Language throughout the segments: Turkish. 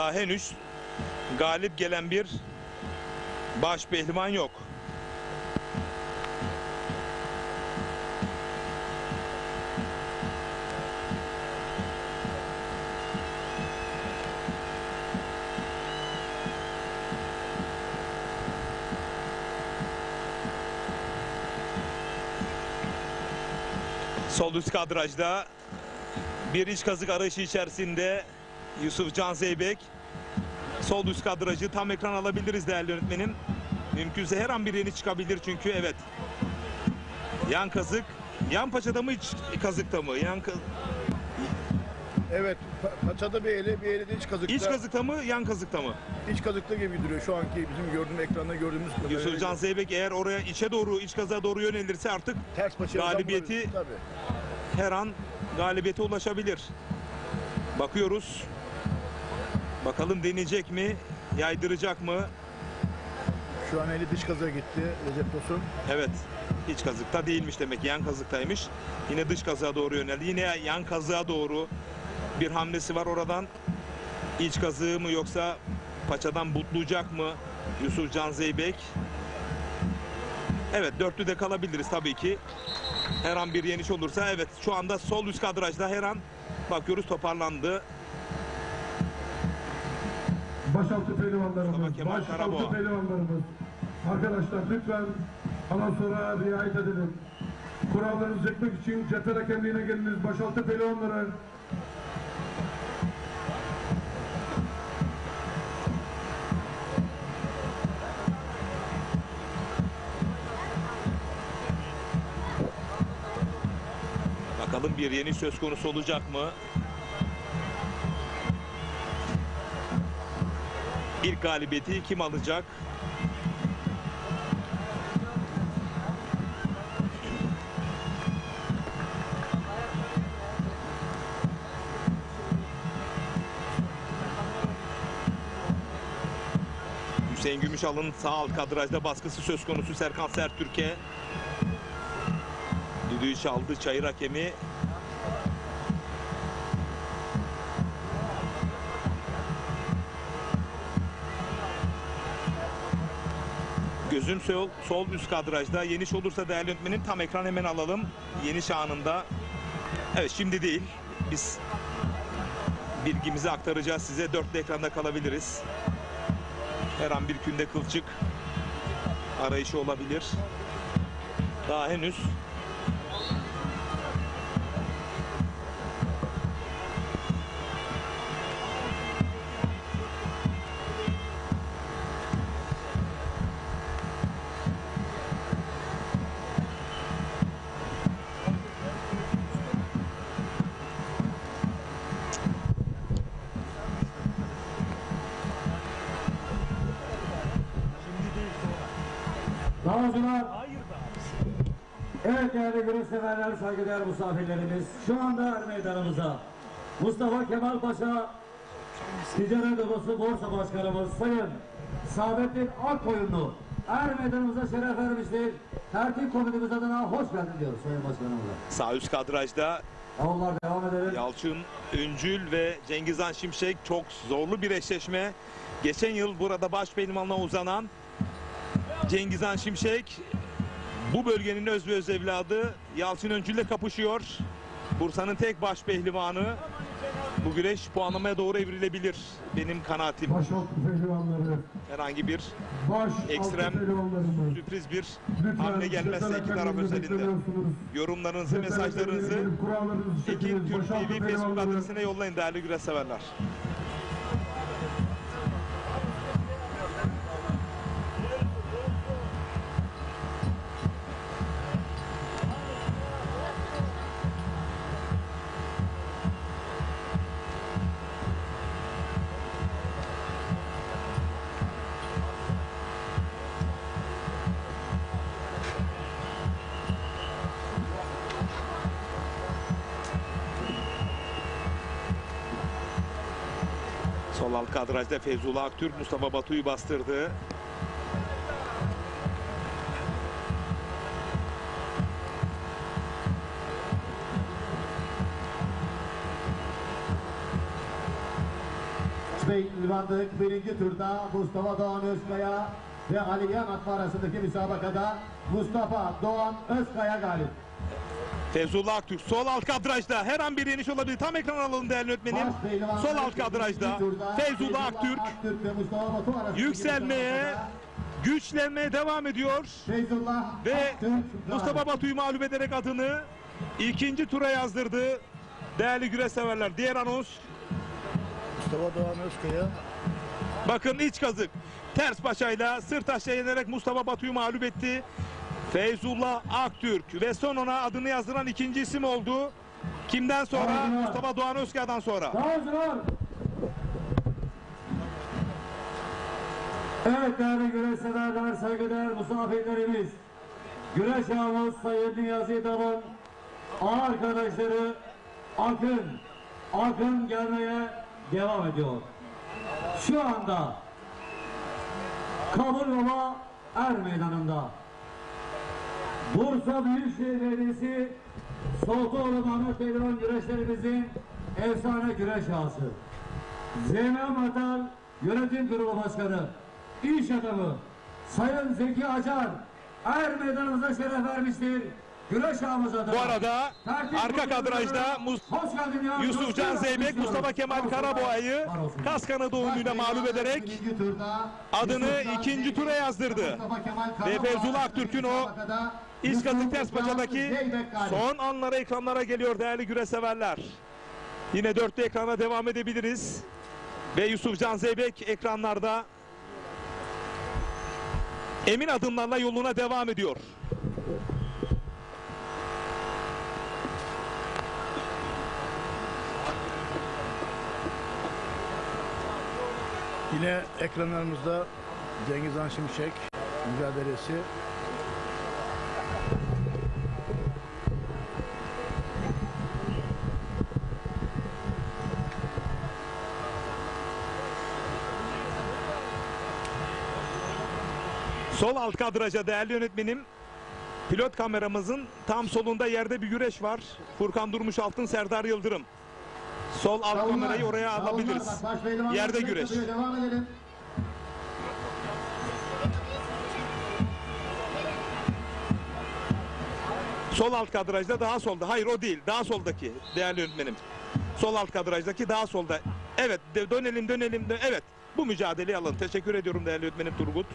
Daha henüz galip gelen bir baş pehlivan yok. Sol üst kadrajda bir iç kazık arayışı içerisinde Yusuf Can Zeybek. Sol üst kadrajı tam ekran alabiliriz değerli yönetmenim. Mümkünse her an bir yeni çıkabilir çünkü evet. Yan kazık, yan paçada mı iç kazıkta mı? Evet, paçada bir eli de iç kazıkta. İç kazıkta mı, yan kazıkta mı? İç kazıkta gibi duruyor şu anki bizim gördüğümüz ekranda gördüğümüz kadarıyla. Yusuf Can Zeybek eğer oraya içe doğru, iç kazığa doğru yönelirse artık ters paçaya galibiyeti her an galibiyete ulaşabilir. Bakıyoruz. Bakalım deneyecek mi? Yaydıracak mı? Şu an eli dış kazığa gitti Recep Tosun. Evet. İç kazıkta değilmiş demek. Yan kazıktaymış. Yine dış kazığa doğru yöneldi. Yine yan kazığa doğru bir hamlesi var oradan. İç kazığı mı yoksa paçadan butlayacak mı Yusuf Can Zeybek? Evet, dörtlü de kalabiliriz tabii ki. Her an bir yeniş olursa. Evet, şu anda sol üst kadrajda her an bakıyoruz toparlandı. Başaltı pehlivanlarımız, başaltı pehlivanlarımız. Arkadaşlar lütfen anonslara riayet edelim. Kuralları düzeltmek için cephede kendine geliniz. Başaltı pehlivanları. Bakalım bir yeniş söz konusu olacak mı? İlk galibiyeti kim alacak? Hüseyin Gümüşal'ın sağ alt kadrajda baskısı söz konusu. Serkan Sertürk'e düdüğü çaldı çayır hakemi. Gözüm sol üst kadrajda. Yeniş olursa değerli yönetmenim tam ekran hemen alalım. Yeniş anında. Evet, şimdi değil. Biz bilgimizi aktaracağız size. Dörtlü ekranda kalabiliriz. Her an bir künde kılçık arayışı olabilir. Daha henüz Dağcılar, evet değerli güreş severler, saygıdeğer misafirlerimiz, şu anda er meydanımıza Mustafa Kemal Paşa Ticaret Odası Borsa Başkanımız Sayın Saadettin Akkoyunlu er meydanımıza şeref vermiştir. Tertip komitemiz adına hoş geldin diyoruz Sayın Başkanımıza. sağ üst kadrajda Yollar devam edelim. Yalçın Öncül ve Cengizhan Şimşek, çok zorlu bir eşleşme. Geçen yıl burada baş pehlivanlığa uzanan Cengizhan Şimşek bu bölgenin öz ve öz evladı Yalçın Öncül ile kapışıyor. Bursa'nın tek baş pehlivanı. Bu güreş puanlamaya doğru evrilebilir benim kanaatim. Başaltı pehlivanları. Herhangi bir Başaltı ekstrem pehlivanlarımız. sürpriz bir Lütfen hamle gelmezse iki taraf kendinizi özelinde. beklemiyorsunuz. Yorumlarınızı, Cephede mesajlarınızı kendine gelip kurallarınızı Ekin çekiniz. Türk Başaltı TV Facebook pehlivanları. adresine yollayın değerli güreş severler. Sol alt kadrajda Feyzullah Aktürk Mustafa Batu'yu bastırdı. pehlivanlık birinci turda Mustafa Doğan Özkaya ve Ali Yanatma arasındaki müsabakada Mustafa Doğan Özkaya galip. Feyzullah Aktürk sol alt kadrajda her an bir yeniş olabilir. Tam ekran alalım değerli öğretmenim. Baş pehlivanlık Sol alt kadrajda ikinci turda Feyzullah Aktürk ve Mustafa Batu arasındaki yükselmeye, müsabakada güçlenmeye devam ediyor. Feyzullah Ve Aktürk Mustafa galip. Batu'yu mağlup ederek adını ikinci tura yazdırdı. Değerli güreş severler. Diğer anons. Mustafa Doğan Özkaya Bakın iç kazık. Ters paçayla sırt aşağı yenerek Mustafa Batu'yu mağlup etti. Feyzullah Aktürk ve son ona adını yazdıran ikinci isim oldu. Kimden sonra? Aynen. Mustafa Doğan Özkaya'dan sonra. Daha hazırlar. Evet değerli güreş severler, saygıdeğer misafirlerimiz. Güreş ağamız Sayın Niyazi Dal'ın arkadaşları Akın gelmeye devam ediyor. Şu anda Kaburgama Er Meydanı'nda Bursa Büyükşehir Belediyesi Soltuoğlu Mehmet Beylivan güreşlerimizin efsane güreş ağası Zeynep Matal Yönetim Kurulu Başkanı, İş adamı Sayın Zeki Acar Er Meydanımıza şeref vermiştir. Güreş ağamıza da Bu arada tertip arka kuruluna kadrajda hoş geldin ya. Yusufcan Zeybek, Mustafa Kemal Karaboğa'yı Kaskanı doğumuyla mağlup ederek Birinci turda adını Yusufcan ikinci Zeybek, tura yazdırdı. Mustafa Kemal Ve Karaboğa Feyzullah Aktürk'ün o müsabakada İç kazık Yusufcan ters paçadaki Zeybek galip. son anlara ekranlara geliyor değerli güreş severler. Yine dörtlü ekrana devam edebiliriz. Ve Yusufcan Zeybek ekranlarda emin adımlarla yoluna devam ediyor. yine ekranlarımızda Cengizhan Şimşek mücadelesi. Sol alt kadraja değerli yönetmenim, pilot kameramızın tam solunda yerde bir güreş var. Furkan Durmuş Altın, Serdar Yıldırım. Sol alt kamerayı oraya alabiliriz. Bak, baş pehlivanlar Yerde güreş güreş. yapıyor. Devam edelim. Sol alt kadrajda daha solda. Hayır o değil. Daha soldaki değerli yönetmenim. Sol alt kadrajdaki daha solda. Evet dönelim. Evet bu mücadeleyi alın. Teşekkür ediyorum değerli yönetmenim Turgut.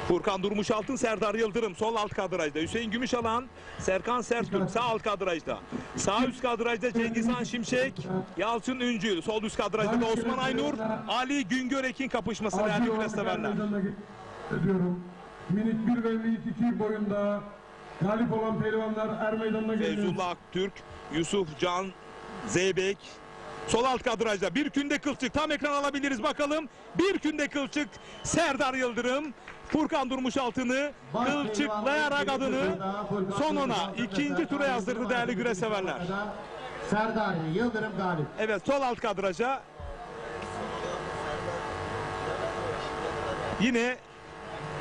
Furkan Durmuş Altın, Serdar Yıldırım sol alt kadrajda. Hüseyin Gümüşalan, Serkan Sertürk sağ alt kadrajda. Sağ üst kadrajda Cengizhan Şimşek, Yalçın Üncül. Sol üst kadrajda da Osman Aynur, Ali Güngörek'in kapışması değerli güreş severler. Ediyorum. Minik 1 ve minik 2 boyunda galip olan pehlivanlar Er Meydanı'na geliyor. Feyzullah Aktürk, Yusuf Can Zeybek. Sol alt kadrajda bir künde kılçık tam ekran alabiliriz bakalım. Bir künde kılçık Serdar Yıldırım. Furkan Durmuş Altın'ı kılçıklayarak adını son ona ikinci tura yazdırdı değerli güreş severler. Serdar Yıldırım galip. Evet sol alt kadraja yine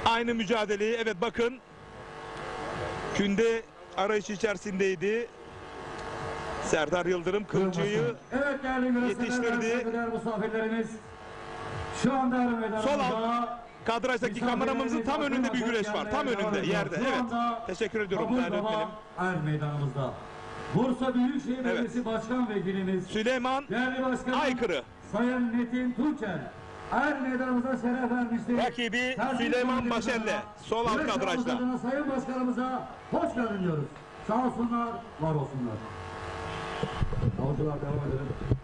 aynı mücadeleyi evet bakın künde arayış içerisindeydi. Serdar Yıldırım kılçığı Evet değerli güreş yetiştirdi. severler, saygıdeğer misafirlerimiz. Şu anda Er Meydanı'nda Sol alt kadrajdaki kameramızın tam önünde bir güreş var. Tam önünde yerde. Evet. Teşekkür ediyorum değerli öğretmenim. Er Meydanımızda. Bursa Büyükşehir Belediyesi Başkan Vekilimiz Süleyman değerli başkanım Aykırı. Sayın Metin Tunçer Er Meydanımıza şeref vermiştir. Rakibi Tertip Süleyman Komitesi'ne, Başelle. Sol alt güreş kadrajda. adına Sayın Başkanımıza hoş geldin diyoruz. Sağ olsunlar, var olsunlar. Yolcular devam edelim.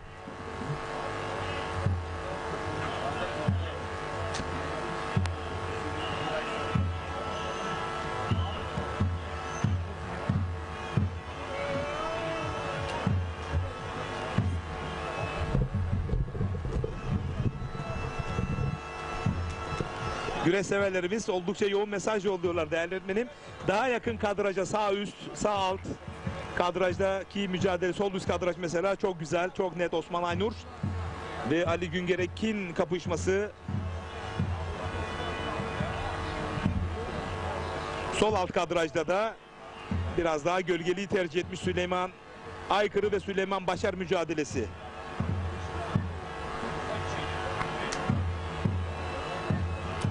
Güreş severlerimiz oldukça yoğun mesaj yolluyorlar değerli öğretmenim. Daha yakın kadraja sağ üst, sağ alt kadrajdaki mücadele sol üst kadraj mesela çok güzel, çok net Osman Aynur ve Ali Güngerek'in kapışması. Sol alt kadrajda da biraz daha gölgeliği tercih etmiş Süleyman Aykırı ve Süleyman Başar mücadelesi.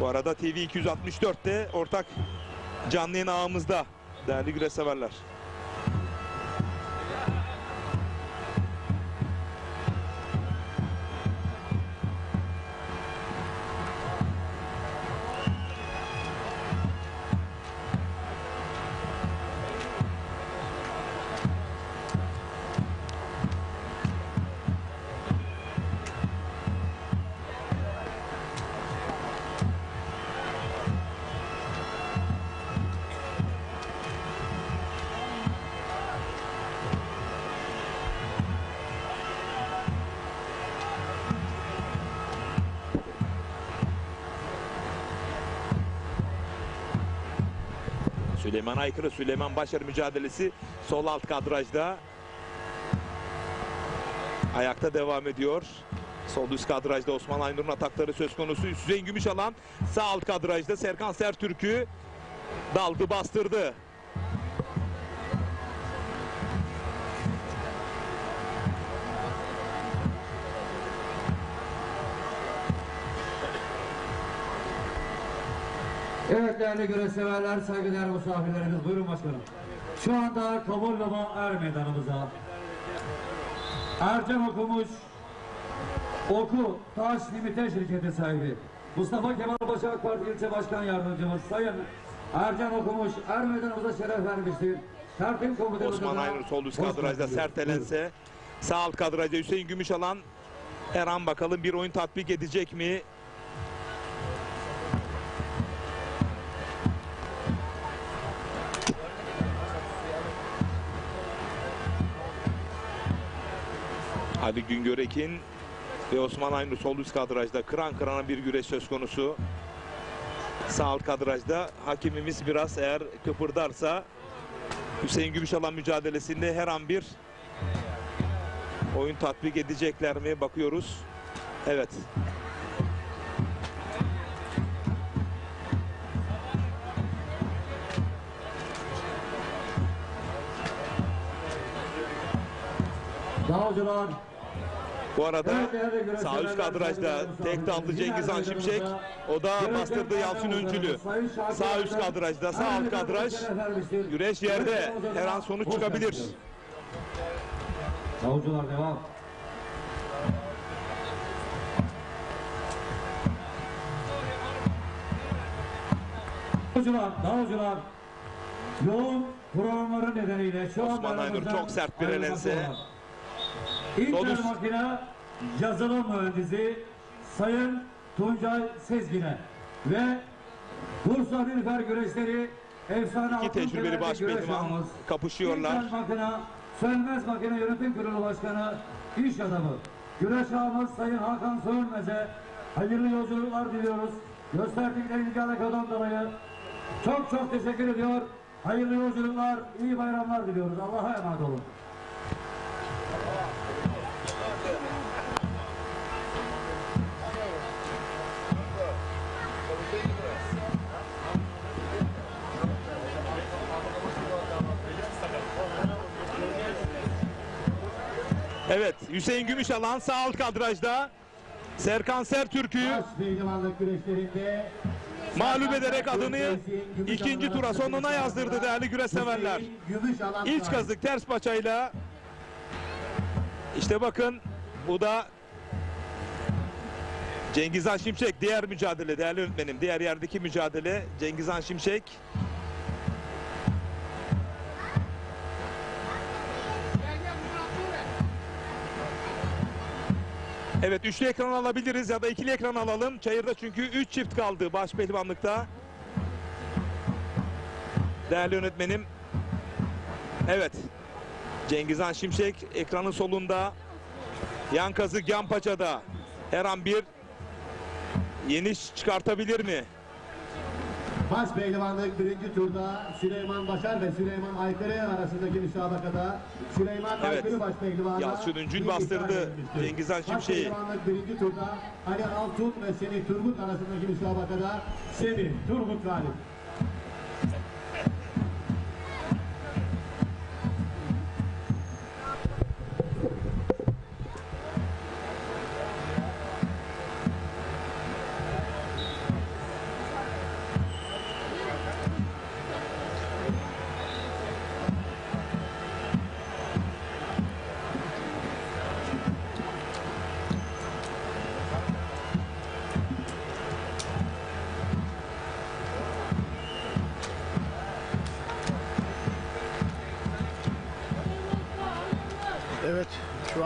Bu arada TV 264'te ortak canlı yayın ağımızda değerli güreş severler. Süleyman Aykırı, Süleyman Başar mücadelesi sol alt kadrajda. Ayakta devam ediyor. Sol üst kadrajda Osman Aynur'un atakları söz konusu. Hüseyin Gümüşalan sağ alt kadrajda. Serkan Sertürk'ü daldı, bastırdı. Evet değerli güreş severler, saygıdeğer misafirlerimiz, buyurun başkanım. Şu anda Kabul Baba Er Meydanımıza Ercan Okumuş Oku Taş Limite şirketi sahibi Mustafa Kemal Paşa AK Parti İlçe Başkan Yardımcımız Sayın Ercan Okumuş Er Meydanımıza şeref vermiştir. Tertip komutanımıza Osman Aynur sol üst kadrajda sertelense, sağ alt kadrajda Hüseyin Gümüşalan. Her an bakalım bir oyun tatbik edecek mi? Ali Güngörekin ve Osman Aynur sol üst kadrajda kıran kırana bir güreş söz konusu. Sağ alt kadrajda hakemimiz biraz eğer kıpırdarsa Hüseyin Gümüşalan mücadelesinde her an bir oyun tatbik edecekler mi bakıyoruz. Evet. Dağcılar. Bu arada sağ üst kadrajda tek daldı Cengiz Han Şimşek. O da bastırdı Yalçın Öncül'ü. Sağ üst kadrajda, sağ alt kadraj. Güreş yerde. Her an sonuç çıkabilir. Dağcılar devam. Dağcılar. Yoğun programları nedeniyle şu an Osman Aynur çok sert bir elense. İnter Makine Yazılım Mühendisi Sayın Tuncay Sezgin'e ve Bursa Nilüfer Güreşleri efsane İki tecrübeli baş pehlivan kapışıyorlar. İnter Makine Sönmez Makine Yönetim Kurulu Başkanı iş adamı güreş ağamız Sayın Hakan Sönmez'e hayırlı yolculuklar diliyoruz. Gösterdikleri ilgi alakadan dolayı çok teşekkür ediyor. Hayırlı yolculuklar, iyi bayramlar diliyoruz. Allah'a emanet olun. Evet, Hüseyin Gümüşalan sağ alt kadrajda. Serkan Sertürk'ü Taş pehlivanlık güreşlerinde mağlup ederek adını ikinci tura sonuna yazdırdı değerli güreş severler. Gümüşalan İlk kazık ters paçayla. İşte bakın bu da Cengiz Han Şimşek diğer mücadele değerli öğretmenim. Diğer yerdeki mücadele Cengiz Han Şimşek. Evet üçlü ekran alabiliriz ya da ikili ekran alalım. Çayırda çünkü 3 çift kaldı baş pehlivanlıkta. Değerli yönetmenim. Evet. Cengiz Han Şimşek ekranın solunda. Yan kazık yan paçada. Her an bir yeniş çıkartabilir mi? Baş pehlivanlık birinci turda Süleyman Başar ve Süleyman Aykırı arasındaki müsabakada Süleyman Evet. Aykırı baş pehlivana Yalçın Öncül bir bastırdı iptal edilmiştir. Cengiz Han Baş Şimşek'i. pehlivanlık birinci turda Ali Altun ve Semih Turgut arasındaki müsabakada Semih Turgut galip.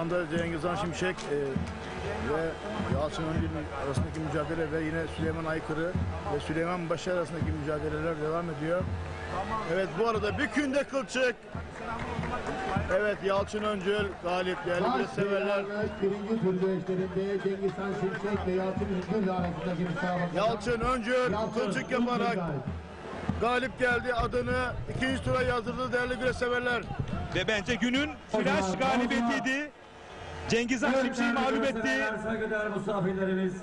anda Cengizhan Şimşek ve Yalçın Öncül arasındaki mücadele ve yine Süleyman Aykırı ve Süleyman Başar arasındaki mücadeleler devam ediyor. Evet, bu arada bir künde kılçık. Evet, Yalçın Öncül galip. Değerli Baş güreş severler. pehlivanlar birinci tur güreşlerinde Cengizhan Şimşek ve Yalçın Öncül arasındaki müsabakada Yalçın Öncül Yalçın kılçık Öncül yaparak galip. galip geldi. Adını ikinci tura yazdırdı değerli güreş severler. Ve bence günün flash galibiyetiydi. Cengizhan Şimşek'i mağlup etti. Saygıdeğer misafirlerimiz.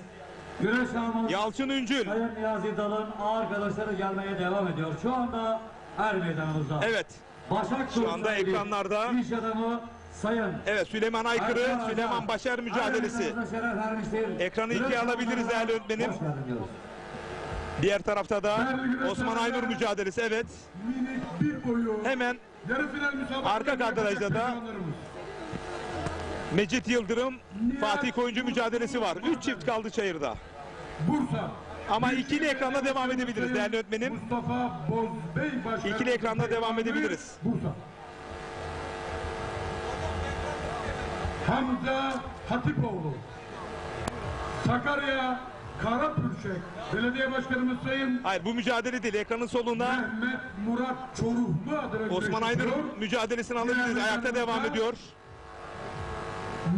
Güreş ağımız Yalçın Öncül. Sayın Niyazi Dal'ın arkadaşları gelmeye devam ediyor. Şu anda er meydanımızda. Evet. Başak Şu anda sahibi, ekranlarda. İş adamı Sayın Evet, Süleyman Aykırı, Erkan Süleyman Acar, Başar mücadelesi. ayrıca şeref vermiştir. Ekranı ikiye Güreş alabiliriz ağımızda değerli öğretmenim. hoş geldin diyoruz. Diğer tarafta da Osman Aynur mücadelesi. Evet. Minik bir boyu. Hemen Yarı final müsabakası. arka kadrajda da Mecit Yıldırım, Fatih Koyuncu mücadelesi var. 3 çift kaldı çayırda. Bursa. Ama ikili ekranda devam edebiliriz değerli öğretmenim. Mustafa Bozbey başkanı. İkili ekranda devam edebiliriz. Bursa. Hamza Hatipoğlu. Sakarya Karapürçek. Belediye Başkanımız Sayın Hayır, bu mücadele değil. Ekranın solunda Mehmet Murat Çoruhlu adına Osman güreş Aynur yapıyor. mücadelesini alabiliriz. Ayakta devam ediyor.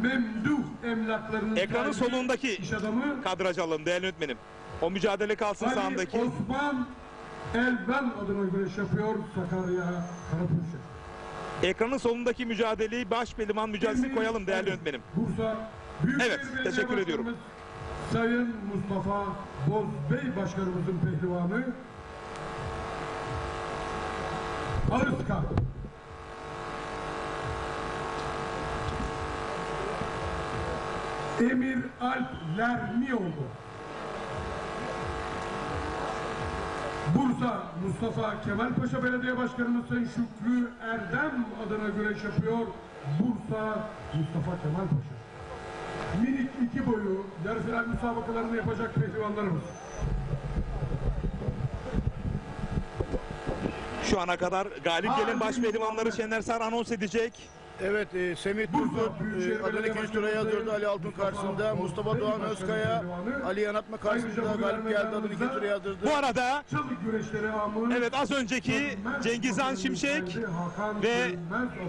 Memduh emlaklarının Ekranın sahibi, solundaki iş adamı kadraj alalım değerli öğretmenim. O mücadele kalsın Ali sağındaki. Osman Elben adına güreş yapıyor Sakarya Karapürçek. Ekranın solundaki mücadeleyi baş pehlivan mücadelesi koyalım değerli öğretmenim. Bursa Büyükşehir Evet, Belediye teşekkür ediyorum. Başkanımız Sayın Mustafa Bozbey Başkanımızın pehlivanı Arıska. Emir Alp Lermioğlu. Bursa Mustafa Kemal Paşa Belediye Başkanımız Sayın Şükrü Erdem adına güreş yapıyor. Bursa Mustafa Kemal Paşa. Minik iki boyu yarı final müsabakalarını yapacak pehlivanlarımız. Şu ana kadar galip gelen baş pehlivanları Şener Sar anons edecek. Evet, Semih Turgut adını ikinci tura yazdırdı Ali Altun karşısında. Mustafa Doğan Özkaya, Ali Yanatma karşısında galip geldi, adını ikinci tura yazdırdı. Bu arada Çalık güreşleri amı. evet, az önceki Cengizhan Şimşek ve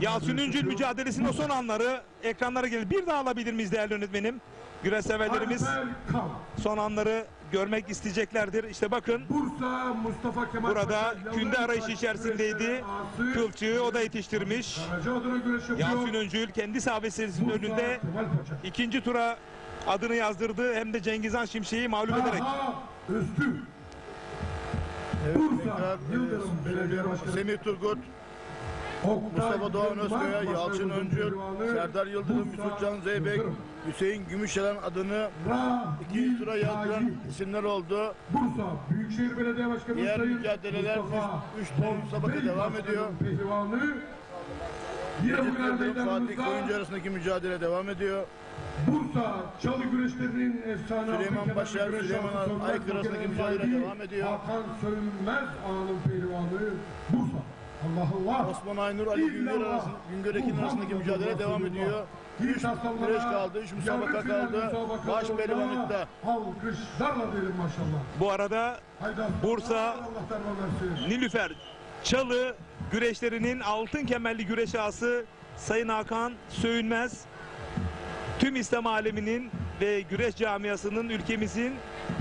Yalçın Öncül mücadelesinin o son anları ekranlara gelir. Bir daha alabilir miyiz değerli yönetmenim? Güreş severlerimiz Alper Kan. son anları görmek isteyeceklerdir. İşte bakın, Bursa Mustafa Kemal burada Paşa, künde Yalın arayışı Taş içerisindeydi. güreşleri ağası, Kılçığı o da yetiştirmiş. Karaca adına güreş yapıyor. Yalçın Öncül kendi sahabesinin Bursa önünde Kemal Paşa. ikinci tura adını yazdırdı. Hem de Cengizhan Şimşek'i mağlup ederek. Taha Öztürk. Evet, Bursa tekrar, Yıldırım Belediye Başkanı. Semih Turgut, Oktay Mustafa Doğan Yılmaz Özkaya, Yalçın Başkanımızın Öncül, pehlivanı, Serdar Yıldırım, Bursa Yusuf Can Zeybek, Yıldırım. Hüseyin Gümüşelen adını ikinci tura yazdıran isimler oldu. Bursa Büyükşehir Belediye Başkanı Diğer Sayın mücadeleler Mustafa üç tane müsabaka Bey devam Başkan'ın ediyor. Pehlivanı yine Mecit bugün Yıldırım, Fatih meydanımızda Koyuncu arasındaki mücadele devam ediyor. Bursa çalı güreşlerinin efsane Süleyman altın Başar, kemerli güreş Süleyman altı sönmez Aykırı arasındaki makinenin mücadele sahibi devam ediyor. Hakan Sönmez ağanın pehlivanı Bursa. Allah Allah. Osman Aynur, Ali Güngör Ekin arasındaki mücadele devam ediyor. 3 güreş kaldı, 3 müsabaka kaldı. Baş pehlivanlıkta. Alkışlarla diyelim maşallah. Bu arada Haydar. Bursa Allah derman versin. Nilüfer Çalı güreşlerinin altın kemerli güreş ağası Sayın Hakan Söğünmez tüm İslam aleminin ve güreş camiasının, ülkemizin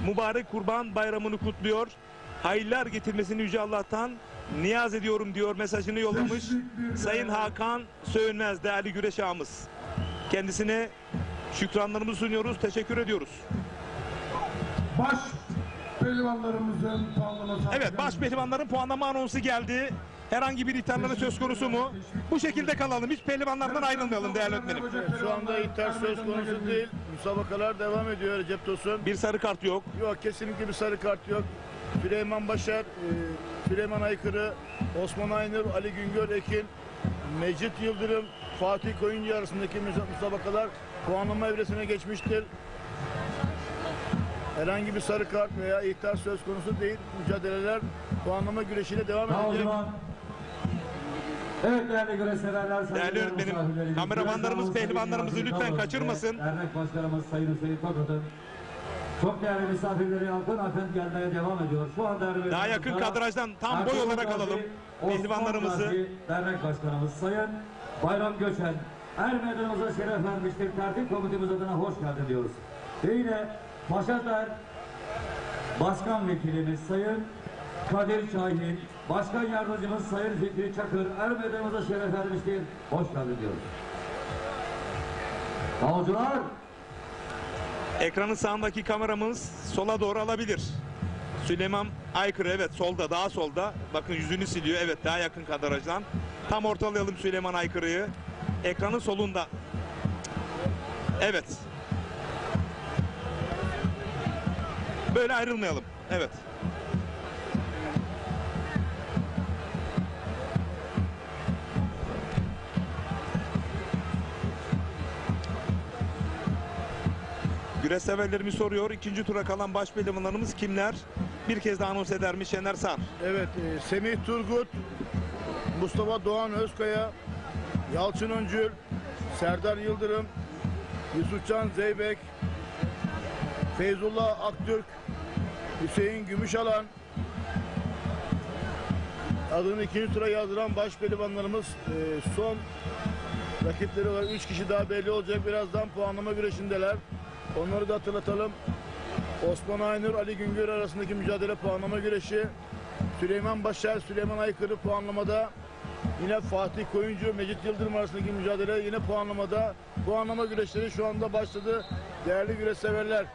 mübarek Kurban Bayramı'nı kutluyor. Hayırlar getirmesini Yüce Allah'tan niyaz ediyorum diyor mesajını yollamış Sayın Hakan Söğünmez değerli güreş ağamız. Kendisine şükranlarımızı sunuyoruz, teşekkür ediyoruz. Baş pehlivanlarımızın puanlaması. Evet, baş pehlivanların puanlama anonsu geldi. Herhangi bir ithal söz konusu mu? Bu şekilde kalalım. Hiç pehlivanlardan ayrılmayalım değerli öğretmenim. Şu anda ithal söz konusu değil. Müsabakalar devam ediyor Recep Tosun. Bir sarı kart yok. Yok, kesinlikle bir sarı kart yok. Süleyman Başar, Süleyman Aykırı, Osman Aynur, Ali Güngör Ekin, Mecit Yıldırım, Fatih Koyuncu arasındaki müsabakalar puanlama evresine geçmiştir. Herhangi bir sarı kart veya ihtar söz konusu değil. Mücadeleler puanlama güreşiyle devam Daha o edecek. zaman Evet değerli güreş severler, Değerli yönetmenim, kameramanlarımız, pehlivanlarımızı lütfen kaçırmasın. Dernek Başkanımız Sayın Hüseyin Tokat'ın çok değerli misafirleri yakın akın gelmeye devam ediyor. Şu anda Daha yakın kadrajdan tam boy olarak alalım pehlivanlarımızı. Dernek Başkanımız Sayın Bayram Göçen er meydanımıza şeref vermiştir. Tertip komitemiz adına hoş geldin diyoruz. Ve yine Paşader Başkan Vekilimiz Sayın Kadir Şahin, Başkan Yardımcımız Sayın Fikri Çakır er meydanımıza şeref vermiştir. Hoş geldin diyoruz. Davulcular. Ekranın sağındaki kameramız sola doğru alabilir. Süleyman Aykırı, evet, solda, daha solda. Bakın yüzünü siliyor. Evet, daha yakın kadrajdan. Tam ortalayalım Süleyman Aykırı'yı. Ekranın solunda. Evet. Böyle ayrılmayalım. Evet. Güreş severlerimiz soruyor. İkinci tura kalan baş pehlivanlarımız kimler? Bir kez daha anons eder mi Şener Sar? Evet, Semih Turgut, Mustafa Doğan Özkaya, Yalçın Öncül, Serdar Yıldırım, Yusufcan Zeybek, Feyzullah Aktürk, Hüseyin Gümüşalan, adını ikinci tura yazdıran baş pehlivanlarımız son rakipleri olarak 3 kişi daha belli olacak. Birazdan puanlama güreşindeler. Onları da hatırlatalım. Osman Aynur, Ali Güngör arasındaki mücadele puanlama güreşi. Süleyman Başar, Süleyman Aykırı puanlamada. Yine Fatih Koyuncu, Mecit Yıldırım arasındaki mücadele yine puanlamada. Puanlama güreşleri şu anda başladı. Değerli güreş severler.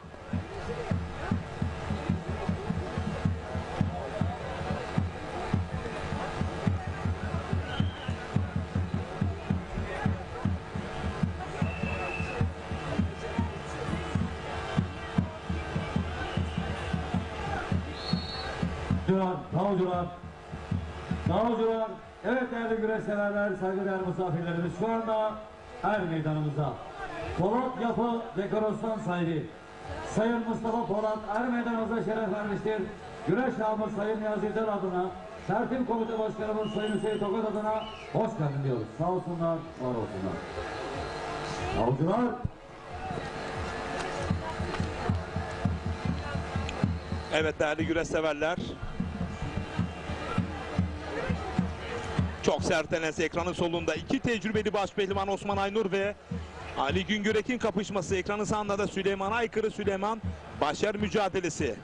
Davulcular, evet değerli güreş severler, saygıdeğer misafirlerimiz şu anda er meydanımızda. Polat Yapı Dekorasyon sahibi Sayın Mustafa Polat er meydanımıza şeref vermiştir. Güreş ağamız Sayın Niyazi Del adına, Tertip Komite Başkanımız Sayın Hüseyin Tokat adına hoş geldin diyoruz. Sağ olsunlar, var olsunlar. Davulcular. Evet değerli güreş severler. Çok sert enesi ekranın solunda. İki tecrübeli baş pehlivan Osman Aynur ve Ali Güngörek'in kapışması. Ekranın sağında da Süleyman Aykırı, Süleyman Başar mücadelesi.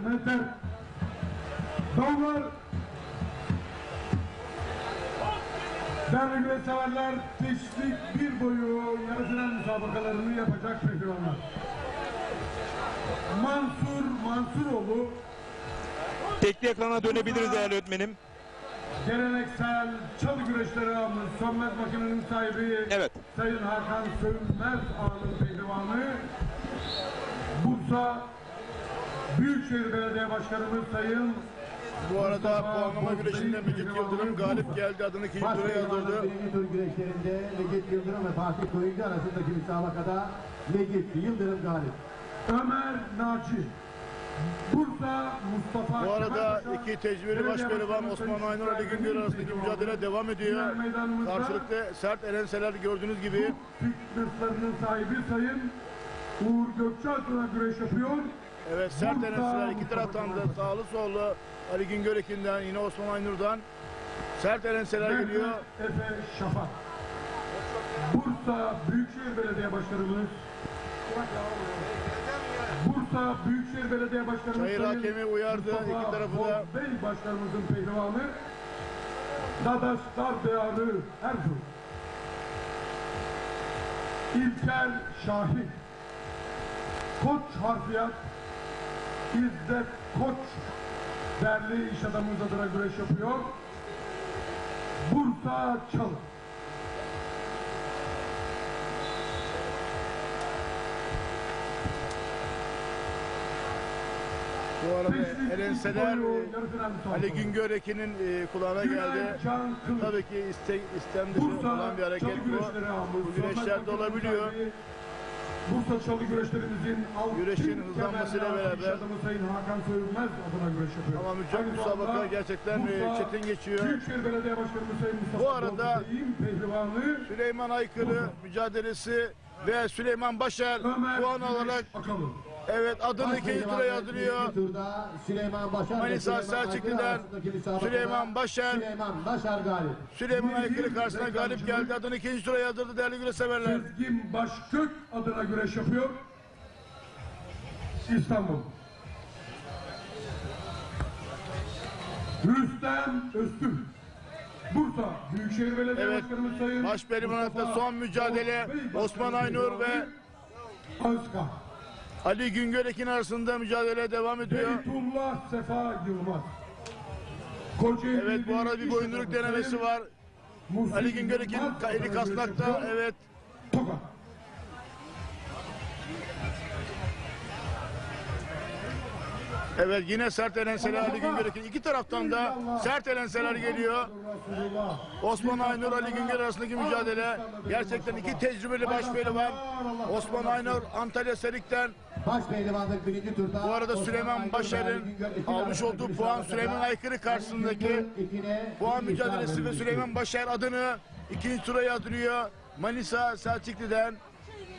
Meter. Davullar. Değerli güreş severler, teşvik bir boyu yarı final müsabakalarını yapacak pehlivanlar. Mansuroğlu. Tekli ekrana dönebiliriz değerli öğretmenim. Geleneksel çalı güreşleri ağamız, sönmez makinenin sahibi Evet. Sayın Hakan Sönmez ağanın pehlivanı. Bursa Büyükşehir Belediye Başkanımız Sayın Bu arada puanlama güreşinde Mecit Yıldırım galip geldi. Adını ikinci tura yazdırdı. Birinci tur güreşlerinde Mecit Yıldırım ve Fatih Koyuncu arasındaki müsabakada Mecit Yıldırım galip. Ömer Naci. Bursa Mustafa Bu arada Kemalpaşa, iki tecrübeli baş pehlivan Osman Aynur, Ali Güngör arasındaki mücadele devam ediyor. Karşılıklı sert elenseler gördüğünüz gibi. Fitness'larının sahibi Sayın Uğur Gökçeadına güreş yapıyor. Evet, sert elenseler iki taraftan da sağlı sollu Ali Güngörek'inden yine Osman Aynur'dan sert elenseler geliyor. Efe Şafak. Bursa Büyükşehir Belediye Başkanımız Çayır hakemi uyardı iki tarafı da. Bey Başkanımızın pehlivanı Dadaş Dardıyarı Erzurum. İlker Şahin. Koç Harfiyat İzzet Koç değerli iş adamımız adına güreş yapıyor. Bursa Çalı. Bu arada Beşlik elenseler iki boyu yarı final müsabakaları. Ali Güngöreki'nin kulağına geldi. Can Kılıç. Tabii ki istem dışı olan bir hareket bu. Bu güreşlerde olabiliyor. Bursa çalı güreşlerimizin Güreşin hızlanmasıyla beraber. Sayın Hakan Sövülmez adına güreş yapıyor. Ama müsabaka gerçekten çetin geçiyor. Büyükşehir Belediye Başkanımız Sayın Mustafa Bu arada Bey'in pehlivanı Süleyman Aykırı mücadelesi ve Süleyman Başar Ömer puan alarak Akalın. evet adını ikinci tura yazdırıyor. İkinci turda Süleyman Başar ve Manisa Süleyman Aykırı Selçuklu'dan arasındaki müsabakada Süleyman Başar galip. Süleyman Aykırı karşısına galip geldi. Adını ikinci tura yazdırdı değerli güreş severler. Sezgin Başkök adına güreş yapıyor. İstanbul. Rüstem Öztürk. Bursa Büyükşehir Belediye Evet, Başkanımız Sayın Başpehlivanlıkta Mustafa son mücadele Bey Osman Aynur ve Özkan. Ali Güngörekin arasında mücadele devam ediyor. Beytullah Sefa Yılmaz. Kocaeli Evet bu arada bir boyunduruk denemesi var. Muhsin Ali Güngörekin Yılmaz eli adına kasnakta. güreş yapıyor. Evet. Tokat. Evet yine sert elenseler Ali Güngörekin. İki taraftan da sert elenseler geliyor. Osman Aynur Ali Güngör arasındaki mücadele. Gerçekten iki tecrübeli başpehlivan. Osman Aynur Antalya Serik'ten. Başpehlivanlık birinci turda. Bu arada Osman Süleyman Aykırı ve Başar'ın Ali Güngör ikili almış arasındaki olduğu puan müsabakada Süleyman Aykırı karşısındaki puan mücadelesi ve Süleyman Başar adını ikinci tura yazdırıyor. Manisa Selçuklu'dan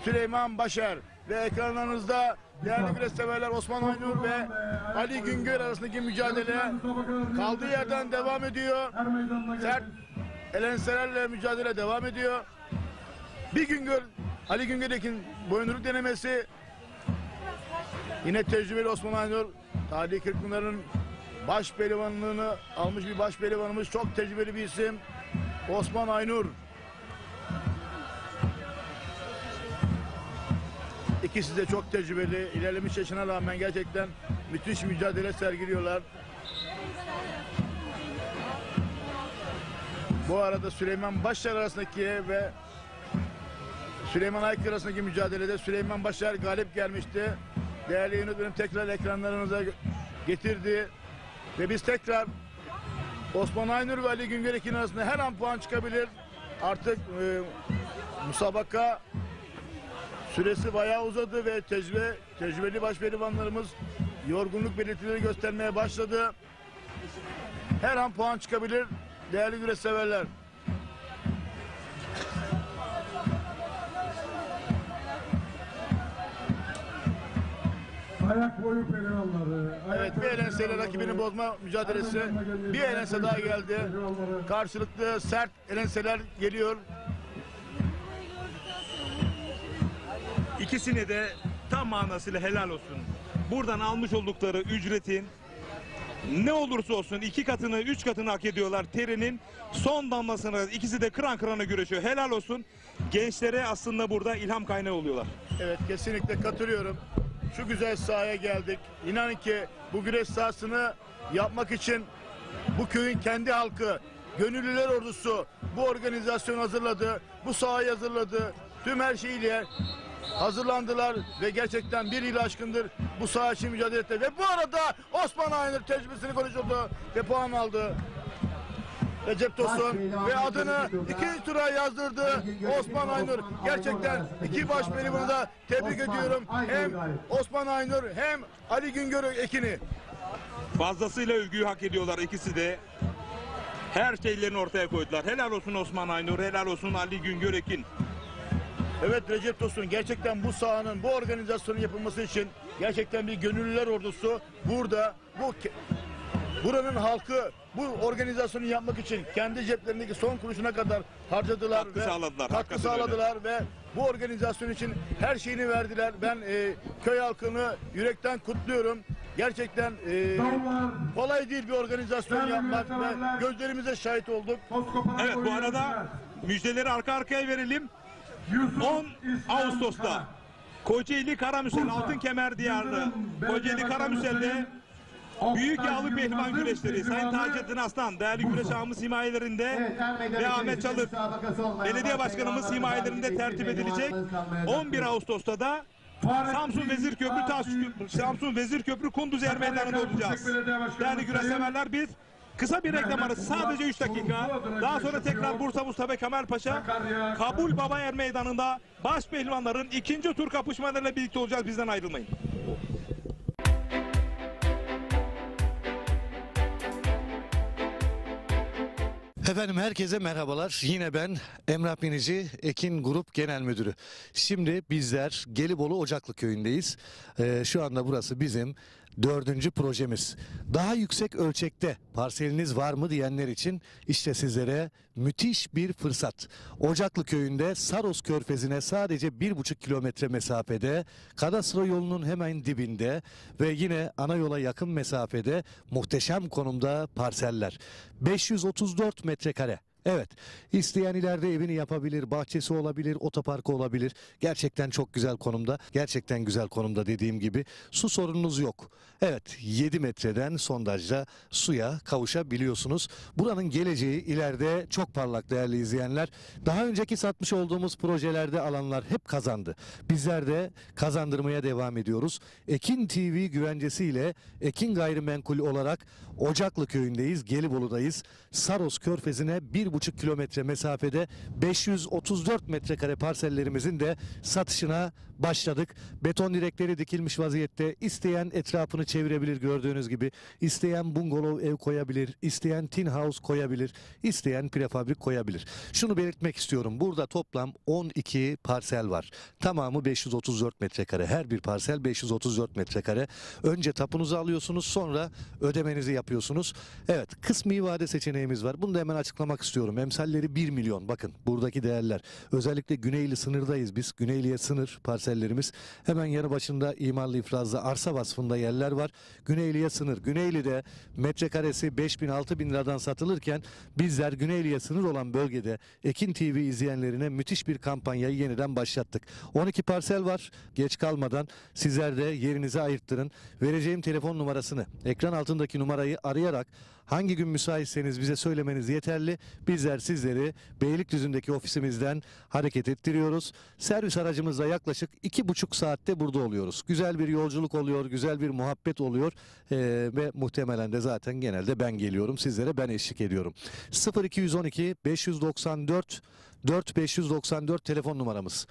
Süleyman Başar ve ekranlarınızda değerli güreş severler Osman Aynur ve Ali Güngör arasındaki mücadele kaldığı yerden devam ediyor. Her meydanına Sert geldi. elenselerle mücadele devam ediyor. Bir Güngör, Ali Güngör'ün boyunduruk denemesi. Yine tecrübeli Osman Aynur, Tarihi Kırkpınar'ın baş pehlivanlığını almış bir baş pehlivanımız, çok tecrübeli bir isim. Osman Aynur. İkisi de çok tecrübeli, ilerlemiş yaşına rağmen gerçekten müthiş mücadele sergiliyorlar. Bu arada Süleyman Başar arasındaki ve Süleyman Aykırı arasındaki mücadelede Süleyman Başar galip gelmişti. Değerli yönetmenim tekrar ekranlarınıza getirdi. Ve biz tekrar Osman Aynur ve Ali Güngörekin arasında her an puan çıkabilir. Artık müsabaka süresi bayağı uzadı ve tecrübeli başpehlivanlarımız yorgunluk belirtileri göstermeye başladı. Her an puan çıkabilir değerli güreş severler. Ayak boyu pehlivanları. Evet bir elenseyle rakibini bozma mücadelesi. Bir elense daha geldi. Karşılıklı sert elenseler geliyor. İkisine de tam manasıyla helal olsun. Buradan almış oldukları ücretin ne olursa olsun 2 katını 3 katını hak ediyorlar. Terinin son damlasına ikisi de kıran kırana güreşiyor. Helal olsun. Gençlere aslında burada ilham kaynağı oluyorlar. Evet kesinlikle katılıyorum. Şu güzel sahaya geldik. İnanın ki bu güreş sahasını yapmak için bu köyün kendi halkı, gönüllüler ordusu bu organizasyonu hazırladı. Bu sahayı hazırladı. Tüm her şeyiyle hazırlandılar ve gerçekten bir yıl aşkındır bu saha için mücadele etti. Ve bu arada Osman Aynur tecrübesini konuşuldu ve puan aldı. Recep Tosun ve adını ikinci tura yazdırdı Osman Aynur. Gerçekten iki baş pehlivanı da tebrik ediyorum. Hem Osman Aynur hem Ali Güngör Ekin'i. Fazlasıyla övgüyü hak ediyorlar ikisi de. Her şeylerini ortaya koydular. Helal olsun Osman Aynur, helal olsun Ali Güngörekin. Evet Recep Tosun gerçekten bu sahanın bu organizasyonun yapılması için gerçekten bir gönüllüler ordusu burada buranın halkı bu organizasyonu yapmak için kendi ceplerindeki son kuruşuna kadar harcadılar Katkı ve sağladılar, katkı hakikaten sağladılar ve bu organizasyon için her şeyini verdiler. Ben köy halkını yürekten kutluyorum. Gerçekten kolay değil bir organizasyon yapmak ve gözlerimize şahit olduk. Evet bu arada müjdeleri arka arkaya verelim. 10 Ağustos'ta Kocaeli Karamüsel Altın Kemer Diyarı Kocaeli Karamüsel'de büyük yağlı pehlivan güreşleri Sayın Taceddin Aslan değerli güreş ağımız himayelerinde ve Ahmet Çalık belediye başkanımız himayelerinde tertip edilecek. 11 Ağustos'ta da Samsun Vezirköprü Kunduz Er Meydanı'nda olacağız. Değerli güreşseverler, biz kısa bir reklam arası, sadece 3 dakika. Daha sonra tekrar Bursa Mustafa Kemal Paşa Kabul Baba Er Meydanı'nda baş pehlivanların ikinci tur kapışmalarıyla birlikte olacağız. Bizden ayrılmayın. Efendim herkese merhabalar. Yine ben Emrah Binici, Ekin Grup Genel Müdürü. Şimdi bizler Gelibolu Ocaklı Köyü'ndeyiz. Şu anda burası bizim 4. projemiz. Daha yüksek ölçekte parseliniz var mı diyenler için işte sizlere müthiş bir fırsat. Ocaklı Köyü'nde Saros Körfezi'ne sadece 1,5 kilometre mesafede, kadastro yolunun hemen dibinde ve yine ana yola yakın mesafede muhteşem konumda parseller. 534 metrekare. Evet, isteyen ileride evini yapabilir, bahçesi olabilir, otoparkı olabilir. Gerçekten çok güzel konumda, gerçekten güzel konumda dediğim gibi. Su sorununuz yok. Evet, 7 metreden sondajla suya kavuşabiliyorsunuz. Buranın geleceği ileride çok parlak değerli izleyenler. Daha önceki satmış olduğumuz projelerde alanlar hep kazandı. Bizler de kazandırmaya devam ediyoruz. Ekin TV güvencesiyle Ekin Gayrimenkul olarak Ocaklı Köyü'ndeyiz, Gelibolu'dayız. Saros Körfezi'ne 1,5 kilometre mesafede 534 metrekare parsellerimizin de satışına başladık. Beton direkleri dikilmiş vaziyette. İsteyen etrafını çevirebilir gördüğünüz gibi. İsteyen bungalov ev koyabilir. İsteyen tin house koyabilir. İsteyen prefabrik koyabilir. Şunu belirtmek istiyorum. Burada toplam 12 parsel var. Tamamı 534 metrekare. Her bir parsel 534 metrekare. Önce tapunuzu alıyorsunuz, sonra ödemenizi yapıyorsunuz. Evet, kısmi vade seçeneğimiz var. Bunu da hemen açıklamak istiyorum. Emsalleri 1 milyon. Bakın buradaki değerler. Özellikle Güneyli sınırdayız biz. Güneyli'ye sınır parsellerimiz. Hemen yanı başında imarlı ifrazlı arsa vasfında yerler var. Güneyli'ye sınır. Güneyli'de metrekaresi 5.000-6.000 liradan satılırken bizler Güneyli'ye sınır olan bölgede Ekin TV izleyenlerine müthiş bir kampanyayı yeniden başlattık. 12 parsel var. Geç kalmadan sizler de yerinizi ayırttırın. Vereceğim telefon numarasını, ekran altındaki numarayı arayarak hangi gün müsaitseniz bize söylemeniz yeterli. Bizler sizleri Beylikdüzü'ndeki ofisimizden hareket ettiriyoruz. Servis aracımızla yaklaşık 2,5 saatte burada oluyoruz. Güzel bir yolculuk oluyor, güzel bir muhabbet oluyor ve muhtemelen de zaten genelde ben geliyorum. Sizlere ben eşlik ediyorum. 0212 594 4594 telefon numaramız.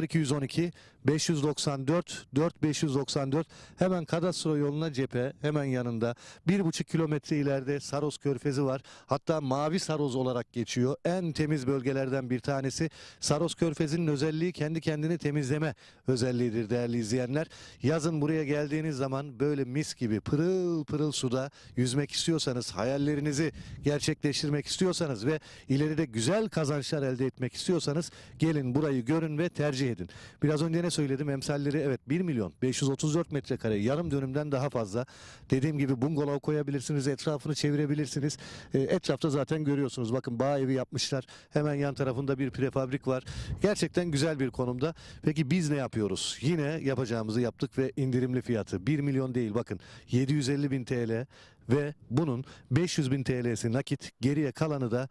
0212 594 4594. Hemen kadastro yoluna cephe, hemen yanında 1,5 kilometre ileride Saros Körfezi var. Hatta Mavi Saros olarak geçiyor. En temiz bölgelerden bir tanesi. Saros Körfezi'nin özelliği kendi kendini temizleme özelliğidir değerli izleyenler. Yazın buraya geldiğiniz zaman böyle mis gibi pırıl pırıl suda yüzmek istiyorsanız, hayallerinizi gerçekleştirmek istiyorsanız ve ileride güzel kazançlar elde etmek istiyorsanız gelin burayı görün ve tercih edin. Biraz önce ne söyledim? Emsalleri evet 1 milyon 534 metrekare, yarım dönümden daha fazla. Dediğim gibi bungalov koyabilirsiniz, etrafını çevirebilirsiniz. Etrafta zaten görüyorsunuz. Bakın bağ evi yapmışlar. Hemen yan tarafında bir prefabrik var. Gerçekten güzel bir konumda. Peki biz ne yapıyoruz? Yine yapacağımızı yaptık ve indirimli fiyatı 1 milyon değil, bakın 750.000 TL ve bunun 500.000 TL'si nakit, geriye kalanı da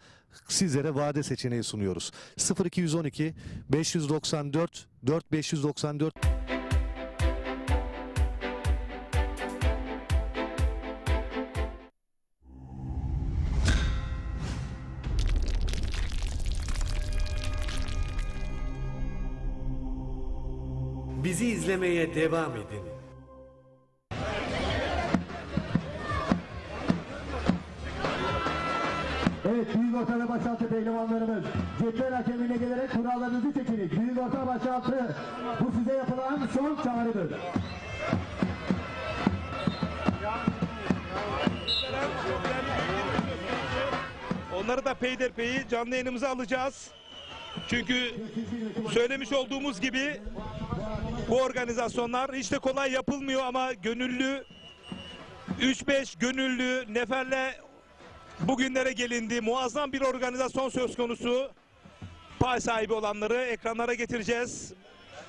sizlere vade seçeneği sunuyoruz. 0212 594 4594. Bizi izlemeye devam edin. Evet, büyük orta ve başaltı pehlivanlarımız cetvel hakemine gelerek kurallarınızı çekiniz. Büyük orta başaltı, bu size yapılan son çağrıdır. Onları da peyderpeyi canlı yayınımıza alacağız. Çünkü söylemiş olduğumuz gibi bu organizasyonlar hiç de kolay yapılmıyor ama gönüllü, 3-5 gönüllü neferle bugünlere gelindi. Muazzam bir organizasyon söz konusu. Pay sahibi olanları ekranlara getireceğiz.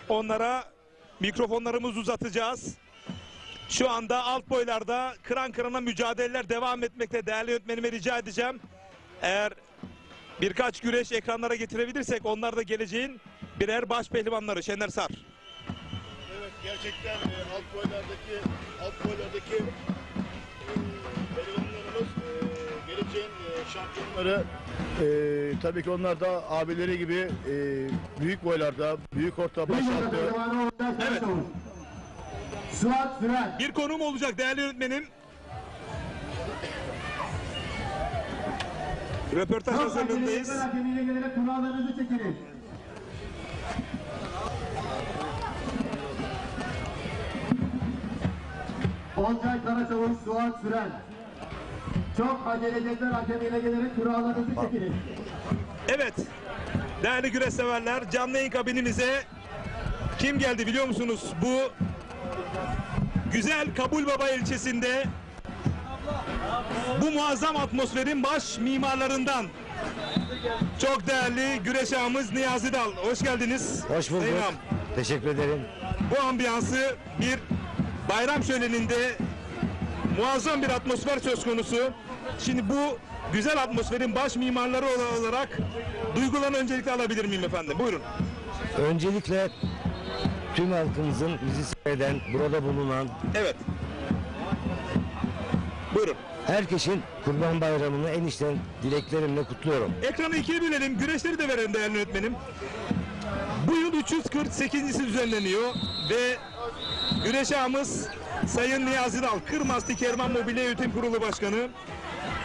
Onlara mikrofonlarımızı uzatacağız. Şu anda alt boylarda kıran kırana mücadeleler devam etmekte. Değerli yönetmenime rica edeceğim. Eğer birkaç güreş ekranlara getirebilirsek onlar da geleceğin birer baş pehlivanları. Şener Sar. Evet, gerçekten alt boylardaki pehlivanlarımız geleceğin şampiyonları. Tabii ki onlar da abileri gibi büyük boylarda, büyük orta, başaltı. Evet. Suat Süren. Bir konuğum olacak değerli yönetmenim. Röportaj hazırlığındayız. Hakemiyle gelerek kurallarınızı çekiniz. Olcay Karaçavuş, Suat Süren. Çok acele edecekler, hakemiyle gelerek kurallarınızı çekiniz. Evet. Değerli güreş severler, canlı yayın kabinimize kim geldi biliyor musunuz? Bu güzel Kabulbaba ilçesinde bu muazzam atmosferin baş mimarlarından çok değerli güreş ağamız Niyazi Dal. Hoş geldiniz. Hoş bulduk. Sayın ağam. Teşekkür ederim. Bu ambiyansı bir bayram şöleninde muazzam bir atmosfer söz konusu. Şimdi bu güzel atmosferin baş mimarları olarak duygularını öncelikle alabilir miyim efendim? Buyurun. Öncelikle tüm halkımızın bizi seyreden, burada bulunan Evet. Buyurun. herkesin Kurban Bayramı'nı en içten dileklerimle kutluyorum. Ekranı ikiye bölelim. Güreşleri de verelim değerli yönetmenim. Bu yıl 348'si düzenleniyor ve güreş ağamız Sayın Niyazi Dal, Kırmasti Kerman Mobilya Yönetim Kurulu Başkanı.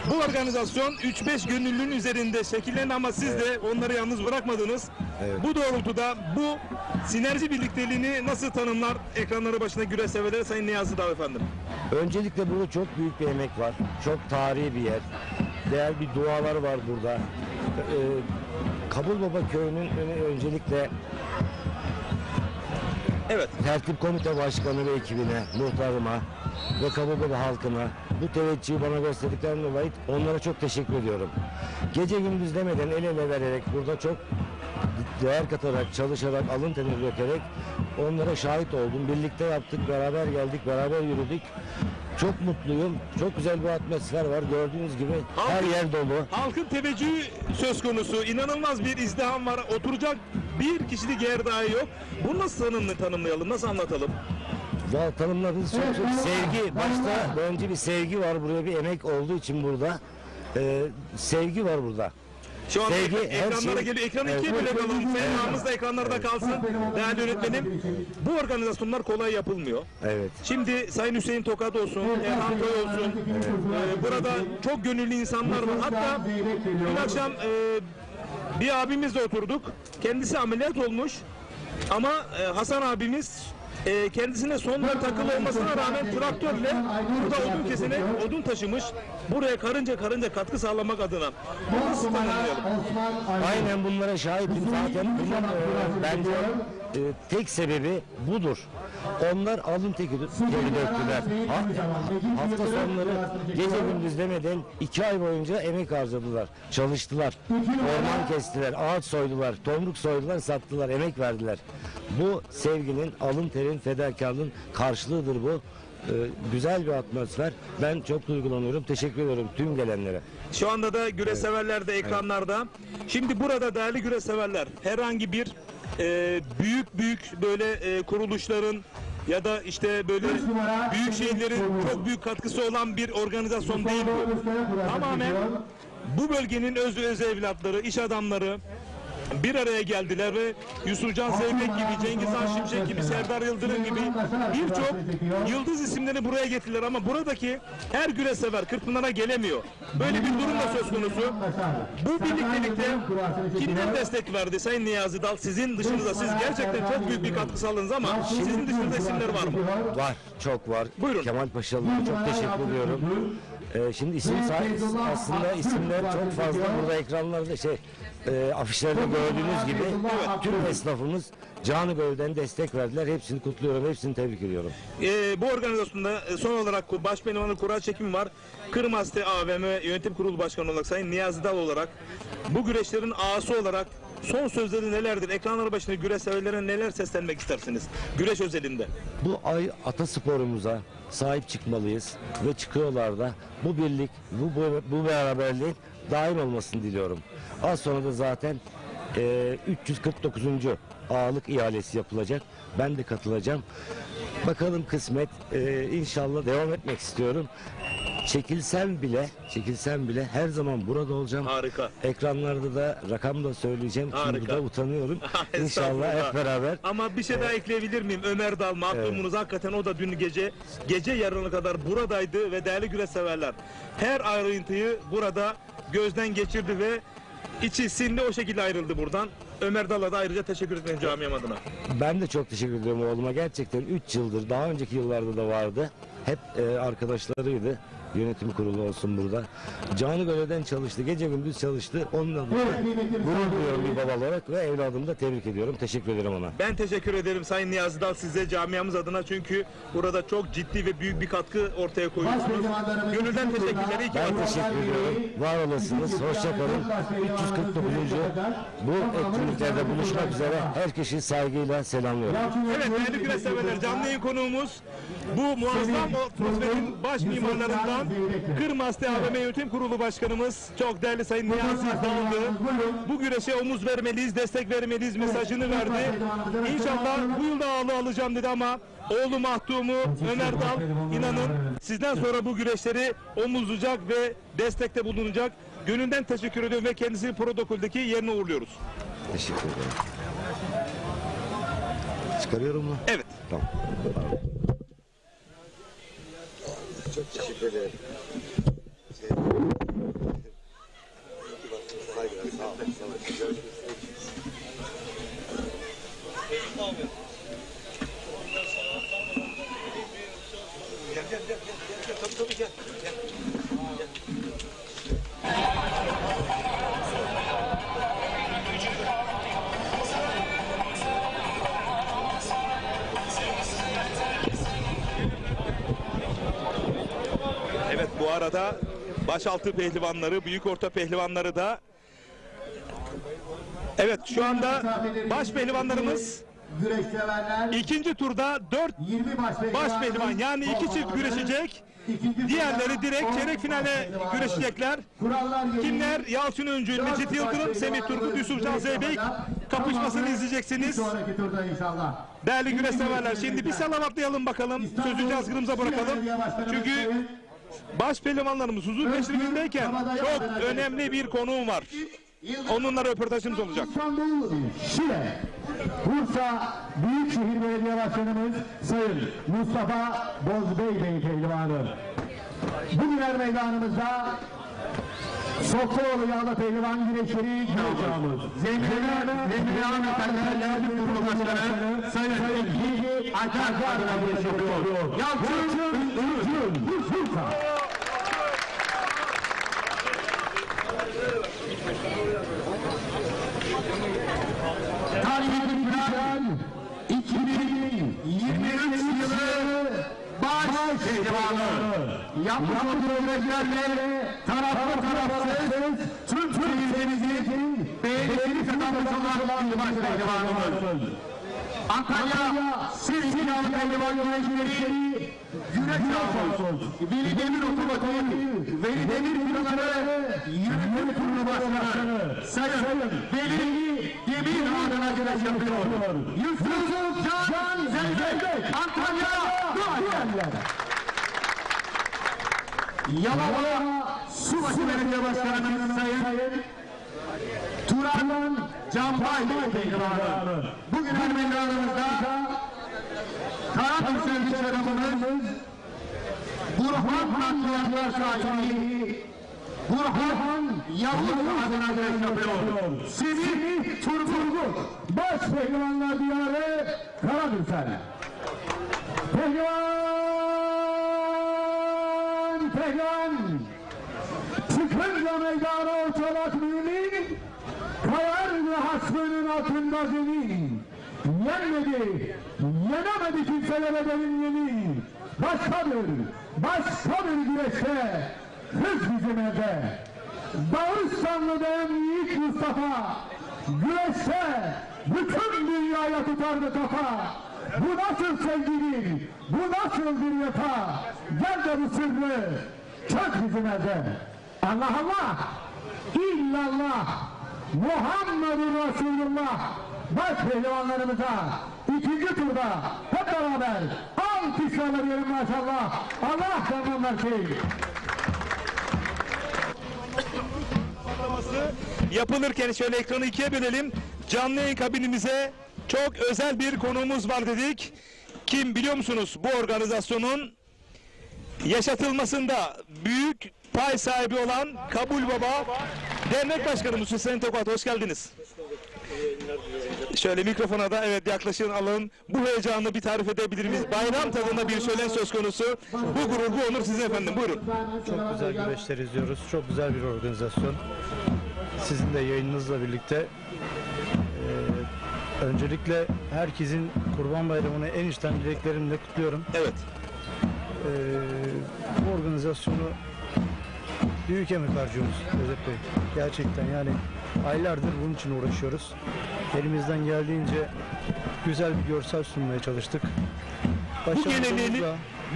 Bu organizasyon 3-5 gönüllünün üzerinde şekillendi ama siz de onları yalnız bırakmadınız. Evet. Bu doğrultuda bu sinerji birlikteliğini nasıl tanımlar ekranları başında güreş severleri Sayın Niyazi Dal efendim? Öncelikle burada çok büyük bir emek var. Çok tarihi bir yer. Değerli bir dualar var burada. Kabulbaba Köyü'nün öncelikle Evet. Tertip Komite Başkanı ve ekibine, muhtarıma ve Kabulbaba halkına bu teveccühü bana gösterdiklerine dolayı onlara çok teşekkür ediyorum. Gece gündüz demeden el ele vererek burada çok değer katarak, çalışarak, alın terini dökerek onlara şahit oldum. Birlikte yaptık, beraber geldik, beraber yürüdük. Çok mutluyum. Çok güzel bir atmosfer var. Gördüğünüz gibi her yer dolu. Halkın teveccühü söz konusu. İnanılmaz bir izdiham var. Oturacak bir kişilik yer dahi yok. Bunu nasıl tanımlayalım, nasıl anlatalım? Tanımladığınız çok sevgi. Başta önce bir sevgi var. Buraya bir emek olduğu için burada. Sevgi var burada. Şu anda Sevgi, her ekranlara şey- geliyor. Ekranı ikiye Evet. bölelim alalım. Sayın ağamız da ekranlarda kalsın. Değerli yönetmenim, bu organizasyonlar kolay yapılmıyor. Evet. Şimdi Sayın Hüseyin Tokat olsun, Erhan Köy olsun. Burada çok gönüllü insanlar var. Hatta bir akşam bir abimizle oturduk. Kendisi ameliyat olmuş. Ama Hasan abimiz kendisine sonuna takılı olmasına rağmen traktörle burada odun keserek odun taşımış. Buraya karınca katkı sağlamak adına. Bunu nasıl tanımlayalım? Aynen bunlara şahitim zaten. Bunun bence tek sebebi budur. Onlar alın teri döktüler. Hafta sonları gece gündüz demeden 2 ay boyunca emek harcadılar. Çalıştılar. Orman kestiler, ağaç soydular, tomruk soydular, sattılar, emek verdiler. Bu sevginin, alın terin, fedakarlığın karşılığıdır bu. Güzel bir atmosfer. Ben çok duygulanıyorum. Teşekkür ediyorum tüm gelenlere. Şu anda da güreş severler de ekranlarda. Şimdi burada değerli güreş severler herhangi bir büyük böyle kuruluşların ya da işte böyle büyük şeylerin çok büyük katkısı olan bir organizasyon değil bu. Tamamen bu bölgenin öz evlatları, iş adamları bir araya geldiler ve Yusufcan Zeybek gibi, Cengiz Han Şimşek gibi, Serdar Yıldırım gibi birçok yıldız isimleri buraya getirdiler ama buradaki her güreş sever Kırkpınar'a gelemiyor. Böyle bir durum da söz konusu. Bu birliktelikte kimler destek verdi Sayın Niyazi Dal? Sizin dışınızda siz gerçekten çok büyük bir katkı sağladınız ama sizin dışınızda isimler var mı? Var, çok var. Buyurun. Kemal Paşalı'na çok teşekkür ediyorum. Şimdi isim aslında isimler çok fazla burada ekranlarda afişlerde gördüğünüz gibi tüm esnafımız canı gönülden destek verdiler. Hepsini kutluyorum, hepsini tebrik ediyorum. Bu organizasyonda son olarak Başpehlivanlık kura çekimi var. Kırmasti AVM Yönetim Kurulu Başkanı olarak Sayın Niyazi Dal olarak bu güreşlerin ağası olarak son sözleri nelerdir? Ekranları başında güreş severlerine neler seslenmek istersiniz? Güreş özelinde. Bu atasporumuza sahip çıkmalıyız ve çıkıyorlar da bu birlik, bu beraberliğin daim olmasını diliyorum. Az sonra da zaten 349. ağalık ihalesi yapılacak. Ben de katılacağım. Bakalım kısmet. İnşallah devam etmek istiyorum. Çekilsem bile her zaman burada olacağım. Harika. Ekranlarda da rakam da söyleyeceğim. Şimdi Harika. burada utanıyorum. İnşallah Estağfurullah. hep beraber. Ama bir şey daha ekleyebilir miyim? Ömer Dal, mahkumunuz hakikaten o da dün gece yarına kadar buradaydı ve değerli güreş severler. Her ayrıntıyı burada gözden geçirdi ve içi sindi, o şekilde ayrıldı buradan. Ömer Dal'a da ayrıca teşekkür ederim camiam adına. Ben de çok teşekkür ediyorum oğluma. Gerçekten 3 yıldır, daha önceki yıllarda da vardı. Hep arkadaşlarıydı. Yönetim kurulu olsun burada. Canı gönülden çalıştı. Gece gündüz çalıştı. Onunla gurur duyuyorum bir baba olarak ve evladımı da tebrik ediyorum. Teşekkür ederim ona. Ben teşekkür ederim Sayın Niyazi Dal size, camiamız adına, çünkü burada çok ciddi ve büyük bir katkı ortaya koyuyorsunuz. Gönülden teşekkürler. İyi ki Ben varsınız. teşekkür ediyorum. Var olasınız. Hoşça kalın. 349. bu etkinliklerde buluşmak üzere herkesi saygıyla selamlıyorum. Evet değerli güreş severler, canlı yayın konuğumuz bu muazzam atmosferin baş mimarlarından Kırmastı AVM Yönetim Kurulu Başkanımız çok değerli Sayın Niyazi Dal'dı. Bu güreşe omuz vermeliyiz, destek vermeliyiz mesajını verdi. İnşallah bu yılda ağlı alacağım dedi ama oğlu Mahtumu Ömer Dal inanın sizden sonra bu güreşleri omuzlayacak ve destekte bulunacak. Gönülden teşekkür ediyorum ve kendisini protokoldeki yerine uğurluyoruz. Teşekkür ederim. Çıkarıyorum mu? Evet. Tamam. Çok teşekkür ederim. Evet, bu arada başaltı pehlivanları, büyük orta pehlivanları da, evet şu anda baş pehlivanlarımız Güreş severler. ikinci turda 4 20 baş pehlivan, yani 2 çift güreşecek. Diğerleri direkt çeyrek finale güreşecekler. Kimler? Yalçın Öncül, Mecit Yıldırım, Semih Turgut, Yusufcan Zeybek kapışmasını izleyeceksiniz. Sonraki turda inşallah. Değerli güreş severler, şimdi bir salavatlayalım bakalım. Sözü cazgırımıza bırakalım. Çünkü baş pehlivanlarımız huzur peşindeyken çok önemli bir konuğum var. Onunla röportajımız olacak. İstanbul Şile. Bursa Büyükşehir Belediye Başkanımız Sayın Mustafa Bozbey Bey pehlivanı. Bugün meydanımızda Soktuoğlu Yağlı Pehlivan güreşleri göreceğimiz. Zemine Metallerler Kurulu Başkanı Sayın Bilgi Acar'la güreş yapıyor. Yalçın Ürcün Bursa. Tarihi Türkmen 2023 yılı baş pehlivanı. Yapmış güreşlerle tarafsız tüm ülkemizin beğenini kazanmış olan baş pehlivanımız. Antalya Silsilalı Pehlivan güreşleri güreş yapmış. Veli Demir Otomotiv, Veli Demir Firmaları Yönetim Kurulu Başkanı Sayın Veli Demir adına güreş yapıyor. Yusuf Can Zeybek, Antalya Doğaçlar. Yalova Subaşı Belediye Başkanımız Sayın Turan Canbay Pehlivanı. Bugün her meydanımızda Karatürk Sevgi Şerefimiz Burhan Nakliyatlar sahibi Burhan Yavuz adına güreş yapıyor. Semih Turgut baş pehlivanlar diyarı Karatürk. Pehlivan çıkınca meydana ortalık mümin, kayar ve hasbının altında zemin. Yenmedi, yenemedi kimselere benim yemin. Başka bir güreşte, hız bizim evde. Dağıstanlı'da en büyük Mustafa, güreşte bütün dünyaya tutardı kafa. Bu nasıl sevgidir, bu nasıl bir yata? Gel de bu sırrı çök bizim evde. Allah Allah, illallah, Muhammedur Resulullah baş pehlivanlarımıza ikinci turda hep beraber alkışlarla diyelim maşallah. Allah canım versin. Yapılırken şöyle ekranı ikiye bölelim. Canlı yayın kabinimize çok özel bir konuğumuz var dedik. Kim biliyor musunuz? Bu organizasyonun yaşatılmasında büyük pay sahibi olan Kabul Baba Dernek Başkanımız Hüseyin Tokat. Hoş geldiniz. Şöyle mikrofona da evet yaklaşın, alın. Bu heyecanı bir tarif edebilir miyiz? Bayram tadında bir şölen söz konusu. Bu gurur, bu onur sizin efendim. Buyurun. Çok güzel güreşler izliyoruz. Çok güzel bir organizasyon. Sizin de yayınınızla birlikte öncelikle herkesin Kurban Bayramı'nı en içten dileklerimle kutluyorum. Evet. Bu organizasyonu büyük emek harcıyoruz Recep Bey. Gerçekten yani aylardır bunun için uğraşıyoruz. Elimizden geldiğince güzel bir görsel sunmaya çalıştık.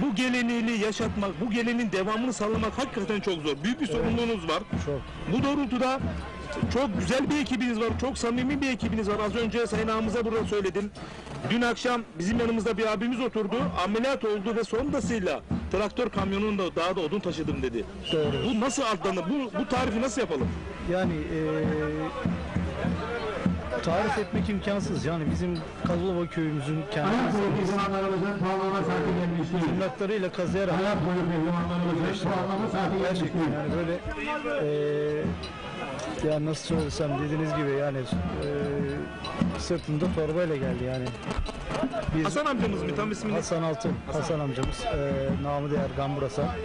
Bu geleneğini yaşatmak, bu geleneğin devamını sağlamak hakikaten çok zor. Büyük bir sorumluluğunuz var. Çok. Bu doğrultuda çok güzel bir ekibiniz var, çok samimi bir ekibiniz var. Az önce Sayın Ağamıza burada söyledim. Dün akşam bizim yanımızda bir abimiz oturdu, ameliyat oldu ve sonrasıyla traktör kamyonunda dağda odun taşıdım dedi. Doğru. Bu nasıl adlanır? Bu tarifi nasıl yapalım? Yani tarif etmek imkansız. Yani bizim Kazılova köyümüzün kendi Pehlivanlarımızın puanlama saati gelmiştir. tırnaklarıyla kazıyarak Hayat boyu pehlivanlarımızın puanlama saati gerçekten gelmiştir. yani böyle ya nasıl söylesem dediğiniz gibi yani sırtında torbayla geldi yani. Biz, Hasan amcamız mı? Tam ismini? Hasan Altın, Hasan amcamız, namı değer Gamburasa.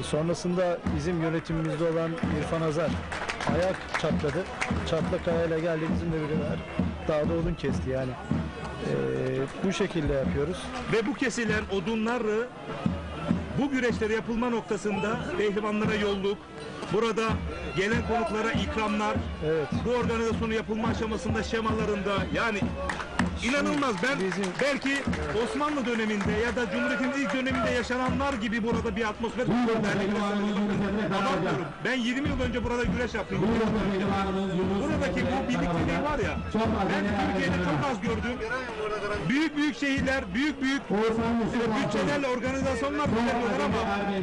Sonrasında bizim yönetimimizde olan İrfan Azar ayak çatladı. Çatlak ayağıyla geldi bizimle beraber dağda odun kesti yani. Bu şekilde yapıyoruz. Ve bu kesilen odunları bu güreşleri yapılma noktasında pehlivanlara yolluk, burada gelen konuklara ikramlar, Evet. bu organizasyonu yapılma aşamasında şemalarında yani inanılmaz. Ben belki Osmanlı döneminde ya da Cumhuriyet'in ilk döneminde yaşananlar gibi burada bir atmosfer abartmıyorum. Ben 20 yıl önce burada güreş yaptım. Buradaki bu birlikteliği var ya, ben Türkiye'de çok az gördüm. Büyük şehirler, büyük bütçelerle organizasyonlar düzenliyorlar ama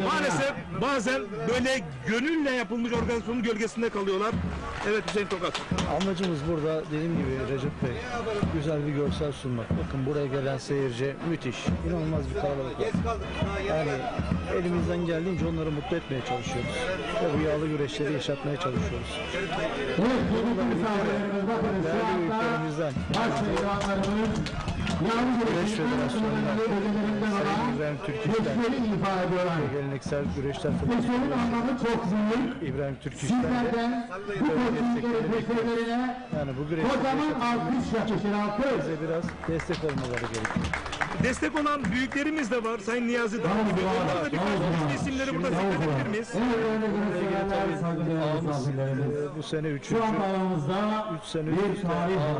maalesef bazen böyle gönülle yapılmış organizasyonun gölgesinde kalıyorlar. Evet Hüseyin Tokat. Amacımız burada dediğim gibi Recep Bey güzel bir görsel sunmak. Bakın buraya gelen seyirci müthiş. İnanılmaz bir kalabalık var. Yani elimizden geldiğince onları mutlu etmeye çalışıyoruz. Ve bu yağlı güreşleri yaşatmaya çalışıyoruz. Evet, kıymetli misafirlerimiz bakınız şu Değerli anda büyüklerimizden baş pehlivanlarımız yağlı Güreş güreşin Federasyonu'ndan özelerinden olan Sayın İbrahim Türkiş'ten geçleri ifade ediyorlar. Geleneksel Güreşler Geçlerin Federasyonu anlamı çok büyük. İbrahim Türkiş'ten de Sizlerden bu koçlukların geçlerine yani bu güreşleri kocaman alkış yakışır alkış. bize biraz destek olmaları gerekiyor. Destek olan büyüklerimiz de var. Sayın Niyazi Dağ gibi. Onlara da birkaç isimleri burada zikredebilir miyiz? Bu sene 3. Şu anda aramızda 3 sene bir üstte tarih var.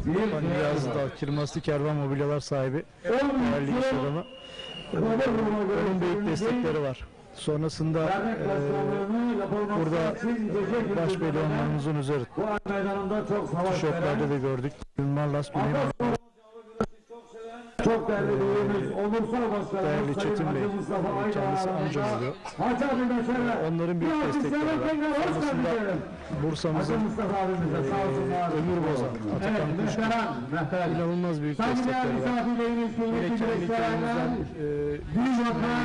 Bir Niyazi Dağ, Kirmaslı Kervan Mobilyalar sahibi değerli iş adamı. Onun büyük destekleri var. Sonrasında burada baş pehlivanlarımızın üzeri Bu meydanında çok savaş tişörtlerde de gördük. Marlas Güney çok değerli büyüğümüz Onursal Başkanımız Değerli Sayın Çetin Bey, Hacı Mustafa Aydın kendisi amcam Ağabey'e oluyor. Hacı abi mesela Onların büyük destekleri var. Sonrasında Bursa'mızın Mustafa abimize sağ olsunlar. Ömür Bozan, Atakan Kuşku inanılmaz büyük destekleri var. Yine kendi köyümüzden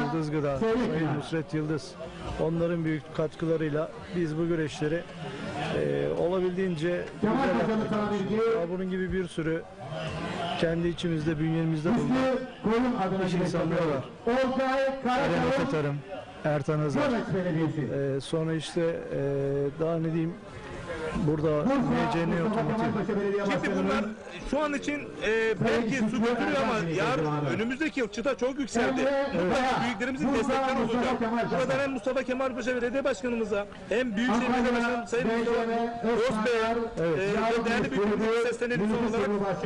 Yıldız Gıda, Sayın Nusret Yıldız. Onların büyük katkılarıyla biz bu güreşleri olabildiğince güzel yaptık. Bunun gibi bir sürü kendi içimizde, bünyemizde bulunan iş insanları var. Eren Atarım, Ertan Özer. Sonra işte daha ne diyeyim, burada MCN Otomotiv. Şimdi bunlar şu an için belki su götürüyor ama yarın önümüzdeki yıl çıta çok yükseldi. Mutlaka büyüklerimizin destekleri olacak. Buradan hem Mustafa Kemal Paşa Belediye Başkanımıza hem Büyükşehir Belediye Başkanı Sayın Mustafa Bey'e ve değerli büyüklerimize seslenelim son olarak.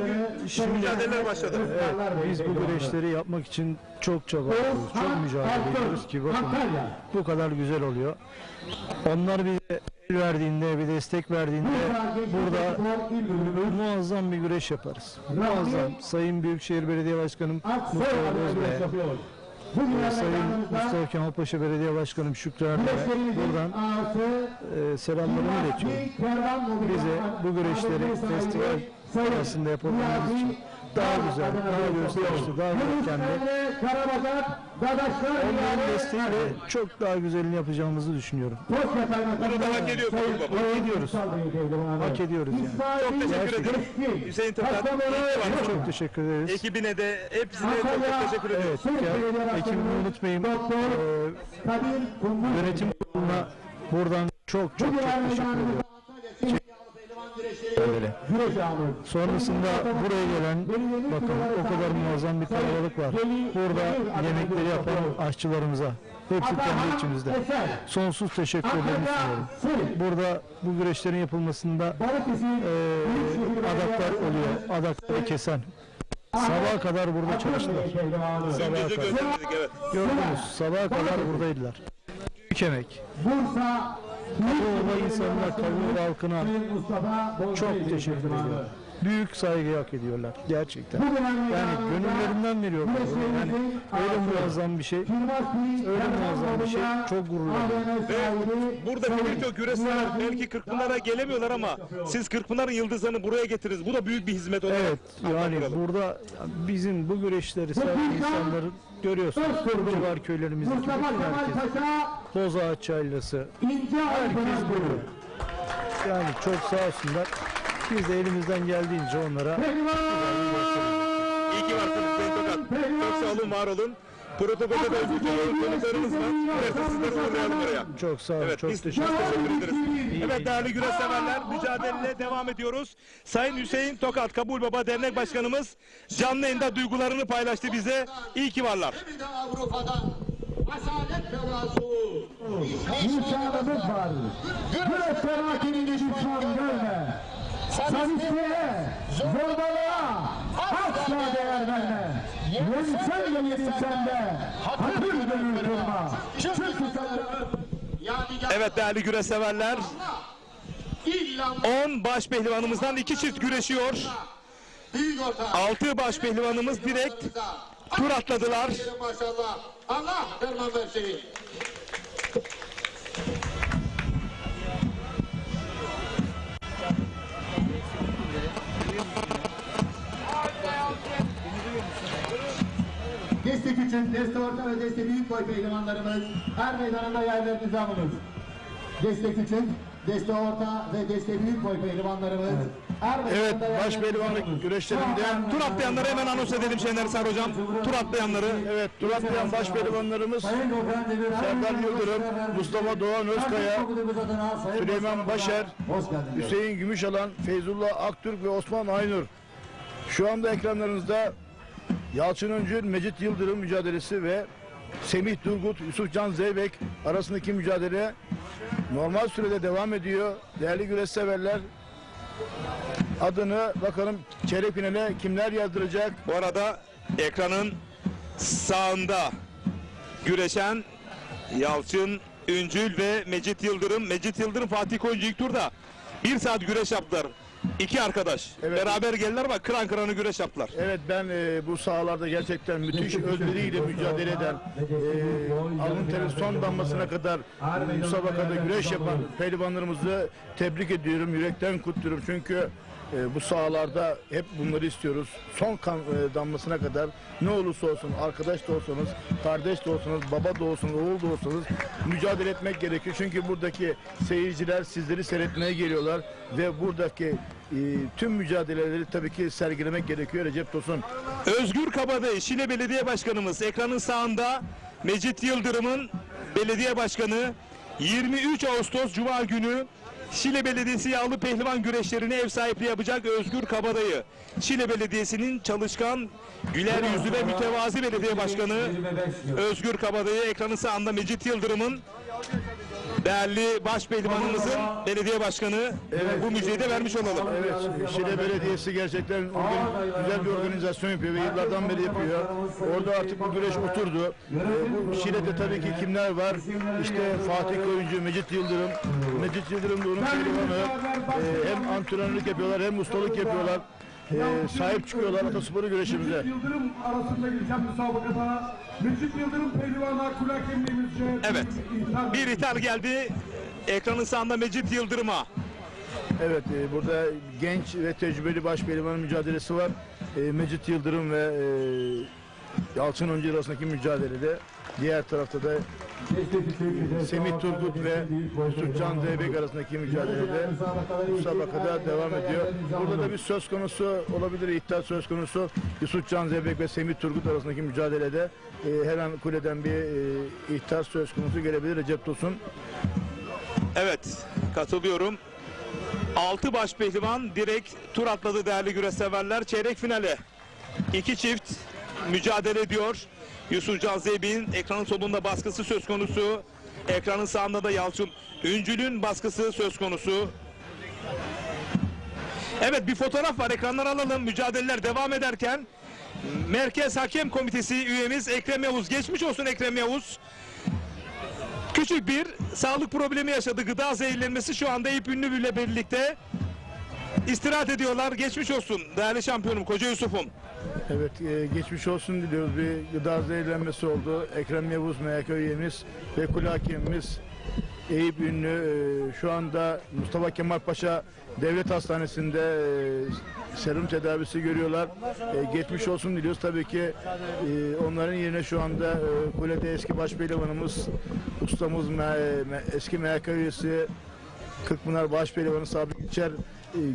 Çünkü mücadeleler başladı. Evet, biz bu güreşleri yapmak için çok çabalıyoruz, çok mücadele ediyoruz ki bakın bu kadar güzel oluyor. Onlar bize verdiğinde, bir destek verdiğinde burada muazzam bir güreş yaparız. Muazzam. Sayın Büyükşehir Belediye Başkanım Mustafa Özbey, Sayın Mustafa Kemal Paşa Belediye Başkanım Şükrü Erdem'e buradan selamlarımı iletiyorum. Bize bu güreşleri festival sırasında yapabilmemiz için daha güzel, daha gösterişli, daha görkemli. Onların desteğiyle çok daha güzelini yapacağımızı düşünüyorum. Bunu da hak ediyorsunuz baba. Hak ediyoruz. Hak ediyoruz yani. Çok teşekkür ederim. Hüseyin Tokat, Çok teşekkür ederiz. ekibine de hepsine çok teşekkür ediyoruz. Evet, ekibimi unutmayın. Yönetim kuruluna buradan çok teşekkür ediyorum. Öyle. Sonrasında buraya gelen, bakın o kadar muazzam bir kalabalık var. Burada yemekleri yapan aşçılarımıza, hepsi kendi içimizde. Sonsuz teşekkürlerimi sunuyorum. Burada bu güreşlerin yapılmasında adaklar oluyor, adakları kesen. Sabaha kadar burada çalıştılar. Sabaha kadar. Gördünüz, sabaha kadar buradaydılar. Büyük emek. Bu insanına, Kavur halkına çok teşekkür ediyorum. Büyük saygı hak ediyorlar gerçekten. Yani gönüllerinden veriyorlar. Yani öyle muazzam bir şey. Öyle muazzam bir şey. Çok gururlanıyorum. Ve burada birçok güreşler belki Kırkpınar'a gelemiyorlar ama siz Kırkpınar'ın yıldızlarını buraya getiririz. Bu da büyük bir hizmet olarak. Evet, yani burada bizim bu güreşleri seven insanları görüyorsunuz. Civar köylerimizdeki bütün herkes. Bozağaç Yaylası. Herkes görüyor. Yani çok sağ olsunlar. Biz de elimizden geldiğince onlara İyi ki varsınız Hüseyin Tokat. Çok sağ olun, var olun. Protokolde de özgürce konuklarımız var. Dilerseniz sizleri uğurlayalım oraya. çok sağ olun. Evet, Çok biz teşekkür teşekkür ederiz. Evet değerli güreş severler, mücadeleye devam ediyoruz. Sayın Hüseyin Tokat, Kabul Baba Dernek Başkanımız canlı yayında duygularını paylaştı bize. İyi ki varlar. Avrupa'dan asalet belası. İmkanımız var. Güreş sanatının düşman görme. Sadistliğe, zorbalığa asla değer verme. Yensen de yenilsen de hatır gönül kırma. Çünkü sen Evet değerli güreş severler, 10 baş pehlivanımızdan 2 çift güreşiyor. 6 baş pehlivanımız direkt tur atladılar. Maşallah. Allah derman versin. Deste küçük, deste orta ve deste büyük boy pehlivanlarımız her meydanında yerlerinizi alınız. Deste küçük, deste orta ve deste büyük boy pehlivanlarımız her Evet, meydanında baş yerlerinizi pehlivanlık alınız. güreşlerinde Tur atlayanları hemen anons edelim Şener Sar hocam. Tur atlayanları. evet, tur atlayan baş pehlivanlarımız Serdar Yıldırım, Mustafa Doğan Özkaya, Süleyman Başer, Hüseyin Gümüşalan, Feyzullah Aktürk ve Osman Aynur. Şu anda ekranlarınızda Yalçın Öncül, Mecit Yıldırım mücadelesi ve Semih Durgut, Yusufcan Zeybek arasındaki mücadele normal sürede devam ediyor. Değerli güreş severler, adını bakalım çeyrek finale kimler yazdıracak? Bu arada ekranın sağında güreşen Yalçın Üncül ve Mecit Yıldırım. Mecit Yıldırım Fatih Koyuncu ilk turda 1 saat güreş yaptılar. İki arkadaş Evet. beraber geldiler ama kıran kıranı güreş yaptılar. Evet, ben bu sahalarda gerçekten müthiş özveriyle mücadele eden, alın terin son damlasına kadar müsabakada güreş yapan pehlivanlarımızı tebrik ediyorum, yürekten kutluyorum. Çünkü bu sahalarda hep bunları istiyoruz. Son kan damlasına kadar ne olursa olsun, arkadaş da olsanız, kardeş de olsanız, baba da olsanız, oğul da olsanız mücadele etmek gerekiyor. Çünkü buradaki seyirciler sizleri seyretmeye geliyorlar ve buradaki tüm mücadeleleri tabii ki sergilemek gerekiyor. Recep Tosun. Özgür Kabadayı Şile Belediye Başkanımız ekranın sağında. Mecit Yıldırım'ın belediye başkanı 23 Ağustos Cuma günü Şile Belediyesi yağlı pehlivan güreşlerine ev sahipliği yapacak Özgür Kabadayı. Şile Belediyesi'nin çalışkan, güler yüzlü ve mütevazi belediye başkanı Özgür Kabadayı ekranın sağında. Mecit Yıldırım'ın değerli başpehlivanımızın belediye başkanı bu müjdeyi de vermiş olalım. Evet, Şile Belediyesi gerçekten güzel bir organizasyon yapıyor ve yıllardan beri yapıyor. Orada artık bu güreş oturdu. Bu Şile'de tabii ki kimler var? İşte Fatih Koyuncu, Mecit Yıldırım. Mecit Yıldırım da onun pehlivanı. Hem antrenörlük yapıyorlar hem ustalık yapıyorlar. Sahip çıkıyorlar Atasporu güreşimize. Mecit Yıldırım arasında geçen müsabakada Mecit Yıldırım pehlivana kulak emniğimizce Evet, bir ithal geldi ekranın sağında Mecit Yıldırım'a. Evet, burada genç ve tecrübeli başpehlivanın mücadelesi var. Mecit Yıldırım ve Yalçın Öncü arasındaki mücadelede. Diğer tarafta da Semih Turgut ve Yusufcan Zeybek arasındaki mücadelede müsabakada devam ediyor. Burada da bir söz konusu olabilir, iddia söz konusu. Yusufcan Zeybek ve Semih Turgut arasındaki mücadelede her an kuleden bir ihtar söz konusu gelebilir. Recep Tosun. Evet, katılıyorum. 6 başpehlivan direkt tur atladı değerli güreş severler. Çeyrek finale 2 çift mücadele ediyor. Yusufcan Zeybek'in ekranın solunda baskısı söz konusu. Ekranın sağında da Yalçın Öncü'nün baskısı söz konusu. Evet, bir fotoğraf var, ekranlara alalım. Mücadeleler devam ederken Merkez Hakem Komitesi üyemiz Ekrem Yavuz. Geçmiş olsun Ekrem Yavuz. Küçük bir sağlık problemi yaşadı. Gıda zehirlenmesi, şu anda Eyüp Ünlü ile birlikte istirahat ediyorlar. Geçmiş olsun değerli şampiyonum Koca Yusuf'um. Evet, geçmiş olsun diliyoruz. Bir gıda zehirlenmesi oldu. Ekrem Yavuz MHK üyemiz ve kule hakemimiz Eyüp Ünlü şu anda Mustafa Kemal Paşa Devlet Hastanesi'nde serum tedavisi görüyorlar. Geçmiş olsun diliyoruz. Tabii ki onların yerine şu anda kulede eski başpehlivanımız, ustamız, eski MHK üyesi Kırkpınar Başpehlivanı Sabri Geçer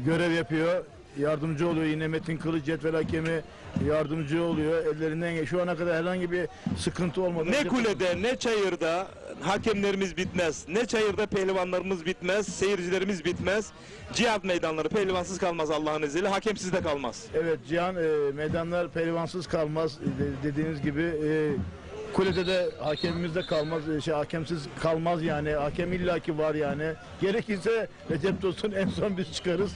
görev yapıyor. Yardımcı oluyor, yine Metin Kılıç cetvel hakemi yardımcı oluyor. Ellerinden şu ana kadar herhangi bir sıkıntı olmadı. Ne kulede ne çayırda hakemlerimiz bitmez. Ne çayırda pehlivanlarımız bitmez. Seyircilerimiz bitmez. Cihat meydanları pehlivansız kalmaz Allah'ın izniyle. Hakemsiz de kalmaz. Evet Cihan, meydanlar pehlivansız kalmaz dediğiniz gibi. Kulede de hakemimiz de kalmaz, hakemsiz kalmaz yani. Hakem illaki var yani. Gerekirse Recep Tosun en son biz çıkarız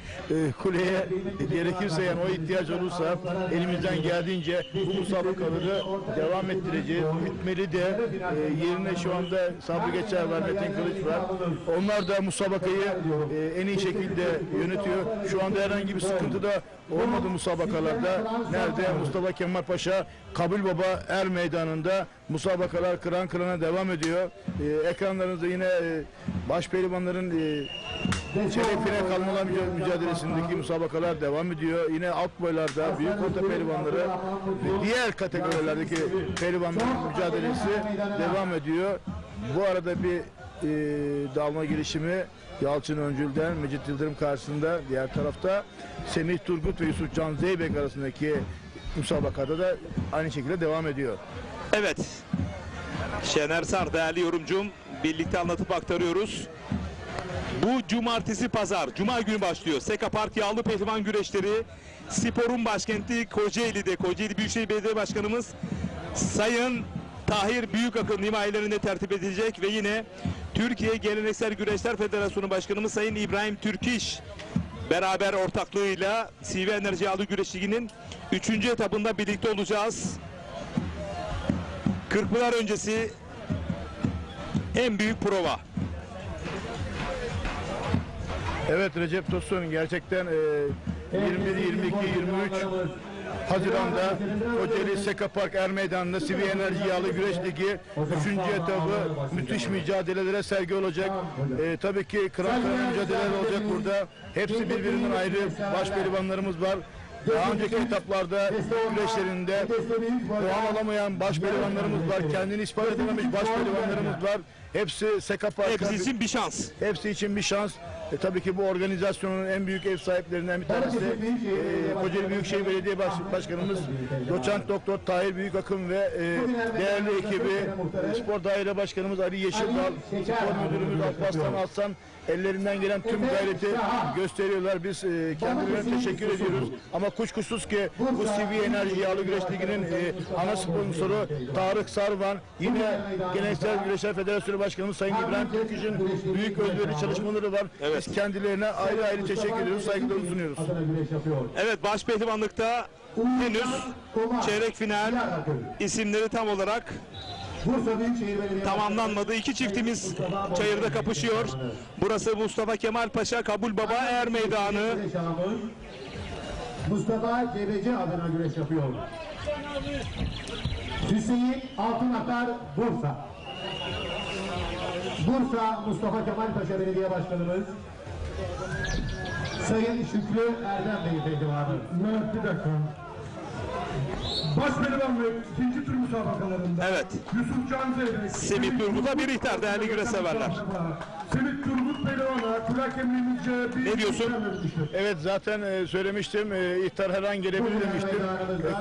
kuleye. Gerekirse yani o ihtiyaç olursa elimizden geldiğince bu musabakaları devam ettireceğiz. Bitmeli de yerine şu anda Sabri Geçer var, Metin Kılıç var. Onlar da musabakayı en iyi şekilde yönetiyor. Şu anda herhangi bir sıkıntı da olmadı musabakalarda. Nerede? Mustafa Kemal Paşa Kabul Baba Er Meydanı'nda musabakalar kıran kırana devam ediyor. Ekranlarınızda yine başpehlivanların çeyrek final kalmalar mücadelesindeki musabakalar devam ediyor. Yine alt boylarda büyük orta pehlivanları ve diğer kategorilerdeki pehlivanların mücadelesi devam ediyor. Bu arada bir dalma girişimi Yalçın Öncül'den Mecit Yıldırım karşısında, diğer tarafta Semih Turgut ve Yusufcan Zeybek arasındaki musabakada da aynı şekilde devam ediyor. Evet. Şener Sar değerli yorumcum, birlikte anlatıp aktarıyoruz. Bu cumartesi pazar, cuma günü başlıyor. Seka Park Yağlı Pehlivan Güreşleri sporun başkenti Kocaeli'de. Kocaeli Büyükşehir Belediye Başkanımız Sayın Tahir Büyükakın himayelerinde tertip edilecek ve yine Türkiye Geleneksel Güreşler Federasyonu Başkanımız Sayın İbrahim Türkiş beraber ortaklığıyla CV Enerji Yağlı Güreş Ligi'nin 3. etapında birlikte olacağız. Kırkpınar öncesi en büyük prova. Evet Recep Tosun gerçekten 21, 22, 23 Haziran'da Kocaeli Seka Park Er Meydanı'nda CV Enerji Yağlı Güreş Ligi 3. etabı müthiş mücadelelere sergi olacak. Tabii ki kıran mücadeleler olacak burada. Hepsi birbirinden ayrı başpehlivanlarımız var. Daha önceki etaplarda güreşlerinde puan alamayan başpehlivanlarımız var. Kendini ispat edememiş başpehlivanlarımız var. Hepsi Seka Park'a... Hepsi için bir şans. Hepsi için bir şans. Tabii ki bu organizasyonun en büyük ev sahiplerinden bir tanesi Kocaeli Büyükşehir Belediye Başkanımız Doçent Doktor Tahir Büyükakın ve değerli ekibi Spor Daire Başkanımız Ali Yeşildal, Spor Müdürümüz Alparslan Aslan, ellerinden gelen tüm gayreti gösteriyorlar. Biz kendilerine teşekkür ediyoruz. Ama kuşkusuz ki bu CV Enerji Yağlı Güreş Ligi'nin ana sponsoru Tarık Sarvan, yine Geleneksel Güreşler Federasyonu Başkanımız Sayın İbrahim Türküş'ün büyük özverili çalışmaları var. Biz kendilerine ayrı ayrı teşekkür ediyoruz, saygılarımızı sunuyoruz. Evet, başpehlivanlıkta henüz çeyrek final isimleri tam olarak tamamlanmadı. İki çiftimiz çayırda kapışıyor. Burası Mustafa Kemal Paşa Kabul Baba Er Meydanı. Mustafa Cebeci adına güreş yapıyor. Hüseyin Altınakar Bursa. Bursa Mustafa Kemal Paşa Belediye Başkanımız Sayın Şükrü Erdem Bey pehlivanı. Evet, bir dakika. Başpehlivanlık ikinci tur müsabakalarında Evet. Yusuf Can Zeyrek, Semih Turgut'a bir ihtar değerli güreş severler. Semih Turgut Pehlivan'a kulak emrimizce bir Ne diyorsun? Evet, zaten söylemiştim, ihtar her an gelebilir demiştim.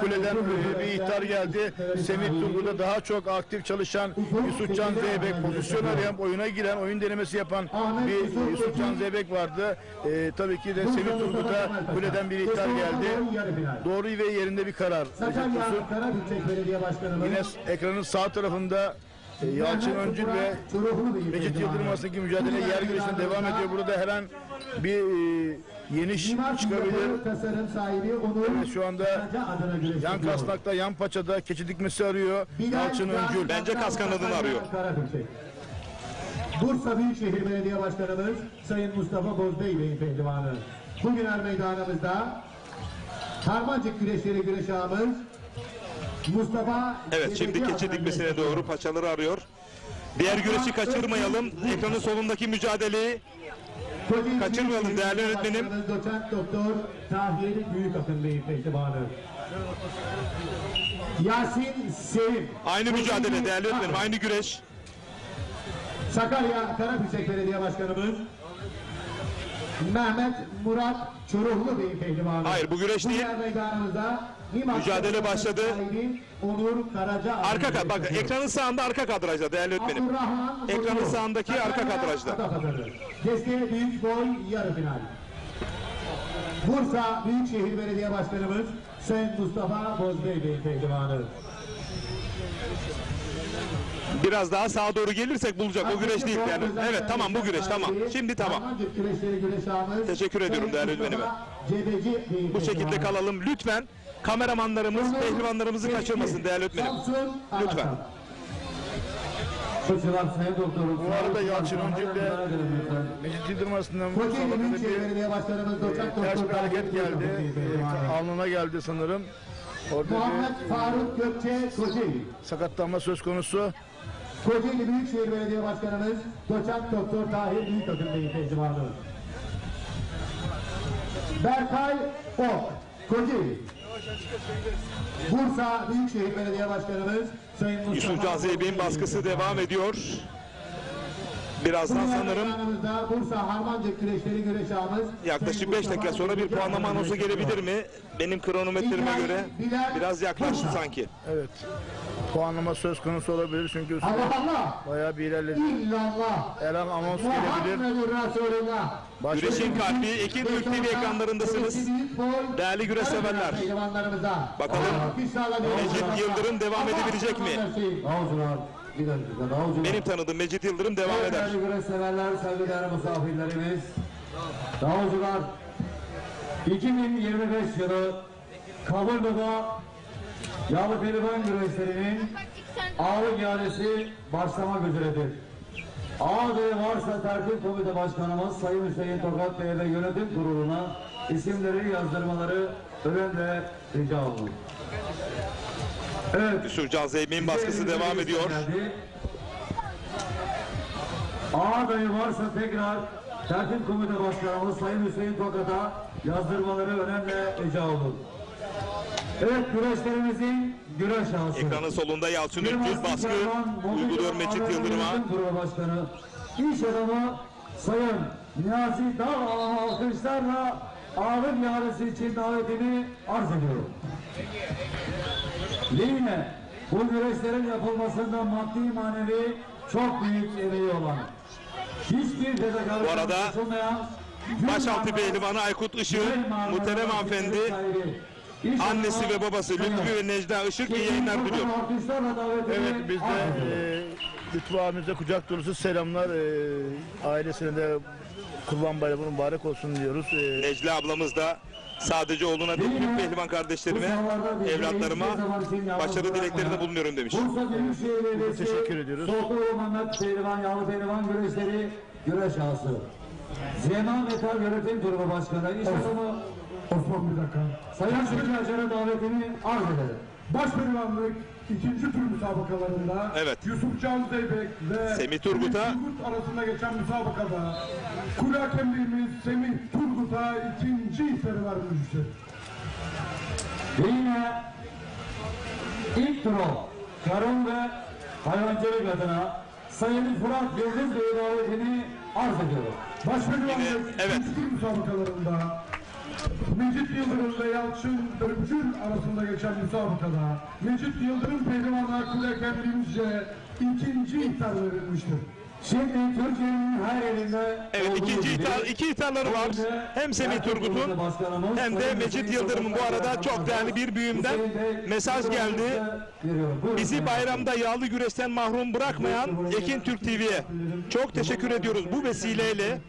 Kuleden bir ihtar geldi. Semih Turgut'a daha çok aktif çalışan Yusuf Can Zeybek, pozisyon arayan, oyuna giren, oyun denemesi yapan bir Yusuf Can Zeybek vardı. Tabii ki de Semih Turgut'a kuleden bir ihtar geldi. Doğru ve yerinde bir karar. Sakarya Karabükçek Belediye Başkanımız Yine ekranın sağ tarafında Yalçın Öncül ve Mecit Yıldırım arasındaki mücadele yer güreşine devam ediyor. Burada her an bir yeniş çıkabilir. tasarım sahibi Onur Evet, şu anda adına güreş yan yapıyor. kasnakta, yan paçada keçi dikmesi arıyor Yalçın Öncül. Bence kas kanadını arıyor. Karabükçek. Bursa Büyükşehir Belediye Başkanımız Sayın Mustafa Bozbey Bey'in pehlivanı. Bugün Er Meydanımızda Harmancık güreşleri güreş ağamız Mustafa Evet, şimdi Cebeci keçi adına dikmesine güreş doğru yapıyor. paçaları arıyor. Diğer güreşi kaçırmayalım. Ekranın solundaki mücadeleyi Kocaeli kaçırmayalım Büyükşehir değerli Belediye öğretmenim. Başkanımız Doçent Doktor Tahir Büyükakın Bey'in pehlivanı. Yasin Sevim. Aynı mücadele değerli öğretmenim, aynı güreş. Sakarya Karabükçek Belediye Başkanımız Mehmet Murat Çoruhlu Bey'in pehlivanı. Hayır, bu güreş değil. Diğer meydanımızda Mücadele başladı. Onur Karaca. Bak, ekranın sağında arka kadrajda değerli öğretmenim. Abdurrahman Ekranın Soylu. sağındaki arka Sakarya kadrajda. Adapazarı. Desteğe büyük boy yarı final. Bursa Büyükşehir Belediye Başkanımız Sayın Mustafa Bozbey Bey'in pehlivanı. Biraz daha sağa doğru gelirsek bulacak. O güreş değil yani. Evet, tamam, bu güreş tamam. Şimdi tamam. Harmancık güreşleri güreş ağamız Teşekkür ediyorum Sayın değerli Mustafa öğretmenime. Cebeci Bey'in Bu şekilde pehlivanı. kalalım. Lütfen kameramanlarımız, pehlivanlarımızı kaçırmasın değerli öğretmenim. Samsun Lütfen. Alasan. Bu arada Yalçın Öncül ile Mecit Yıldırım arasında Kocaeli Büyükşehir müsabakada Belediye Başkanımız Doçent bir ters Doktor bir hareket Tahir geldi. Büyükakın Bey'in pehlivanı. Alnına geldi sanırım. Orada Muhammed bir Faruk Gökçe Kocaeli. sakatlanma söz konusu. Kocaeli Büyükşehir Belediye Başkanımız Doçent Doktor Tahir Büyükakın Bey'in pehlivanı. Berkay Ok, Kocaeli. Bursa Büyükşehir Belediye Başkanımız Sayın Mustafa Yusuf Can Zeybek'in baskısı devam ediyor. Birazdan sanırım Bursa Harmancık güreşleri güreş ağamız yaklaşık 5 dakika sonra bir puanlama anonsu gelebilir mi? Benim kronometreme göre biraz yaklaştı sanki. Evet. Puanlama söz konusu olabilir çünkü süre Allah Allah! bayağı bir ilerledi. İllallah! Her an anons gelebilir. Muhammedur Resulullah! Güreşin kalbi Ekin Türk TV ekranlarındasınız. Değerli güreş severler. Bakalım Mecit Yıldırım devam edebilecek mi? Davulcular, bir dakika, davulcular. Benim tanıdığım Mecit Yıldırım devam eder. Değerli güreş severler, saygıdeğer misafirlerimiz. Davulcular, 2025 yılı Kabul Baba Yağlı Pehlivan güreşlerinin ağır ihalesi başlamak üzeredir. Ağabey varsa tertip komite başkanımız Sayın Hüseyin Tokat Bey ve yönetim kuruluna isimleri yazdırmaları önemli rica olunur. Evet. Yusuf Can Zeybek'in baskısı devam ediyor. Ağabey varsa tekrar tertip komite başkanımız Sayın Hüseyin Tokat'a yazdırmaları önemli rica olunur. Evet, güreşlerimizin güreş ağası. Ekranın solunda Yalçın Öncül baskı uyguluyor Mecit Yıldırım'a. Kurulu Başkanı, iş adamı Sayın Niyazi Dağ alkışlarla ağır ihalesi için davetini arz ediyorum. Yine bu güreşlerin yapılmasında maddi manevi çok büyük emeği olan Hiçbir fedakarlık Bu arada yapılmayan Başaltı Pehlivanı Aykut Işık, muhterem hanımefendi, annesi ve babası Lütfü ve Necla Işık iyi yayınlar diliyorum. Evet, biz de Lütfü abimize kucak dolusu selamlar. Ailesine de Kurban Bayramı mübarek olsun diyoruz. Necla ablamız da sadece oğluna değil tüm pehlivan kardeşlerime, evlatlarıma başarı dileklerinde bulunuyorum demiş. Bursa Büyükşehir Belediyesi Teşekkür ediyoruz. Soğukluğu Mehmet Pehlivan, Yağlı Pehlivan güreşleri güreş ağası. Zema Metal Yönetim Kurulu Başkanı İş Adamı Osman bir dakika. Sayın Şükrü Acar'a davetini arz ederim. Başpehlivanlık ikinci tur müsabakalarında Evet. Yusufcan Zeybek ve Semih Turgut'a Turgut arasında geçen müsabakada kule hakemliğimiz Semih Turgut'a ikinci hisleri vermiştir. Ve yine ilk turu tarım ve hayvancılık adına Sayın Fırat Yıldız Bey davetini arz ediyorum. Başpehlivanlık Evet. ikinci tur müsabakalarında Mecit Yıldırım ve Yalçın Öpücül arasında geçen müsabakada Mecit Yıldırım Pehlivan'a kule hakemliğimizce ikinci ihtar verilmiştir. Şimdi Türkiye'nin her yerinde Evet, iki ihtarları var. Hem Semih Turgut'un hem de Mecit Yıldırım'ın. Bu arada çok değerli bir büyüğümden mesaj geldi. Bizi bayramda yağlı güreşten mahrum bırakmayan Ekin Türk TV'ye çok teşekkür ediyoruz. Bu vesileyle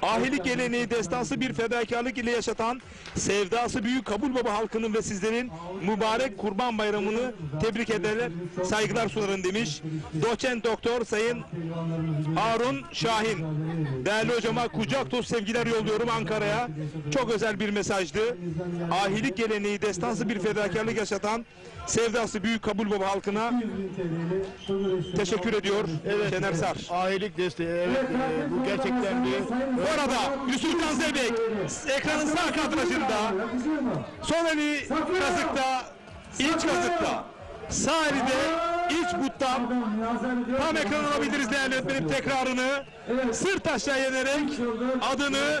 ahilik geleneği destansı bir fedakarlık ile yaşatan sevdası büyük Kabul Baba halkının ve sizlerin mübarek Kurban Bayramı'nı tebrik ederler, saygılar sunarım demiş. Doçent Doktor Sayın Harun Şahin. Değerli hocama kucak dolusu sevgiler yolluyorum Ankara'ya. Çok özel bir mesajdı. Ahilik geleneği destansı bir fedakarlık yaşatan sevdası büyük Kabul Baba halkına teşekkür ediyor. Şener Sar. Ahilik desteği, evet, bu gerçekten bir... Bu arada Yusufcan Zeybek ekranın sağ kadrajında, sol eli kazıkta, iç kazıkta, sağ eli de iç buttan. Tam ekran alabiliriz değerli öğretmenim tekrarını. Sırt aşağı yenerek adını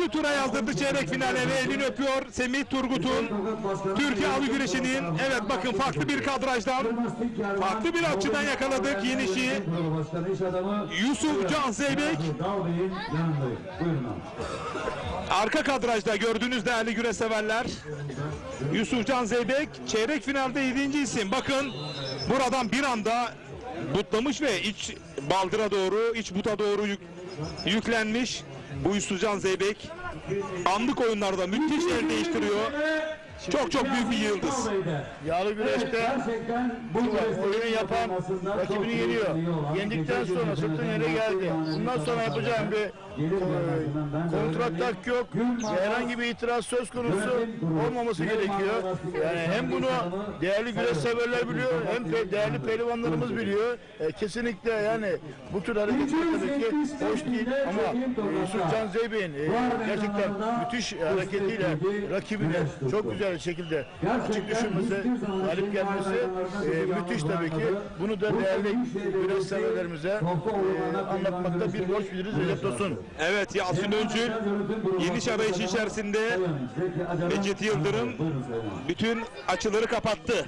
3. tura yazdırdı çeyrek finale ve elini öpüyor Semih Turgut'un. Türkiye Avı Güreşi'nin, evet bakın farklı bir kadrajdan, farklı bir açıdan yakaladık yenişi. Yusufcan Zeybek. Arka kadrajda gördüğünüz değerli güreş severler. Yusufcan Zeybek çeyrek finalde 7. isim. Bakın buradan bir anda butlamış ve iç baldıra doğru, iç buta doğru yüklenmiş. Bu Yusufcan Zeybek anlık oyunlarda müthiş el değiştiriyor. Çok büyük bir yıldız. Yağlı güreşte oyunu yapan rakibini yeniyor. Yendikten sonra sırtın yere geldi. Bundan sonra yapacağım bir kontratak yok. Herhangi bir itiraz söz konusu olmaması gerekiyor. Yani hem bunu değerli güreş severler biliyor, hem de değerli pehlivanlarımız biliyor. Kesinlikle yani bu tür hareketler tabii ki hoş değil ama Yusufcan Zeybek'in gerçekten müthiş hareketiyle rakibine çok güzel şekilde açık düşürmesi, galip gelmesi müthiş tabii ki. Bunu da değerli güreş severlerimize anlatmakta bir borç biliriz Recep Tosun. Evet, Yalçın Öncül yeniş arayışı içerisinde. Mecit Yıldırım bütün açıları kapattı.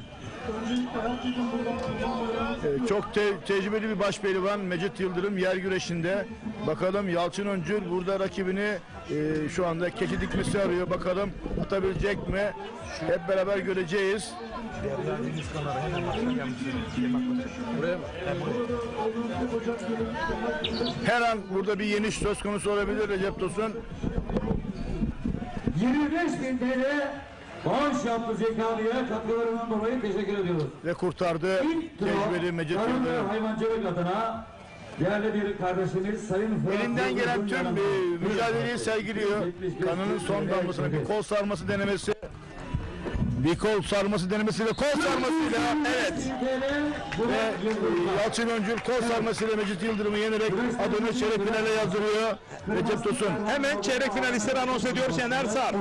Çok tecrübeli bir başpehlivan Mecit Yıldırım yer güreşinde. Bakalım Yalçın Öncül burada rakibini şu anda keçi dikmesi arıyor. Bakalım atabilecek mi? Hep beraber göreceğiz. Her an burada bir yeniş söz konusu olabilir Recep Tosun. 25.000 TL bağış yaptı Zekabi'ye katkılarından dolayı teşekkür ediyoruz. Ve kurtardı tecrübeli Mecit Tarım ve Yıldırım. hayvancılık adına değerli bir kardeşimiz Sayın Fırat Elinden gelen Yıldız'ın tüm yanında. mücadeleyi sergiliyor. Kanının son damlasını bir kol sarması denemesi. Bir kol sarması denemesi ve kol sarmasıyla evet. Ve Yalçın Öncül kol sarmasıyla Mecit Yıldırım'ı yenerek adını çeyrek finale yazdırıyor Recep Tosun. Hemen çeyrek finalistleri anons ediyor Şener Sar.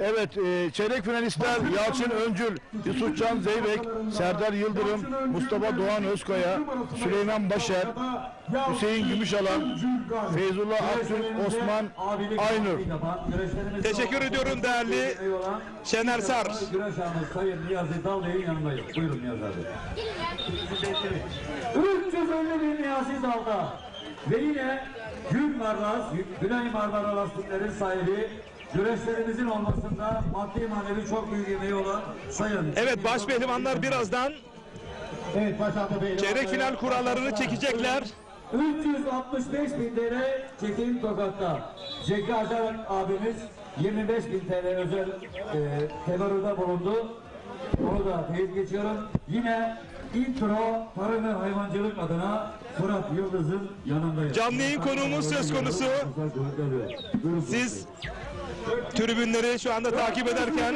Evet, çeyrek finalistler Yalçın Öncül, Yusufcan Zeybek, Serdar Yıldırım, Mustafa Doğan Özkaya, Süleyman Başer, Hüseyin Gümüşalan, Feyzullah Aktürk, Osman Aynur. Teşekkür ediyorum değerli Şener Sar. Sayın Niyazi Dalday'ın yanındayım. Buyurun Niyazi abi. 350 bin Niyazi Dalda. Ve yine Güney Marmara lastiklerin sahibi, güreşlerimizin olmasında maddi manevi çok büyük emeği olan Sayın. Evet, baş pehlivanlar birazdan çeyrek final kurallarını çekecekler. 365.000 TL çekim Tokat'ta. Zeki Acar abimiz 25.000 TL özel tebarruda bulundu. Onu da teyit geçiyorum. Yine intro tarım ve hayvancılık adına Fırat Yıldız'ın yanındayız. Canlı yayın konuğumuz söz konusu. Siz tribünleri şu anda takip ederken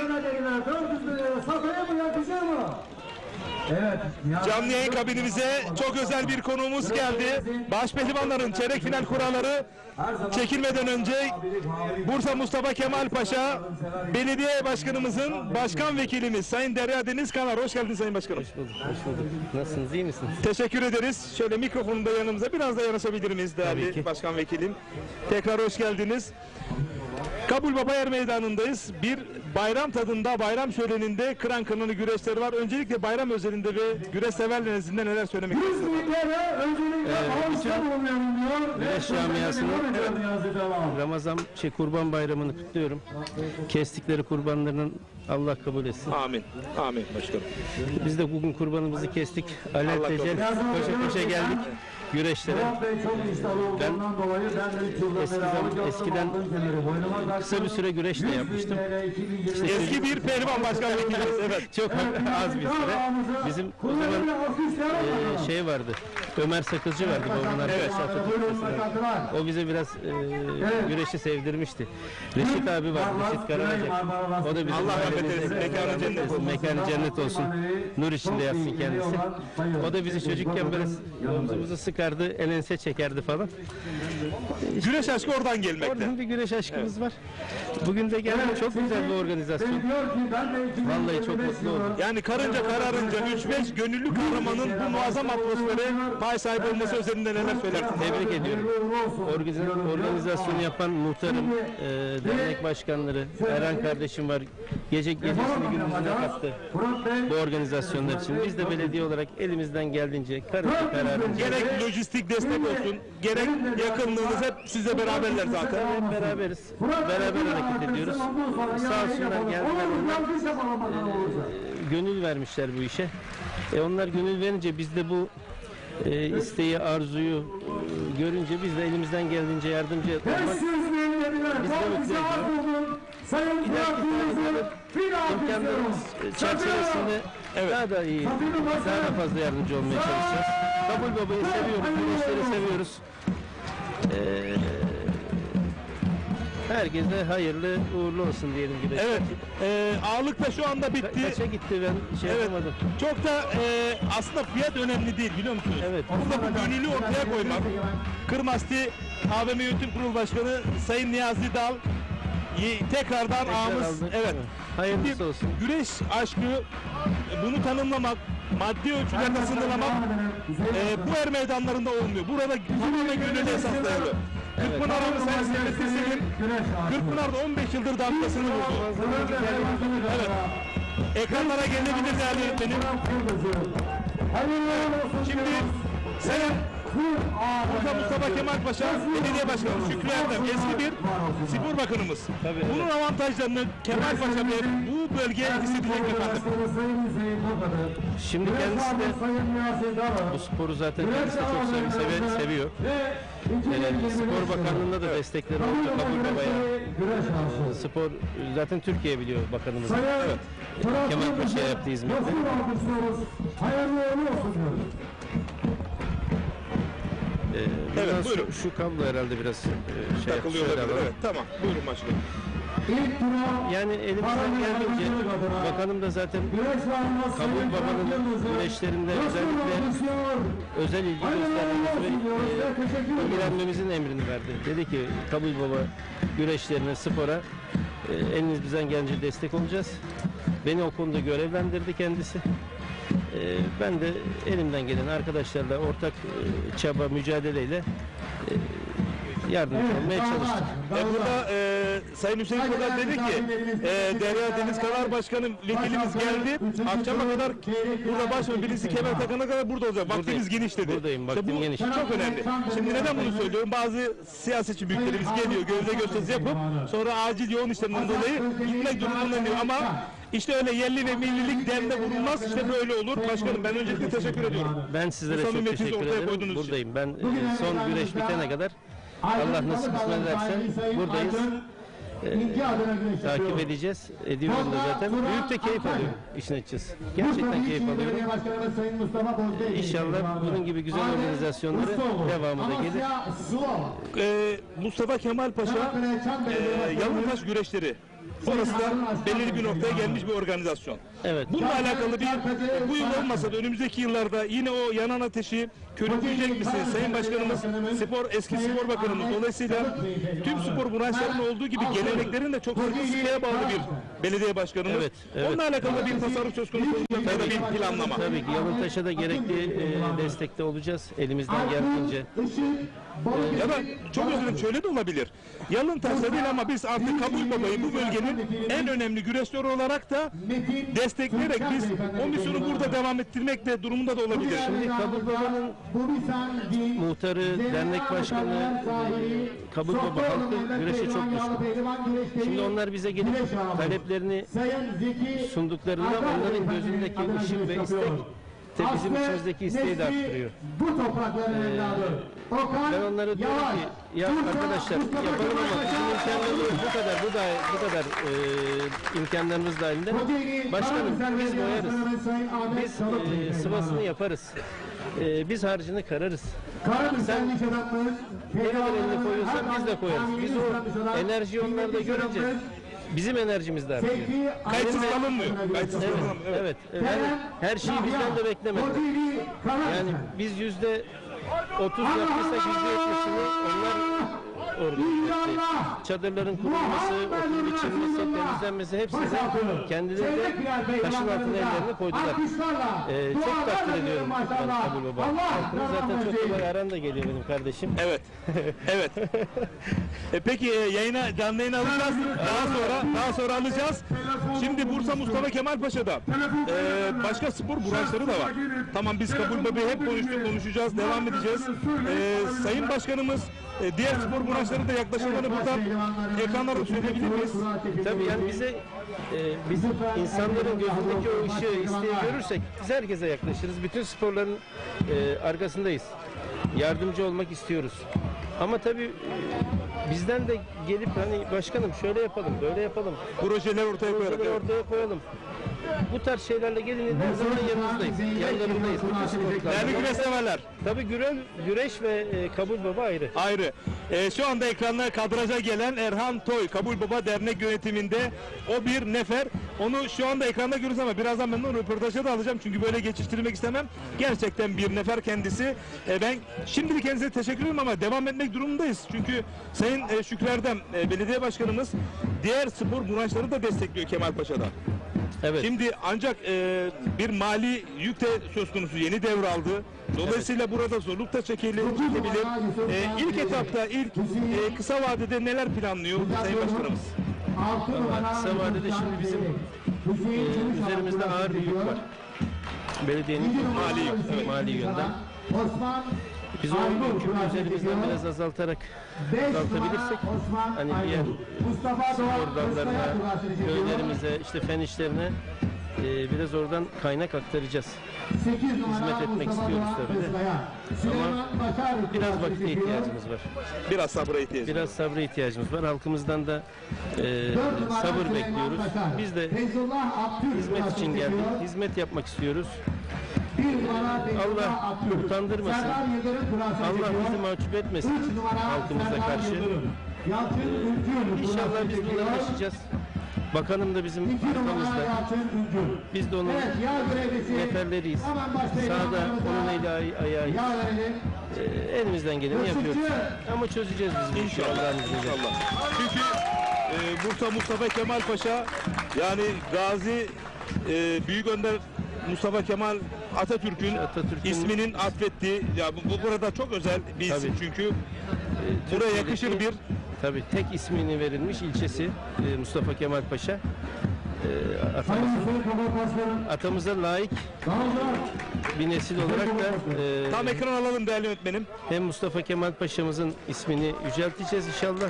Evet. canlı yayın kabinimize çok özel bir konuğumuz geldi. Başpehlivanların çeyrek final kuralları çekilmeden önce Bursa Mustafa Kemal Paşa Belediye Başkanımızın başkan vekilimiz Sayın Derya Deniz Kanar. Hoş geldiniz Sayın Başkanım. Hoş bulduk. Nasılsınız, iyi misiniz? Teşekkür ederiz. Şöyle mikrofonu da yanımıza biraz da yanaşabilir miyiz değerli başkan vekilim? Tekrar hoş geldiniz. Kabul Baba Er Meydanı'ndayız. Bir bayram tadında, bayram şöleninde kıran kırnanı güreşleri var. Öncelikle bayram özelinde ve güreş severler nezdinde neler söylemek istiyorsunuz? Güreş camiasının Kurban Bayramı'nı kutluyorum. Kestikleri kurbanlarının Allah kabul etsin. Amin. Amin başkanım. Biz de bugün kurbanımızı kestik. Alelacele koşa koşa geldik güreşlere. Ben eskiden kısa bir süre güreş de yapmıştım. Eski bir pehlivan başkan vekilimiz. Evet. Çok az bir süre. Bizim o zaman şey vardı. Ömer Sakızcı vardı babamın arkadaşı. O bize biraz güreşi sevdirmişti. Reşit abi vardı. Reşit Karabacak. O da bizim Allah rahmet eylesin. Mekanı cennet olsun. Mekanı cennet olsun. Nur içinde yatsın kendisi. O da bizi çocukken böyle omzumuzu sıkardı, ense çekerdi falan. Güreş aşkı oradan gelmekte. Oradan bir güreş aşkımız var. Bugün de geldim. Çok güzel bir organizasyon. Vallahi çok mutlu oldum. Yani karınca kararınca 3-5 gönüllü kahramanın bu muazzam atmosfere pay sahibi olması özelinde neler söylersiniz? Tebrik ediyorum. Organizasyonu yapan muhtarım, dernek başkanları, Erhan kardeşim var. Gecesini gündüzüne kattı bu organizasyonlar için. Biz de belediye olarak elimizden geldiğince karınca kararınca. Gerek lojistik destek olsun, gerek yakınlığınız hep sizle beraberler zaten. Hep beraberiz. Beraber hareket ediyoruz. Sağ olsunlar geldiler. Gönül vermişler bu işe. Onlar gönül verince biz de bu isteği, arzuyu görünce biz de elimizden geldiğince yardımcı olmak biz de mutlu ediyoruz. İmkanlarımız çerçevesinde daha da iyi, daha da fazla yardımcı olmaya çalışacağız. Kabul Baba'yı seviyoruz, güreşleri seviyoruz. Herkese hayırlı uğurlu olsun diyelim güreş. Evet, ağırlık da şu anda bitti. Kaça gitti ben yapamadım. Çok da aslında fiyat önemli değil biliyor musunuz? Evet. Burada bu gönüllü ortaya koymak. Kırmasti AVM Yönetim Kurulu Başkanı Sayın Niyazi Dal tekrardan ağamız. Evet. Hayırlısı olsun. Güreş aşkı bunu tanımlamak, maddi ölçülerde sınırlamak bu er meydanlarında olmuyor. Burada tamamen gönüllü esas dayalı. Kırkpınar'ın sayesinde Selim Kırkpınar'da 15 yıldır damgasını vurdu. Evet. Ekranlara gelebilir değerli yönetmenim. Şimdi Sayın Bursa Mustafa Kemal Paşa Belediye Başkanı Şükrü Erdem eski bir spor bakanımız. Bunun avantajlarını Kemal Paşa Bey bu bölgeye hissedecek efendim. Şimdi kendisi de bu sporu zaten kendisi de çok seviyor. Spor Bakanlığı'nda da destekleri oldu Kabul Baba'ya. Spor zaten Türkiye biliyor bakanımız. Evet. Kemal Paşa'ya yaptığı hizmeti. Evet, buyurun. Şu kablo herhalde biraz takılıyor olabilir. Evet, tamam. Buyurun başkanım. Yani elimizden geldiğince bakanım da zaten Kabul Baba'nın güreşlerinde özellikle özel ilgi göstermemiz ve ilgilenmemizin emrini verdi. Dedi ki Kabul Baba güreşlerine, spora elimizden gelince destek olacağız. Beni o konuda görevlendirdi kendisi. Ben de elimden gelen arkadaşlarla ortak çaba, mücadeleyle yardımcı olmaya çalıştık. Burada Sayın Hüseyin Kodar dedi ki Derya Deniz Kanar Başkanı vekilimiz geldi. Akşama kadar burada başlıyor. Birisi kemer takana kadar burada olacak. Vaktimiz geniş dedi. Buradayım, vaktim bu geniş. çok önemli. Şimdi neden bunu söylüyorum? Bazı siyasetçi büyüklerimiz geliyor, gözle gösterisi yapıp sonra acil yoğun işlerinden dolayı gitmek durumundanıyor. Ama işte öyle yerli ve millilik demde vurulmaz. İşte böyle olur. Başkanım ben öncelikle teşekkür ediyorum. Ben sizlere çok samimiyetinizi teşekkür ortaya ederim. koyduğunuz için. Buradayım. Ben son güreş bitene kadar Allah nasip kısmet ederse buradayız. Takip edeceğiz. Ediyorum da zaten. Büyük de keyif alıyorum işin açıkçası. Gerçekten keyif alıyorum. İnşallah bunun gibi güzel organizasyonları devamı da gelir. Mustafa Kemal Paşa Yalıntaş güreşleri. Orası da belirli bir noktaya gelmiş bir organizasyon. Evet. Bununla alakalı bu yıl olmasa da önümüzdeki yıllarda yine o yanan ateşi körükleyecek misiniz? Sayın Başkanımız eski spor bakanımız. Dolayısıyla tüm spor branşlarının olduğu gibi geleneklerin de çok sıkıya bağlı bir belediye başkanımız. Evet, evet. Onunla alakalı bir tasarruf söz konusu olacak ya da bir planlama. Tabii ki Yalıntaş'a da gerekli destekte olacağız elimizden geldiğince. Ya da çok özür dilerim şöyle de olabilir. Yalıntaş'ta değil ama biz artık Kabul Baba'yı bu bölgenin en önemli güreşleri olarak da destekleyerek biz o misyonu burada devam ettirmek de durumunda da olabilir. Şimdi Kabul Baba'nın muhtarı, dernek başkanı, Kabul Baba halkı güreşe çok düşkün. Şimdi onlar bize gelip taleplerini sunduklarında onların gözündeki ışık ve istek de bizim içimizdeki isteği de arttırıyor. Ben onlara diyorum ki ya arkadaşlar yapalım ama bizim imkanlarımız bu kadar imkanlarımız dahilinde. Başkanım biz boyarız. Biz sıvasını yaparız. Biz harcını kararız. Sen ne kadar elini koyuyorsan biz de koyarız. Biz o enerjiyi onlarda görünce bizim enerjimiz de artıyor. Kayıtsız kalınmıyor. Evet. Yani her şeyi bizden de beklemediler. Yani biz %30 yaptıysak %70'ini onlar organize etti. Çadırların kurulması, otul biçilmesi, temizlenmesi hepsi de kendileri de taşın altına ellerini koydular. Çok takdir ediyorum ben Kabul Baba. Zaten çok kolay aran da geliyor benim kardeşim. Evet. Evet. Peki canlı yayına alacağız. Daha sonra alacağız. Şimdi Bursa Mustafa Kemal Paşa'da başka spor branşları da var. Tamam biz Kabul Baba'yı hep konuşacağız, devam edeceğiz. Sayın Başkanımız diğer spor branşları da yaklaşımlarını buradan ekranlarda söyleyebilir miyiz? Tabii yani biz insanların gözündeki o ışığı, isteği görürsek biz herkese yaklaşırız. Bütün sporların arkasındayız. Yardımcı olmak istiyoruz. Ama tabii bizden de gelip hani başkanım şöyle yapalım, böyle yapalım. Projeler ortaya koyalım. Bu tarz şeylerle gelin her zaman yanınızdayız. Yanlarındayız. Değerli güreş severler. Tabii güreş ve Kabul Baba ayrı. Ayrı. Şu anda ekranlara kadraja gelen Erhan Toy, Kabul Baba Dernek yönetiminde o bir nefer. Onu şu anda ekranda görürüz ama birazdan ben onu röportaja da alacağım. Çünkü böyle geçiştirmek istemem. Gerçekten bir nefer kendisi. Ben şimdilik kendisine teşekkür ederim ama devam etmek durumundayız. Çünkü Sayın Şükrü Erdem, belediye başkanımız diğer spor branşları da destekliyor Kemalpaşa'da. Evet. Şimdi ancak bir mali yük de söz konusu yeni devraldı. Dolayısıyla burada zorluk da çekilebilir. İlk etapta, kısa vadede neler planlıyor Sayın Başkanımız? Kısa vadede şimdi bizim üzerimizde ağır bir yük var. Belediyenin mali yönden. Biz o yükü üzerimizden biraz azaltabilirsek hani diğer spor dallarına, köylerimize, işte fen işlerine biraz oradan kaynak aktaracağız. Hizmet etmek istiyoruz tabii de. Ama biraz vakite ihtiyacımız var. Biraz sabra ihtiyacımız var. Halkımızdan da sabır bekliyoruz. Biz de hizmet için geldik. Hizmet yapmak istiyoruz. Allah utandırmasın. Allah bizi mahcup etmesin halkımıza karşı. İnşallah biz bunları aşacağız. Bakanım da bizim arkamızda. Biz de onun neferleriyiz. Sağda onun eli ayağıyız. Elimizden geleni yapıyoruz. Ama çözeceğiz biz İnşallah. Çünkü Bursa Mustafa Kemal Paşa yani Gazi Büyük Önder Mustafa Kemal Atatürk'ün isminin atfettiği, ya bu burada çok özel bir isim Tabii. çünkü buraya yakışır bir tabii tek ismini verilmiş ilçesi Mustafa Kemal Paşa. Atamıza layık bir nesil olarak da tam ekran alalım değerli yönetmenim. hem Mustafa Kemal Paşa'mızın ismini yücelteceğiz inşallah.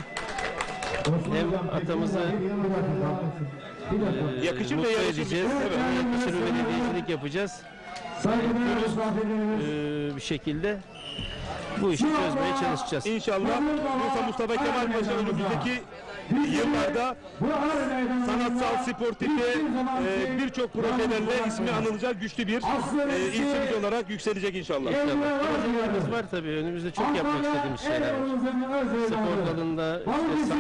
Hem atamızı Yakışır ve mutlu yarışır edeceğiz. bir- Yakışır ve belediyecilik yapacağız. Bir şekilde bu işi çözmeye çalışacağız. İnşallah Bursa Mustafa Kemal Paşa önümüzdeki yıllarda sanatsal, sportif ve birçok projelerle ismi anılacak güçlü bir ilçemiz olarak yükselecek inşallah. Projelerimiz var tabii. Önümüzde çok yapmak istediğimiz şeyler var. Spor dalında, işte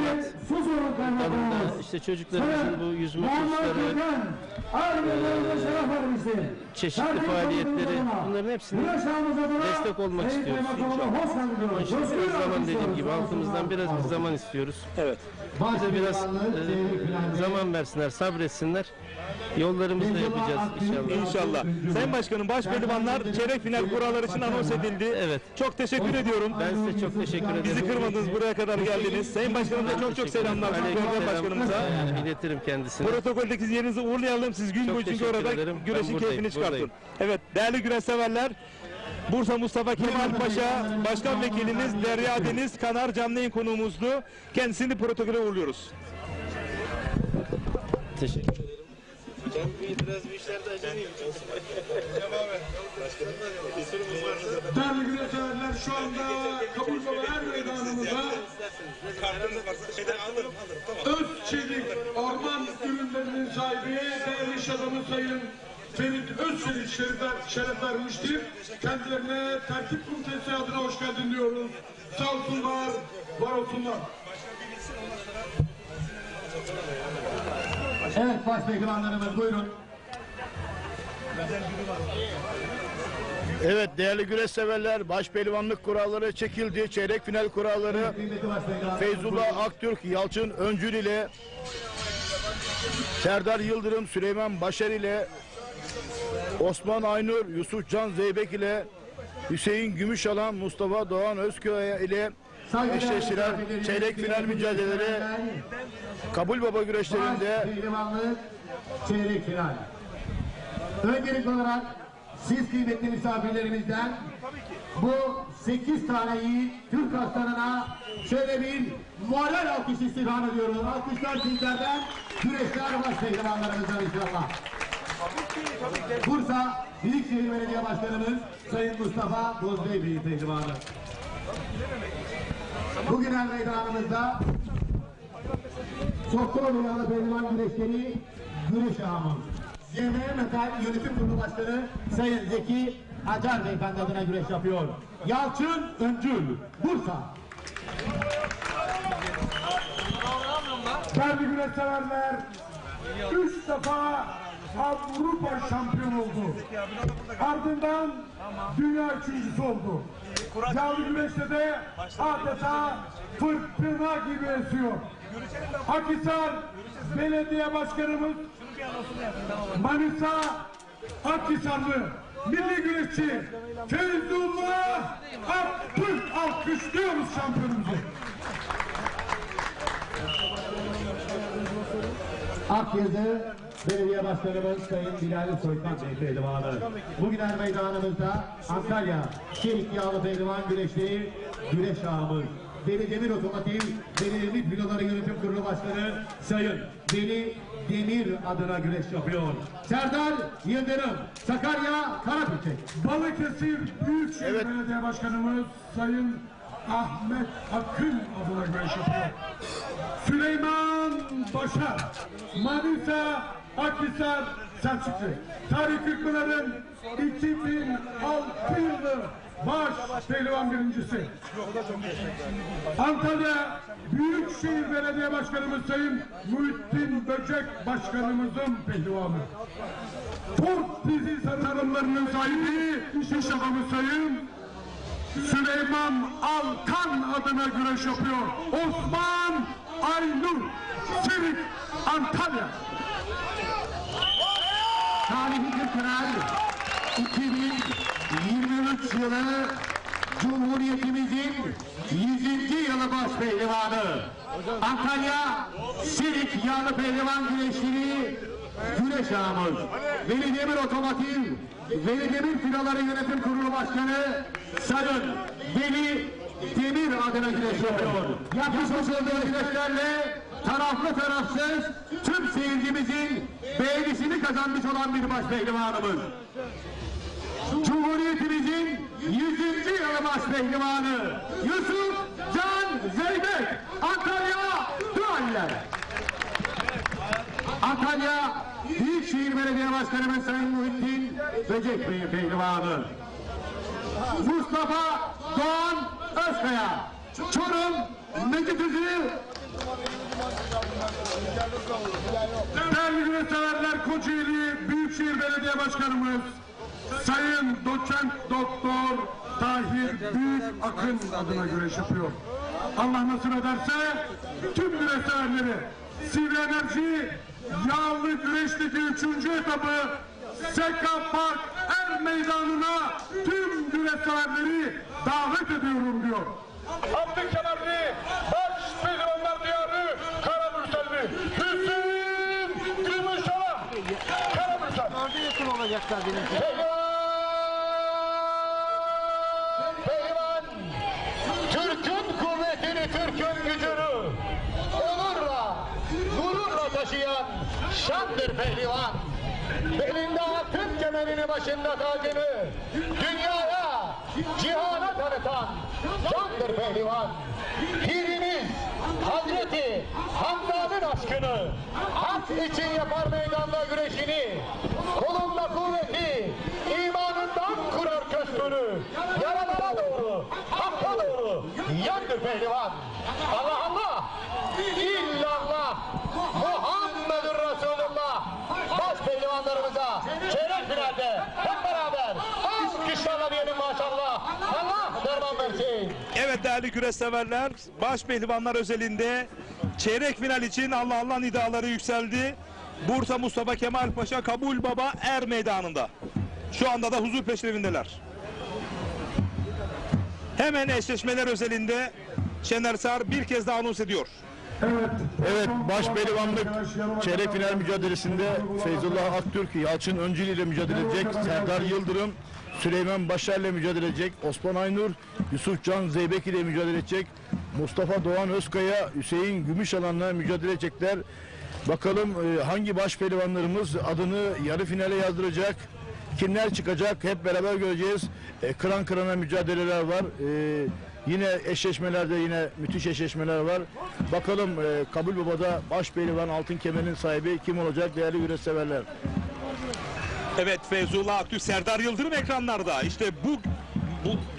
sanat dalında, işte çocuklarımızın bu yüzme kursları, çeşitli faaliyetleri, bunların hepsine destek olmak istiyoruz. Onun için biraz zaman, dediğim gibi altımızdan biraz zaman istiyoruz. Evet. Bize biraz zaman versinler, sabretsinler. Yollarımızı da yapacağız inşallah. İnşallah. Sayın Başkanım, baş pehlivanlar çeyrek final kuralları için anons edildi. Evet. Çok teşekkür ediyorum. Ben size çok teşekkür ederim. Bizi kırmadınız, buraya kadar geldiniz. Sayın Başkanım'a çok selamlar. Belediye Başkanımıza. İletirim kendisine. Protokoldeki yerinizi uğurlayalım. Siz gün Çok boyu çünkü teşekkür orada ederim. güreşin Ben buradayım, keyfini çıkartın. buradayım. Evet, değerli güreş severler. Bursa Mustafa Kemal Paşa Başkan Vekilimiz Derya Deniz Kanar canlı yayın konuğumuzdu. Kendisini protokole uğurluyoruz. Teşekkür ederim. Hocam bir itiraz bir işlerde acemiyim. Değerli güreşçiler, şu anda Kabul Baba Er Meydanımızda Özçelik Orman Ürünlerinin sahibi değerli iş adamı Sayın Ferit Özçelik şeref vermiştir. Kendilerine tertip komitesi adına hoş geldin diyoruz. Sağ olsunlar, var olsunlar. Evet, başpehlivanlarımız buyurun. Evet değerli güreş severler, başpehlivanlık kuralları çekildi. Çeyrek final kuralları Feyzullah Aktürk Yalçın Öncül ile Serdar Yıldırım Süleyman Başar ile Osman Aynur Yusuf Can Zeybek ile Hüseyin Gümüşalan Mustafa Doğan Özköy ile eşleştiren çeyrek final mücadeleleri Kabul Baba güreşlerinde Pehlivanlık çeyrek final. Öncelikli olarak siz kıymetli misafirlerimizden bu 8 tane yiğit Türk aslanına şöyle bir moral alkış istirham ediyoruz. Alkışlar sizlerden, güreşler baş pehlivanlarımızdan inşallah. Bursa Büyükşehir Belediye Başkanımız Sayın Mustafa Bozbey Bey pehlivanı. Bugün her meydanımızda Sokol Dünyalı Pehlivan Güreşleri güreş ağamız. CM Metal Yönetim Kurulu Başkanı Sayın Zeki Acar Beyefendi adına güreş yapıyor. Yalçın Öncül, Bursa. Değerli güreş severler, 3 defa Avrupa şampiyonu oldu. Ardından dünya üçüncüsü oldu. Yavru güreşte de adeta fırtına gibi esiyor. Akhisar Belediye Başkanımız Manisa Akhisarlı milli güreşçi Feyzullah Aktürk, alkışlıyoruz şampiyonumuzu. Akyazı Belediye Başkanımız Sayın Bilal Soykan Bey pehlivanı. Bugün her meydanımızda Antalya Çelik Yağlı Pehlivan Güreşleri güreş ağamız. Deli Demir Otomotiv Belediye Filoları Yönetim Kurulu Başkanı Sayın Deli Demir adına güreş yapıyor. Serdar Yıldırım, Sakarya Karapürçek. Balıkesir Büyükşehir Belediye Başkanımız Sayın Ahmet Akın adına güreş yapıyor. Süleyman Başar, Manisa Akhisar Selçuklu. Tarih Kırkpınar'ın 2006 yılı baş pehlivan birincisi. Antalya Büyükşehir Belediye Başkanımız Sayın Muhittin Böcek Başkanımızın pehlivanı. Ford dizi tasarımlarının sahibi iş adamı Sayın Süleyman Alkan adına güreş yapıyor. Osman Aynur Çelik Antalya. Tarihi Kırkpınar 2023 yılı Cumhuriyetimizin 100. yılı baş pehlivanı. Antalya Silik Yağlı Pehlivan Güreşleri güreş ağamız. Veli Demir Otomotiv, Veli Demir Filoları Yönetim Kurulu Başkanı Sayın Veli Demir adına güreş yapıyor. Yapmış olduğu güreşlerle taraflı tarafsız tüm seyircimizin beğenisini kazanmış olan bir baş pehlivanımız. Cumhuriyetimizin 100. yılı baş pehlivanı Yusuf Can Zeybek, Antalya Dualler. Antalya Büyükşehir Belediye Başkanımız Sayın Muhittin Böcek Bey pehlivanı. Mustafa Doğan Özkaya, Çorum Mecitüzü. Değerli güreşseverler, Kocaeli Büyükşehir Belediye Başkanımız Sayın Doçent Doktor Tahir Büyük Akın adına güreş yapıyor. Allah nasip ederse tüm güreşseverleri Sivri Enerji Yağlı Güreş'teki 3. etabı Seka Park Er Meydanı'na tüm güreşseverleri davet ediyorum diyor. Abdülkemalli Baş Pehlivanlar Diyarı Karamürselli Hüseyin Gümüşalan Karamürsel. Pehlivan, Türk'ün kuvvetini, Türk'ün gücünü onurla, gururla taşıyan şandır pehlivan. Belinde altın kemerini, başında tacını dünyaya, cihana tanıtan candır pehlivan. Pirimiz Hazreti Hamza'nın aşkını hak için yapar meydanda güreşini. Kolunda kuvveti, imanından kurar köşkünü. Yaralara doğru, hakka doğru yandır pehlivan. Allah Allah, illallah, Muhammedur Resulullah. Baş pehlivanlarımıza çeyrek finalde hep beraber alkışlarla diyelim maşallah. Allah derman versin. Evet değerli güreş severler, baş pehlivanlar özelinde çeyrek final için Allah Allah nidaları yükseldi. Bursa Mustafa Kemal Paşa Kabul Baba Er Meydanı'nda. Şu anda da huzur peşrevindeler. Hemen eşleşmeler özelinde Şener Sar bir kez daha anons ediyor. Evet, baş pehlivanlık çeyrek final mücadelesinde Feyzullah Aktürk, Yalçın Öncül ile mücadele edecek. Serdar Yıldırım, Süleyman Başar ile mücadele edecek. Osman Aynur, Yusuf Can Zeybek ile mücadele edecek. Mustafa Doğan Özkaya, Hüseyin Gümüşalan'la mücadele edecekler. Bakalım hangi baş pehlivanlarımız adını yarı finale yazdıracak. Kimler çıkacak hep beraber göreceğiz. Kıran kırana mücadeleler var. Yine eşleşmelerde yine müthiş eşleşmeler var. Bakalım Kabul Baba'da baş pehlivan altın kemerinin sahibi kim olacak değerli güreş severler. Evet, Feyzullah Aktürk, Serdar Yıldırım ekranlarda. İşte bu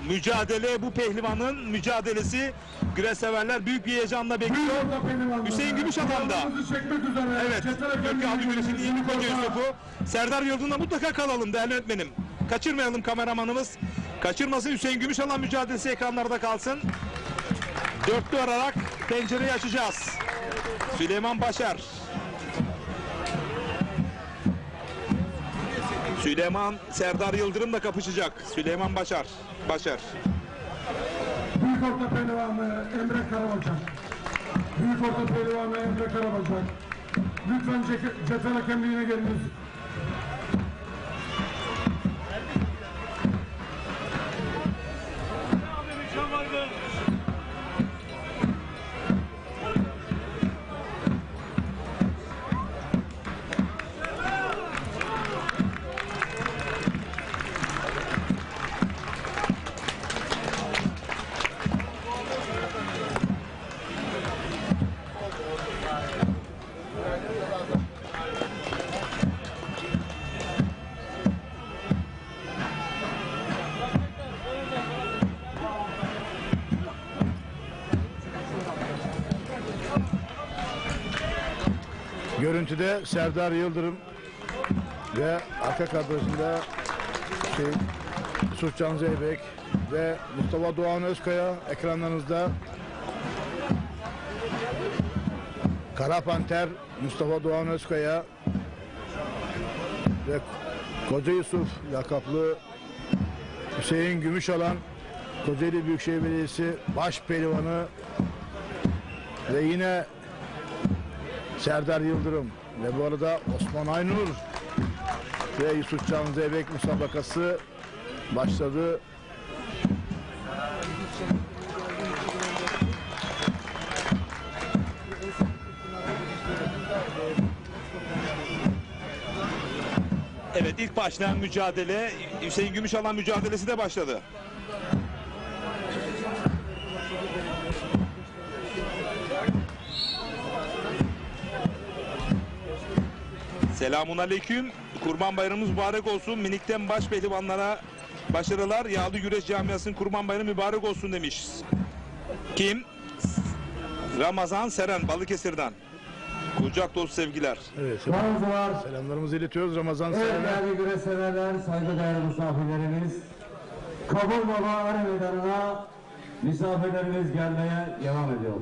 mücadele, bu pehlivanın mücadelesi güreş severler büyük bir heyecanla bekliyor. Hüseyin Gümüşalan'da. Evet, Gökhan Güreş'in yeni koca Yusuf'u. Serdar Yıldırım'da mutlaka kalalım değerli öğretmenim. Kaçırmayalım kameramanımız. Kaçırmasın, Hüseyin Gümüşalan mücadelesi ekranlarda kalsın. Dörtlü ararak pencereyi açacağız. Süleyman Başar. Süleyman Serdar Yıldırım'la kapışacak. Süleyman Başar. Büyük orta pehlivanı Emre Karabacak. Büyük orta pehlivanı Emre Karabacak. Lütfen cephel hakemliğine geliniz. Görüntüde Serdar Yıldırım ve arka kadrosunda Yusuf Can Zeybek ve Mustafa Doğan Özkaya ekranlarınızda. Kara Panter Mustafa Doğan Özkaya ve Koca Yusuf lakaplı Hüseyin Gümüşalan, Kocaeli Büyükşehir Belediyesi baş pehlivanı ve yine Serdar Yıldırım ve bu arada Osman Aynur ve Yusuf Can Zeybek müsabakası başladı. Evet, ilk başlayan mücadele Hüseyin Gümüşalan mücadelesi de başladı. Selamun aleyküm. Kurban Bayramımız mübarek olsun. Minikten baş pehlivanlara başarılar. Yağlı Güreş Camiası'nın Kurban Bayramı mübarek olsun demiş. Kim? Ramazan Seren Balıkesir'den. Kucak dolusu sevgiler. Evet, Bazılar, selamlarımızı iletiyoruz Ramazan evet Seren'e. değerli güreş severler, saygıdeğer misafirlerimiz. Kabul Baba Ara Meydanı'na misafirlerimiz gelmeye devam ediyor.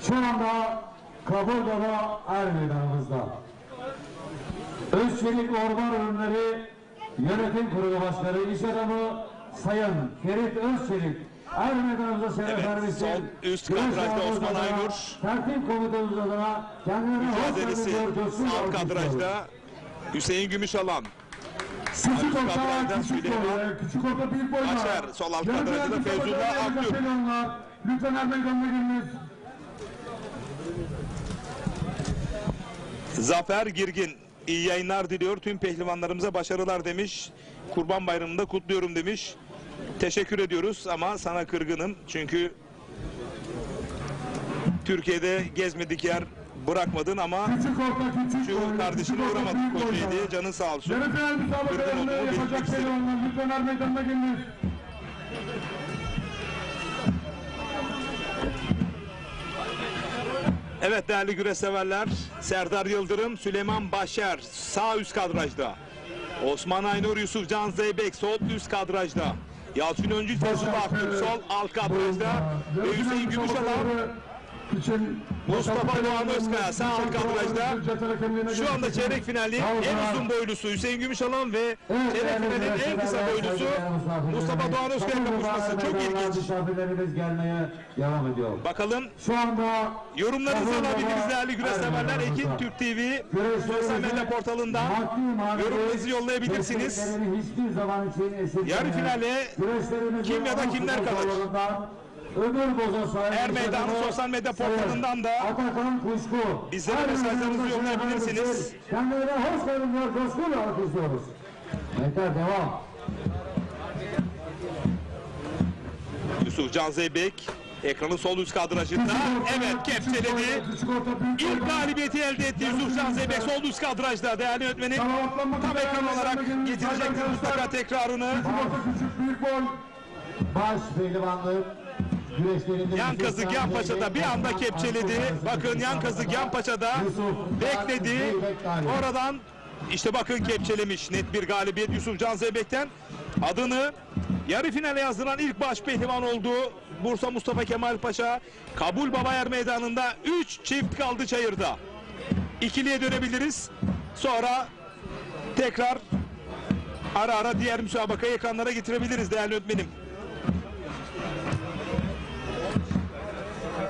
Şu anda Kabul Baba Er Meydanımızda. Özçelik Orman Ürünleri Yönetim Kurulu Başkanı İş Adamı Sayın Ferit Özçelik Er Meydanımıza şeref vermiştir. sol üst kadrajda Osman Aynur. Tertip komutanımız adına kendilerine hoş Mücadelesi geldiniz. sağ kadrajda Hüseyin Gümüşalan. Küçük Üst orta, kadrajda küçük Süleyman boy, küçük orta büyük boylar. Başar, sol alt Yarı kadrajda değerli Feyzullah müsabakalarımızda Akgül. pehlivanlar, lütfen er meydanına giriniz. Zafer Girgin iyi yayınlar diliyor. Tüm pehlivanlarımıza başarılar demiş. Kurban Bayramı'nda kutluyorum demiş. Teşekkür ediyoruz ama sana kırgınım. Çünkü Türkiye'de gezmedik yer bırakmadın ama Küçük orta, küçük şu boy, kardeşine küçük orta, uğramadık büyük Kocaeli'ye. boylar. Canın sağ olsun. Yarı final müsabakalarında Kırgın olduğumu yapacak belirtmek istedim. pehlivanlar, lütfen er meydanına giriniz. Evet değerli güreş severler, Serdar Yıldırım, Süleyman Başar sağ üst kadrajda. Osman Aynur, Yusuf Can Zeybek sol üst kadrajda. Yalçın Öncü, Feyzullah Akgül sol alt kadrajda. Ve Hüseyin Gümüşalan, Mustafa Doğan Özkaya sağ alt kadrajda. Şu anda çeyrek finalin en uzun boylusu Hüseyin Gümüşalan ve çeyrek finalin en kısa boylusu Mustafa Doğan Özkaya kapışması. Çok ilginç. Misafirlerimiz gelmeye devam ediyor. Bakalım Şu anda yorumlarınızı alabiliriz değerli güreş severler. Ekin Türk TV sosyal medya portalından yorumlarınızı yollayabilirsiniz. Hiçbir zaman için Yarı finale kim ya da kimler kalır? Ömür boza sahip Er Meydanı sosyal medya portalından da Atakan Kuşku. bizlere mesajlarınızı yollayabilirsiniz. Kendilerine hoş geldinler, coşkuyla alkışlıyoruz. Yeter, devam. Yusuf Can Zeybek ekranın sol üst kadrajında. Evet kepçeledi. İlk galibiyeti elde etti Yusuf Can Zeybek sol üst kadrajda. Değerli yönetmenim tam ekran olarak getirecektir mutlaka tekrarını. Küçük büyük boy. Baş pehlivanlık güreşlerinde Yan kazık yan paçada bir anda kepçeledi. Bakın yan kazık yan paçada bekledi. Oradan işte bakın kepçelemiş. Net bir galibiyet Yusuf Can Zeybek'ten. Adını yarı finale yazdıran ilk baş pehlivan oldu. Bursa Mustafa Kemal Paşa. Kabul Baba Er Meydanı'nda 3 çift kaldı çayırda. İkiliye dönebiliriz. Sonra tekrar ara ara diğer müsabakayı ekranlara getirebiliriz değerli yönetmenim.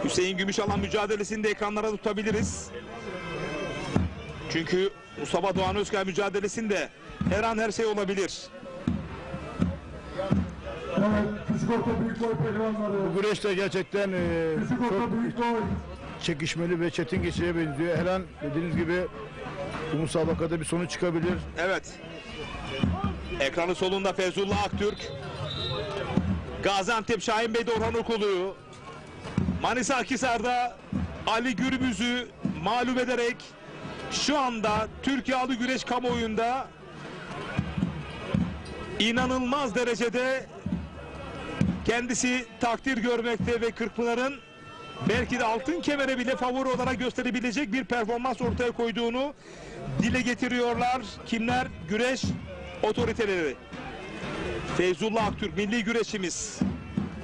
Hüseyin Gümüşalan mücadelesini de ekranlara tutabiliriz. Çünkü Mustafa Doğan Özkaya mücadelesinde her an her şey olabilir. Evet, küçük orta büyük boy pehlivanları. Bu güreş de gerçekten Küçük orta çok büyük boy. çekişmeli ve çetin geçişe benziyor. Her an dediğiniz gibi bu müsabakada bir sonuç çıkabilir. Evet. Ekranı solunda Feyzullah Aktürk. Gaziantep Şahin Bey'de Orhan Okulu'yu. Manisa Akhisar'da Ali Gürbüz'ü mağlup ederek şu anda Türkiye Alı Güreş kamuoyunda inanılmaz derecede kendisi takdir görmekte ve Kırkpınar'ın belki de altın kemere bile favori olarak gösterebilecek bir performans ortaya koyduğunu dile getiriyorlar. Kimler? Güreş otoriteleri. Feyzullah Aktürk milli güreşçimiz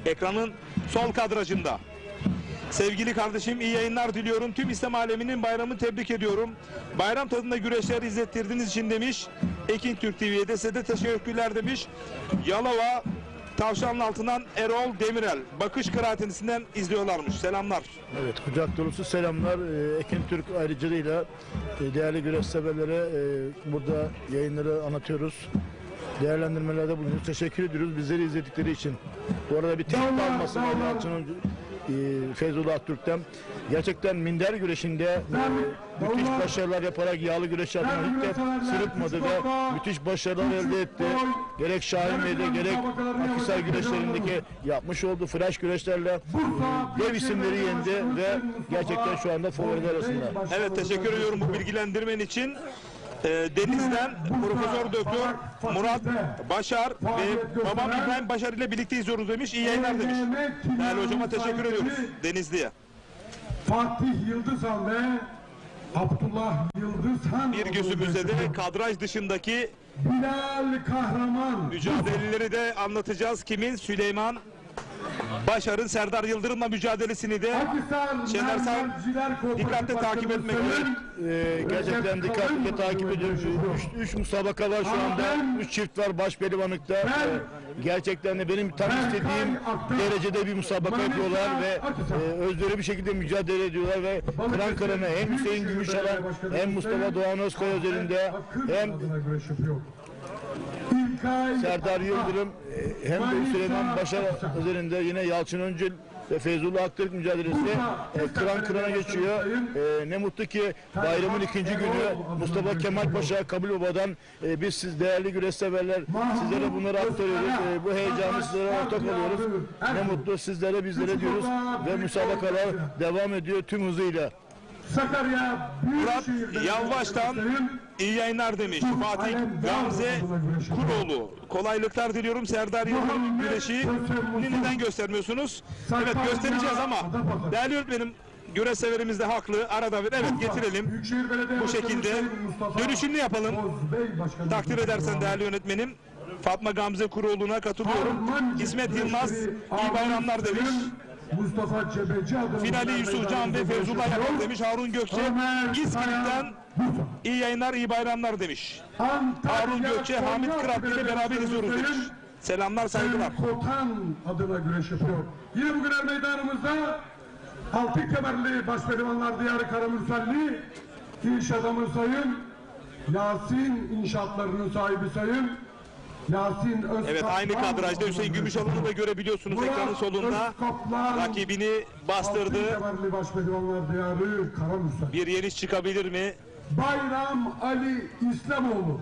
ekranın sol kadrajında. Sevgili kardeşim iyi yayınlar diliyorum. Tüm İslam aleminin bayramını tebrik ediyorum. Bayram tadında güreşler izlettirdiğiniz için demiş. Ekin Türk TV'ye de size de teşekkürler demiş. Yalova Tavşanlı altından Erol Demirel. Bakış kıraathanesinden izliyorlarmış. Selamlar. Evet, kucak dolusu selamlar. Ekin Türk ayrıcılığıyla değerli güreş severlere burada yayınları anlatıyoruz. Değerlendirmelerde bulunuyoruz. Teşekkür ediyoruz bizleri izledikleri için. Bu arada bir tepki alması var Yalçın Feyzullah Türk'ten. Gerçekten minder güreşinde müthiş başarılar yaparak yağlı güreş yapmayı hiç de sırıtmadı ve müthiş başarılar elde etti. Gerek Şahin Bey'de gerek Akhisar güreşlerindeki yapmış olduğu flash güreşlerle dev isimleri yendi ve gerçekten şu anda favoriler arasında. Evet, teşekkür ediyorum bu bilgilendirmen için. Deniz'den Profesör Doktor Murat Başar ve babam İbrahim Başar ile birlikte izliyoruz demiş. İyi yayınlar demiş. Değerli hocama teşekkür ediyoruz. Denizli'ye. Fatih Yıldızhan ve Abdullah Yıldızhan. Bir gözümüzde de kadraj dışındaki Bilal Kahraman mücadeleleri de anlatacağız. Kimin? Süleyman Başar'ın Serdar Yıldırım'la mücadelesini de Şener Sağ dikkatle takip etmek üzere. Gerçekten dikkatle takip ediyoruz. 3 musabaka var şu anda. 3 çift var baş pehlivanlıkta. Gerçekten de benim tam istediğim derecede bir musabaka yapıyorlar ve özleri bir şekilde mücadele ediyorlar ve kıran kırana hem Hüseyin Gümüşalan hem Mustafa Doğan Özkaya üzerinde hem Serdar Yıldırım hem de Süleyman Başar üzerinde yine Yalçın Öncül ve Feyzullah Aktürk mücadelesi kıran kırana geçiyor. Ne mutlu ki bayramın 2. günü Mustafa Kemal Paşa Kabul Baba'dan biz siz değerli güreş severler sizlere bunları aktarıyoruz. Bu heyecanı sizlere ortak oluyoruz. Ne mutlu sizlere bizlere diyoruz ve müsabakalar devam ediyor tüm hızıyla. Sakarya Murat Yalvaç'tan iyi yayınlar demiş. Fatih Gamze Kuroğlu. Kolaylıklar diliyorum. Serdar Yıldırım güreşi neden göstermiyorsunuz? Evet, göstereceğiz ama değerli öğretmenim, güreş severimiz de haklı. Arada bir evet getirelim. Bu şekilde dönüşünü yapalım. Takdir edersen değerli yönetmenim. Fatma Gamze Kuroğlu'na katılıyorum. İsmet Yılmaz iyi bayramlar demiş. Mustafa Cebeci adına Finali Yusuf Can ve Feyzullah yapar demiş. Harun Gökçe İzmir'den iyi yayınlar, iyi bayramlar demiş. Harun Gökçe, Hamit Kıratlı ile beraber izliyoruz demiş. Selamlar, saygılar. Kotan adına güreş yapıyor. Yine bugün er meydanımızda altın kemerli başpehlivanlar diyarı Karamürselli iş adamı sayın Yasin inşaatlarının sahibi sayın Yasin Özkaplan. Evet, aynı kadrajda Hüseyin Gümüşalan'ı da görebiliyorsunuz ekranın solunda. Rakibini bastırdı. Bir yeniş çıkabilir mi? Bayram Ali İslamoğlu.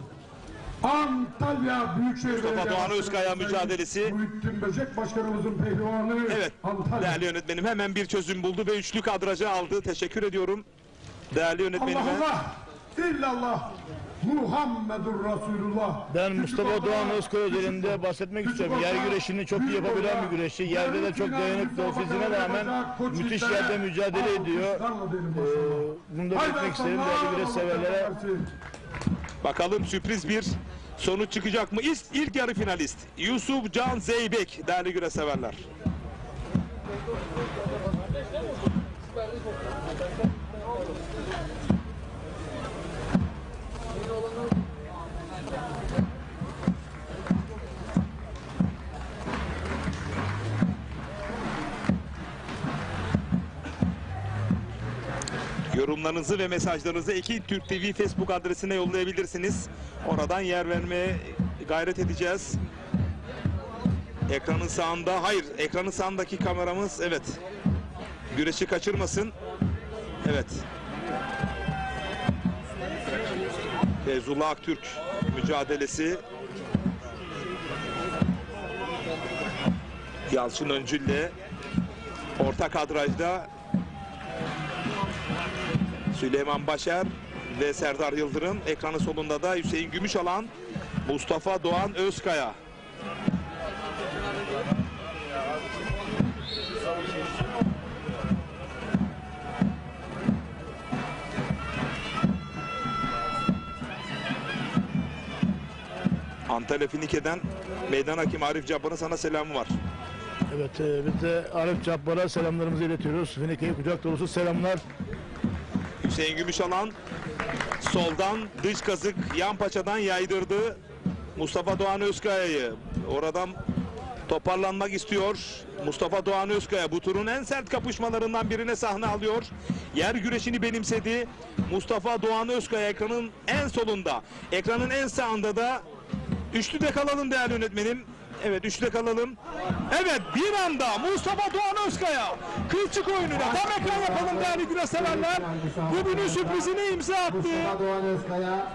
Antalya Büyükşehir Mustafa Doğan Özkaya mücadelesi. Muhittin Böcek Başkanımızın pehlivanı. Evet, Antalya. değerli yönetmenim hemen bir çözüm buldu ve üçlü kadrajı aldı. Teşekkür ediyorum değerli yönetmenime. Allah Allah, illallah, Muhammedur Resulullah. Ben Mustafa Doğan Özkaya üzerinde bahsetmek istiyorum. Yer güreşini çok iyi yapabilen bir güreşçi. Yerde de çok dayanıklı. Fiziğine rağmen müthiş yerde mücadele ediyor. Bunu da belirtmek isterim değerli güreş severlere. Bakalım sürpriz bir sonuç çıkacak mı? İlk yarı finalist Yusuf Can Zeybek değerli güreş severler. Yorumlarınızı ve mesajlarınızı Ekin Türk TV Facebook adresine yollayabilirsiniz. Oradan yer vermeye gayret edeceğiz. Ekranın sağında, hayır, ekranın sağındaki kameramız, evet, güreşi kaçırmasın. Evet. Feyzullah Aktürk mücadelesi. Yalçın Öncül'le orta kadrajda Süleyman Başar ve Serdar Yıldırım. Ekranın solunda da Hüseyin Gümüşalan, Mustafa Doğan Özkaya. Antalya Finike'den Meydan Hakim Arif Cabbar'ın sana selamı var. Evet, biz de Arif Cabbar'a selamlarımızı iletiyoruz. Finike'ye kucak dolusu selamlar. Hüseyin Gümüşalan Soldan dış kazık yan paçadan yaydırdı Mustafa Doğan Özkaya'yı. Oradan toparlanmak istiyor Mustafa Doğan Özkaya. Bu turun en sert kapışmalarından birine sahne alıyor. Yer güreşini benimsedi Mustafa Doğan Özkaya ekranın en solunda. Ekranın en sağında da üçlüde kalalım değerli yönetmenim. Evet, üçlüde kalalım. Evet, bir anda Mustafa Doğan Özkaya kılçık oyununa tam ekran yapalım değerli güreş severler. Bugünün sürprizine imza attı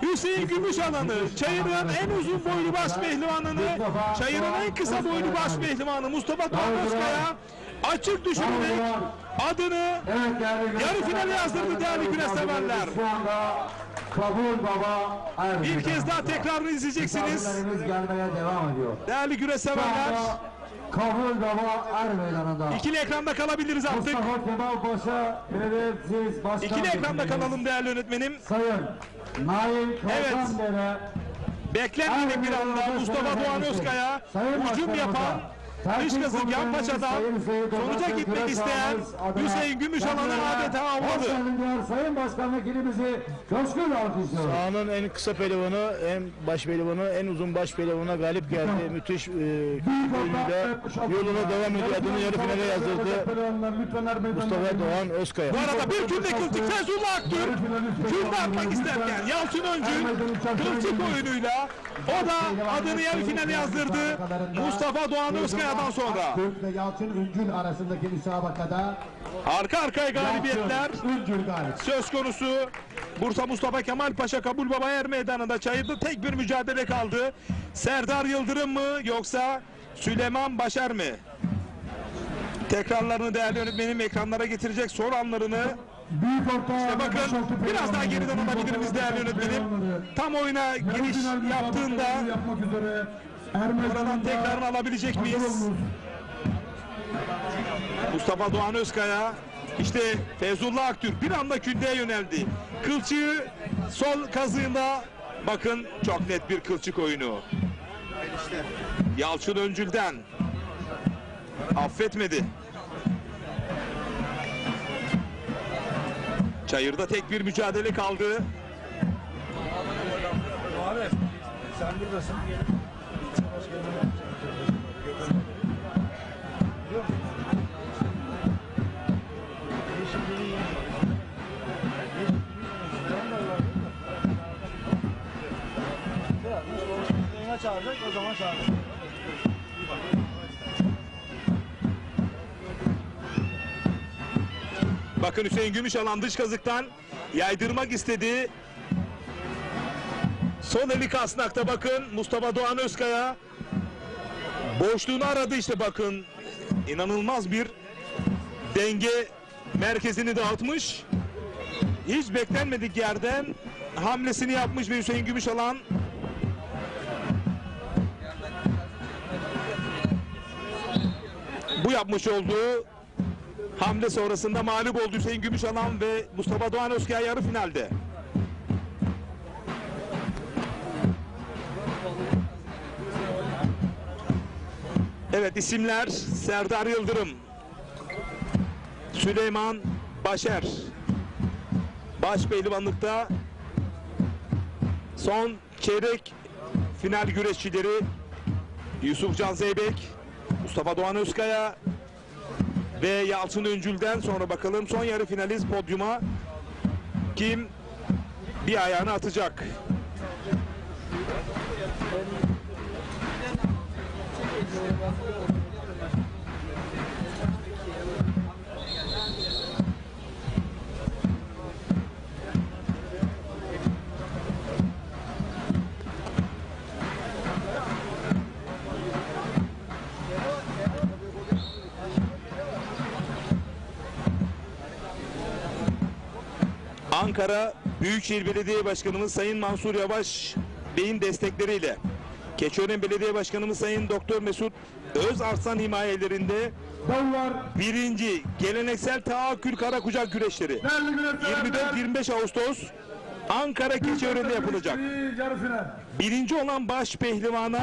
Hüseyin Gümüşalan'ı, Çayır'ın en uzun boylu baş pehlivanını, Çayır'ın en kısa boylu baş pehlivanı Mustafa Doğan Özkaya açık düşürerek adını yarı finale yazdırdı değerli güreş severler. Kabul Baba Ermeydan. Bir kez daha tekrarını izleyeceksiniz. Misafirlerimiz gelmeye devam ediyor. Değerli güreş severler. Kabul Baba Ermeydan'da. İkili ekranda kalabiliriz artık. Mustafa Kemal Paşa Belediye'siz Başkan. İkili ekranda kalalım değerli yönetmenim. Sayın Nail Kalkandere. Beklenmedik bir anda Mustafa Doğan Özkaya hücum yapan dış kazık yan paçadan sonuca gitmek isteyen Hüseyin Gümüşalan'ı adeta avladı. Sayın Başkan Vekilimizi coşkuyla alkışlıyoruz. Sahanın en kısa pehlivanı, en baş pehlivanı, en uzun baş pehlivanına galip geldi. Müthiş oyunuyla yoluna devam ediyor. Adını yarı finale yazdırdı Mustafa Doğan Özkaya. Bu arada bir kürde kılçık Feyzullah Aktürk kürde atmak isterken Yalçın Öncül kılçık oyunuyla o da adını yarı finale yazdırdı Mustafa Doğan Özkaya'dan sonra. Türk ve Yalçın Üncül arasındaki müsabakada Arka arkaya galibiyetler Üncül galip. söz konusu. Bursa Mustafa Kemal Paşa Kabul Baba Er Meydanı'nda Çayır'da tek bir mücadele kaldı. Serdar Yıldırım mı yoksa Süleyman Başer mi? Tekrarlarını değerli yönetmenim ekranlara getirecek son anlarını. İşte bakın biraz daha geriden alabilir miyiz değerli yönetmenim? Tam oyuna giriş yaptığında oradan tekrarını alabilecek miyiz? Mustafa Doğan Özkaya, işte Feyzullah Aktürk bir anda kündeye yöneldi. Kılçığı sol kazığında, bakın çok net bir kılçık oyunu. Yalçın Öncül'den affetmedi. Çayır'da tek bir mücadele kaldı. Sen buradasın. Çağıracak, o zaman çağıracak. Bakın Hüseyin Gümüşalan dış kazıktan yaydırmak istedi. Sol eli kasnakta bakın Mustafa Doğan Özkaya boşluğunu aradı işte bakın. İnanılmaz bir denge merkezini dağıtmış. Hiç beklenmedik yerden hamlesini yapmış ve Hüseyin Gümüşalan bu yapmış olduğu hamle sonrasında mağlup oldu Hüseyin Gümüşalan ve Mustafa Doğan Özkaya yarı finalde. Evet, isimler Serdar Yıldırım, Süleyman Başer. Baş pehlivanlıkta son çeyrek final güreşçileri Yusufcan Zeybek, Mustafa Doğan Özkaya ve Yalçın Öncül'den sonra bakalım son yarı finalist podyuma kim bir ayağını atacak. Ankara Büyükşehir Belediye Başkanımız Sayın Mansur Yavaş Bey'in destekleriyle Keçiören Belediye Başkanımız Sayın Doktor Mesut Özarslan himayelerinde birinci geleneksel tahakkül kara kucak güreşleri 24-25 Ağustos Ankara Keçiören'de yapılacak. Yarı final. Birinci olan baş pehlivana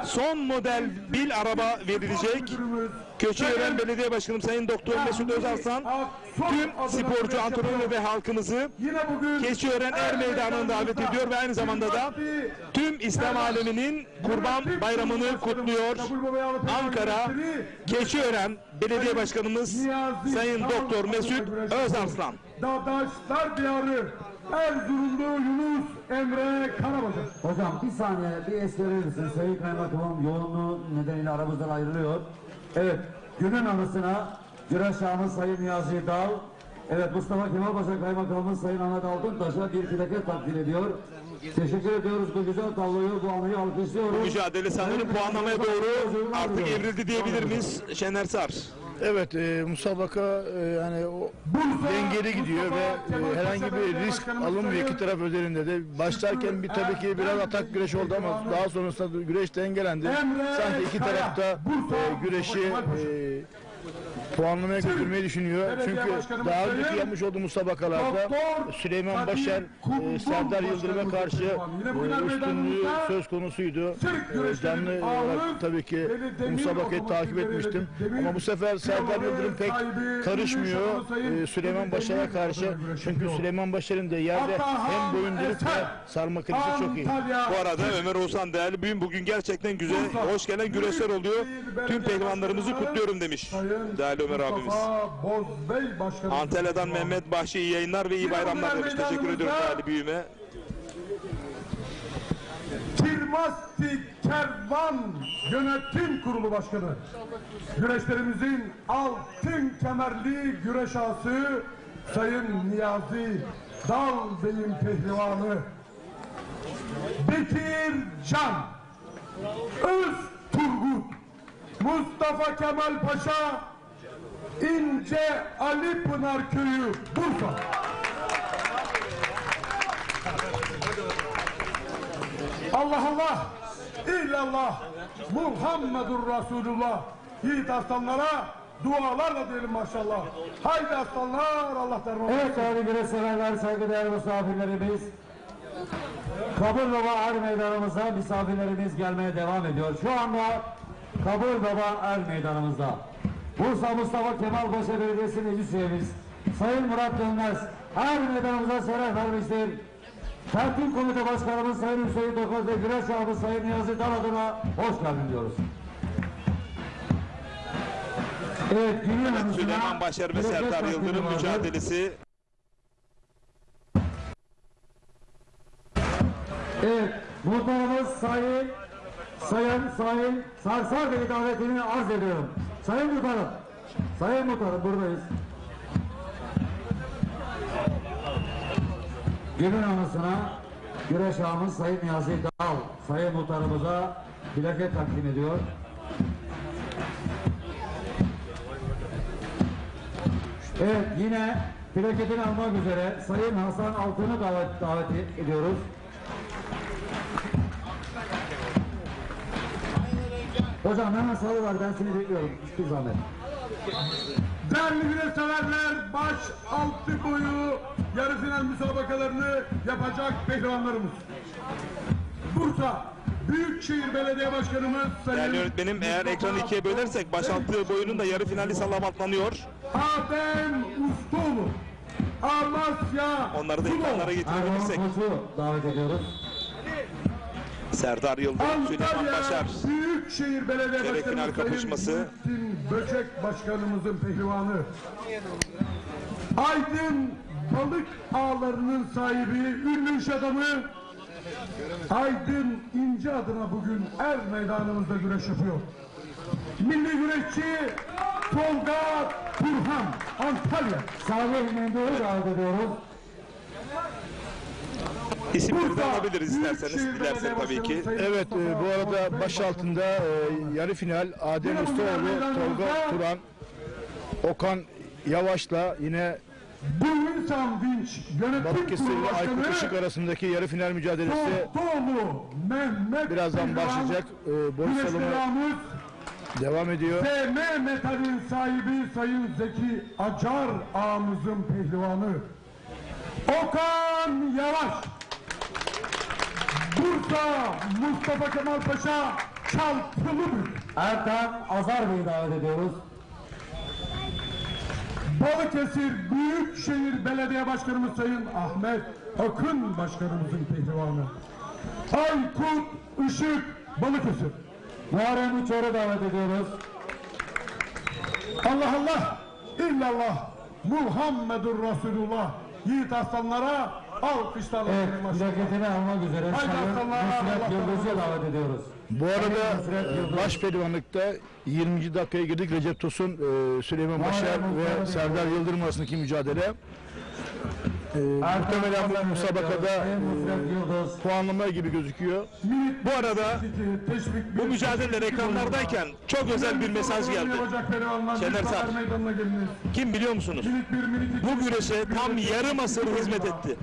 son model bil araba verilecek. Keçiören Belediye Başkanım Sayın Doktor Mesut Özarslan tüm sporcu, antrenör ve halkımızı Keçiören Er Meydanı'na davet ediyor ve aynı zamanda da tüm İslam aleminin Kurban Bayramı'nı kutluyor. Ankara Keçiören Belediye Başkanımız Sayın Doktor Mesut Özarslan. Dağdaşlar Diyarı Erzurumlu Yunus Emre Karabacak. Hocam bir saniye bir es verir misin? Sayın Kaymakamım yoğunluğu nedeniyle aramızdan ayrılıyor. Evet, günün anısına Güreşağımız Sayın Niyazi Dal, evet Mustafa Kemal Paşa Kaymakamımız Sayın Ahmet Altıntaş'a bir plaket takdim ediyor. Teşekkür ediyoruz bu güzel tabloyu, bu anıyı alkışlıyoruz. Bu mücadele sanırım puanlamaya doğru artık evrildi diyebilir miyiz Şener Sar? Evet, musabaka yani o dengeli gidiyor ve herhangi bir risk alınmıyor iki taraf özelinde de. Başlarken tabii ki biraz atak güreş oldu ama daha sonrasında güreş dengelendi. Sanki iki tarafta güreşi puanlamaya götürmeyi düşünüyor. Çünkü daha önceki yapmış olduğu musabakalarda Süleyman Başar, Serdar Yıldırım'a karşı üstünlüğü söz konusuydu. Canlı olarak tabii ki musabakayı takip etmiştim. Ama bu sefer Serdar Yıldırım pek karışmıyor Süleyman Başar'a karşı. Çünkü Süleyman Başar'ın da yerde hem boyundurup ve sarma kılıcı çok iyi. Bu arada Ömer Oğuzhan değerli büyüğüm bugün gerçekten güzel, hoş gelen güreşler oluyor. Tüm pehlivanlarımızı kutluyorum demiş değerli Ömer abimiz. Antalya'dan Mehmet Bahçe iyi yayınlar ve iyi bayramlar demiş. Teşekkür ediyorum değerli büyüğüme. Kirmasti Kervan Yönetim Kurulu Başkanı. Güreşlerimizin altın kemerli güreş ağası Sayın Niyazi Dal Bey'in pehlivanı Bekir Can Öz Turgut Mustafa Kemal Paşa İnce Ali Pınar Köyü Bursa. Allah Allah, illallah, Muhammedur Resulullah. Yiğit aslanlara dualarla diyelim maşallah. Haydi aslanlar, Allah derman. Evet değerli güreş severler, saygıdeğer misafirlerimiz. Kabul Baba Er Meydanımıza misafirlerimiz gelmeye devam ediyor. Şu anda Kabul Baba Er Meydanımızda Bursa Mustafa Kemal Paşa Belediyesi Meclis Üyemiz Sayın Murat Dönmez Er Meydanımıza şeref vermiştir. Tertip Komite Başkanımız Sayın Hüseyin Dokaz ve Güreş Ağabey Sayın Niyazi Dal adına hoş geldin diyoruz. Evet, Süleyman Başar ve Serdar Yıldırım mücadelesi. Evet, muhtarımız Sayın Sarsar Bey davetini arz ediyorum. Sayın Muhtarım buradayız. Günün anısına güreş ağamız Sayın Niyazi Dal, Sayın Muhtarımıza plaket takdim ediyor. Evet, yine plaketini almak üzere Sayın Hasan Altın'ı davet ediyoruz. Hocam hemen salı var, ben seni bekliyorum. Hiçbir zahmet. Değerli güreş severler, baş altı boyu yarı final müsabakalarını yapacak pehlivanlarımız. Bursa Büyükşehir Belediye Başkanımız Sayın... Değerli öğretmenim, eğer ekranı ikiye bölersek başaltı boyunun da yarı finali salamatlanıyor. Adem Ustoğlu, Amasya... Onları da ekranlara getirebilirsek. Davet ediyoruz. Serdar Yıldırım, Süleyman Başar. Büyükşehir Belediye Çeyrek final kapışması. Sayın Böcek Başkanımızın pehlivanı. Aydın Balık Ağları'nın sahibi, ünlü iş adamı Aydın İnce adına bugün Er Meydanımızda güreş yapıyor. Milli güreşçi Tolga Turhan, Antalya. Salih Menderes'i davet ediyoruz. İsimleri de alabiliriz isterseniz, dilerseniz tabii ki. Evet, bu arada baş altında yarı final Adem Ustaoğlu, Tolga Turan, Okan Yavaş'la yine Balıkesir'le Aykut Işık arasındaki yarı final mücadelesi birazdan başlayacak. Boy salımı devam ediyor. SM Metal'in sahibi Sayın Zeki Acar ağamızın pehlivanı. Okan Yavaş. Bursa Mustafa Kemal Paşa Çaltılıbük. Ertan Azar Bey'i davet ediyoruz. Balıkesir Büyükşehir Belediye Başkanımız Sayın Ahmet Akın Başkanımızın pehlivanı. Aykut Işık Balıkesir. Muharrem Uçar'ı davet ediyoruz. Allah Allah, illallah, Muhammedur Resulullah. Yiğit aslanlara alkışlarla. Evet, plaketini almak üzere Haydi Sayın aslanlar, Nusret Allah Yıldız'ı davet ediyoruz. Bu arada baş pehlivanlıkta 20. dakikaya girdik. Recep Tosun, Süleyman Başar ve Serdar Yıldırım arasındaki mücadele. Muhtemelen bu müsabakada puanlama gibi gözüküyor. Bu arada bu mücadeleler ekranlardayken çok özel bir mesaj geldi. Şener Sar, kim biliyor musunuz? Bu güreşe tam yarım asır hizmet etti.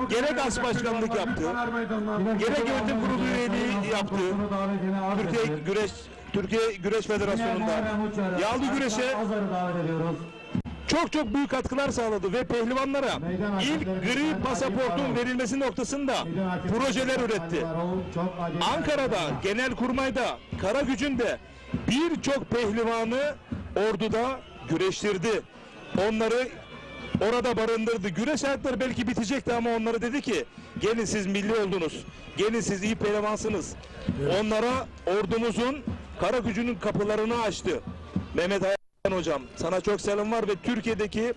Gerek as başkanlık yaptı, gerek yönetim kurulu üyeliği yaptı. Türkiye Güreş Federasyonu'nda yağlı güreşe çok büyük katkılar sağladı ve pehlivanlara ilk gri pasaportun verilmesi noktasında projeler üretti. Ankara'da, Genelkurmay'da, Karagücü'nde birçok pehlivanı orduda güreştirdi. Onları orada barındırdı. Güreş hayatları belki bitecekti ama onlara dedi ki gelin siz milli oldunuz. Gelin siz iyi pehlivansınız. Onlara ordumuzun Karagücü'nün kapılarını açtı. Mehmet Ayhan hocam, sana çok selam var ve Türkiye'deki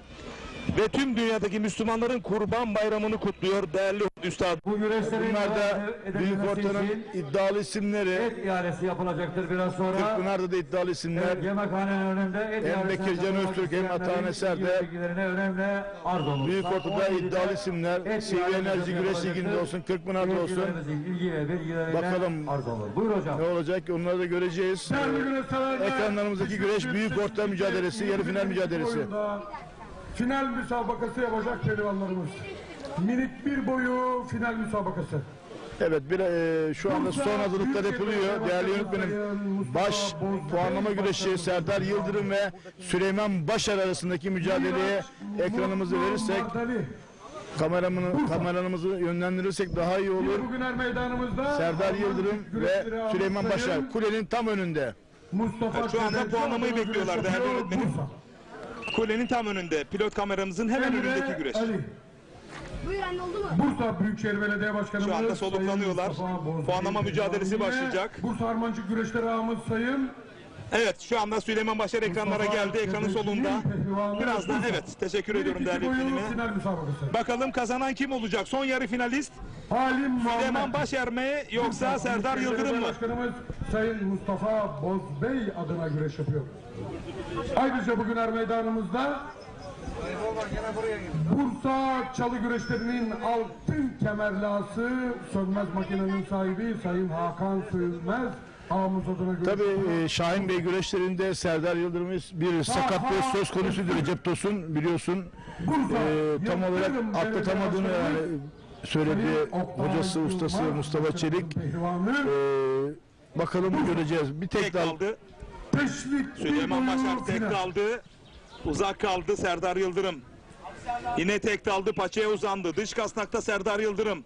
ve tüm dünyadaki Müslümanların Kurban Bayramı'nı kutluyor değerli üstad. Bu güreşlerin Bunlar da Büyük Orta'nın iddialı isimleri. et ihalesi yapılacaktır biraz sonra. Kırkpınar'da da iddialı isimler. Yemekhanenin önünde et Hem Bekircan Öztürk hem Atahan Eser'de önemli arz olur. Büyük Ortada iddialı isimler. CV Enerji Güreş Ligi'nde olsun, Kırkpınar'da olsun. Bakalım arz olur. Buyur hocam. ne olacak onları da göreceğiz. Ekranlarımızdaki güreş Büyük Orta mücadelesi, yarı final mücadelesi. Final müsabakası yapacak pehlivanlarımız. Minik bir boyu final müsabakası. Evet, şu anda son hazırlıklar yapılıyor. Değerli yönetmenim, baş puanlama güreşi Serdar Yıldırım ve Süleyman Başar arasındaki mücadeleye ekranımızı verirsek, kameramızı yönlendirirsek daha iyi olur. Bugün her meydanımızda Serdar Yıldırım ve Süleyman Başar kulenin tam önünde. Mustafa Şu anda puanlamayı bekliyorlar değerli yönetmenim. Kulenin tam önünde, pilot kameramızın hemen önündeki güreş. Buyur anne, oldu mu? Bursa Büyükşehir Belediye Başkanımız Şu anda soluklanıyorlar. Puanlama mücadelesi başlayacak. Bursa Harmancık Güreşleri ağamız Sayın. Evet, şu anda Süleyman Başar ekranlara geldi, ekranın solunda. Birazdan evet, teşekkür ediyorum değerli yönetmenime. Bakalım kazanan kim olacak? Son yarı finalist Süleyman Başar mı yoksa Serdar Yıldırım mı? Başkanımız Sayın Mustafa Bozbey adına güreş yapıyor. Ayrıca bugün her meydanımızda Bursa Çalı Güreşleri'nin altın kemerlası Sönmez Makinenin sahibi Sayın Hakan Sönmez ağamız adına güreş yapıyor. Tabii Şahin Bey güreşlerinde Serdar Yıldırım'ın bir sakatlığı söz konusuydu. Recep Tosun biliyorsun tam olarak atlatamadığını söyledi hocası, ustası Mustafa Çelik. Bakalım göreceğiz. Bir tek kaldı. Süleyman Başar tek kaldı. Uzak kaldı Serdar Yıldırım. Yine tek kaldı, paçaya uzandı. Dış kasnakta Serdar Yıldırım.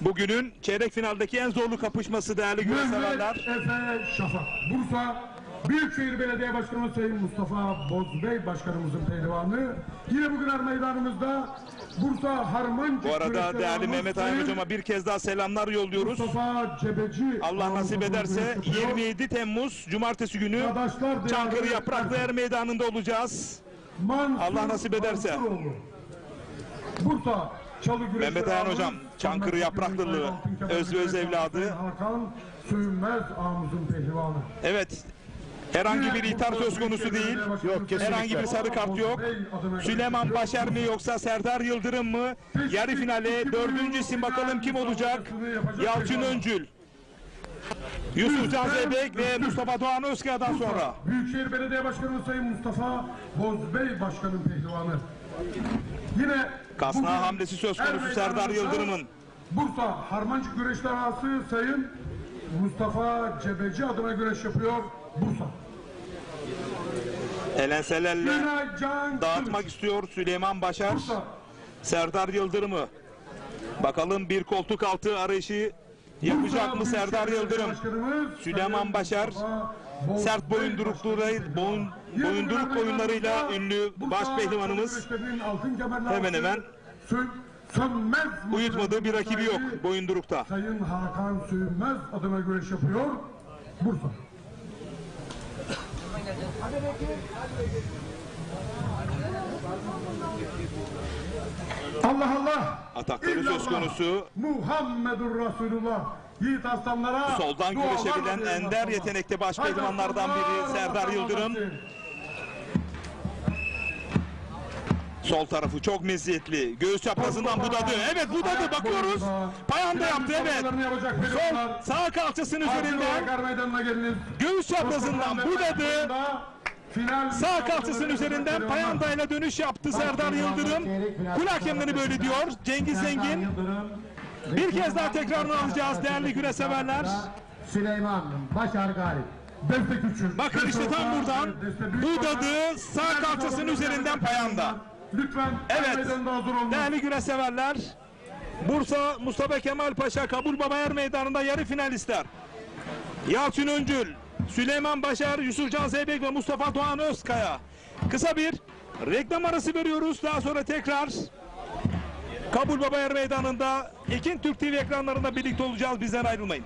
Bugünün çeyrek finaldeki en zorlu kapışması değerli güreşseverler. Efe Şafak. Bursa Büyükşehir Belediye Başkanı Sayın Mustafa Bozbey Başkanımızın pehlivanı. Yine bugün her meydanımızda Bursa Harmancık. Bu arada değerli Mehmet Ayhan hocama bir kez daha selamlar yolluyoruz. Mustafa Cebeci. Allah nasip ederse 27 Temmuz Cumartesi günü Çankırı Yapraklı Er Meydanı'nda olacağız. Allah nasip ederse. Bursa Çalı Güreşleri Mehmet Ayhan hocam, Çankırı Yapraklılı öz evladı. Hakan Sönmez ağamızın pehlivanı. Evet. Herhangi bir itham söz konusu değil. Yok, kesinlikle. Herhangi bir sarı kart yok. Süleyman Başar mı yoksa Serdar Yıldırım mı? Yarı finale dördüncü isim bakalım kim olacak? Yalçın Öncül, Yusuf Can Zeybek ve Mustafa Doğan Özkaya'dan sonra. Büyükşehir Belediye Başkanı Sayın Mustafa Bozbey Başkan'ın pehlivanı. Yine Kasnağı hamlesi söz konusu Serdar Yıldırım'ın. Bursa Harmancık Güreşler ağası Sayın Mustafa Cebeci adına güreş yapıyor Bursa. Elenselerle dağıtmak istiyor Süleyman Başar. Bursa Serdar Yıldırım'ı. Bakalım bir koltuk altı arayışı yapacak mı Serdar Yıldırım? Süleyman Başar sert boyunduruk oyunlarıyla ünlü baş pehlivanımız hemen hemen uyutmadığı bir rakibi yok boyundurukta. Sayın Hakan Sönmez adına güreş yapıyor Bursa. Allah Allah! Atakları söz konusu. Muhammedur Resulullah. Yiğit aslanlara Soldan güreşebilen ender yetenekli baş pehlivanlardan biri Serdar Yıldırım. Sol tarafı çok meziyetli. Göğüs çaprazından budadı. Evet budadı. Bakıyoruz. Payanda yaptı. Evet. Sol sağ kalçasının üzerinden göğüs çaprazından budadı. Sağ kalçasının üzerinden payandayla dönüş yaptı Serdar Yıldırım. Kul hakemleri böyle diyor. Cengiz Zengin. Bir kez daha tekrarını alacağız değerli güreş severler. Süleyman Başar galip. Bakın işte tam buradan budadı sağ kalçasının üzerinden payanda. Lütfen. Evet değerli güreş severler. Bursa Mustafa Kemal Paşa Kabul Baba Er Meydanı'nda yarı finalistler. Yalçın Öncül, Süleyman Başar, Yusufcan Zeybek ve Mustafa Doğan Özkaya. Kısa bir reklam arası veriyoruz. Daha sonra tekrar Kabul Baba Er Meydanı'nda Ekin Türk TV ekranlarında birlikte olacağız. Bizden ayrılmayın.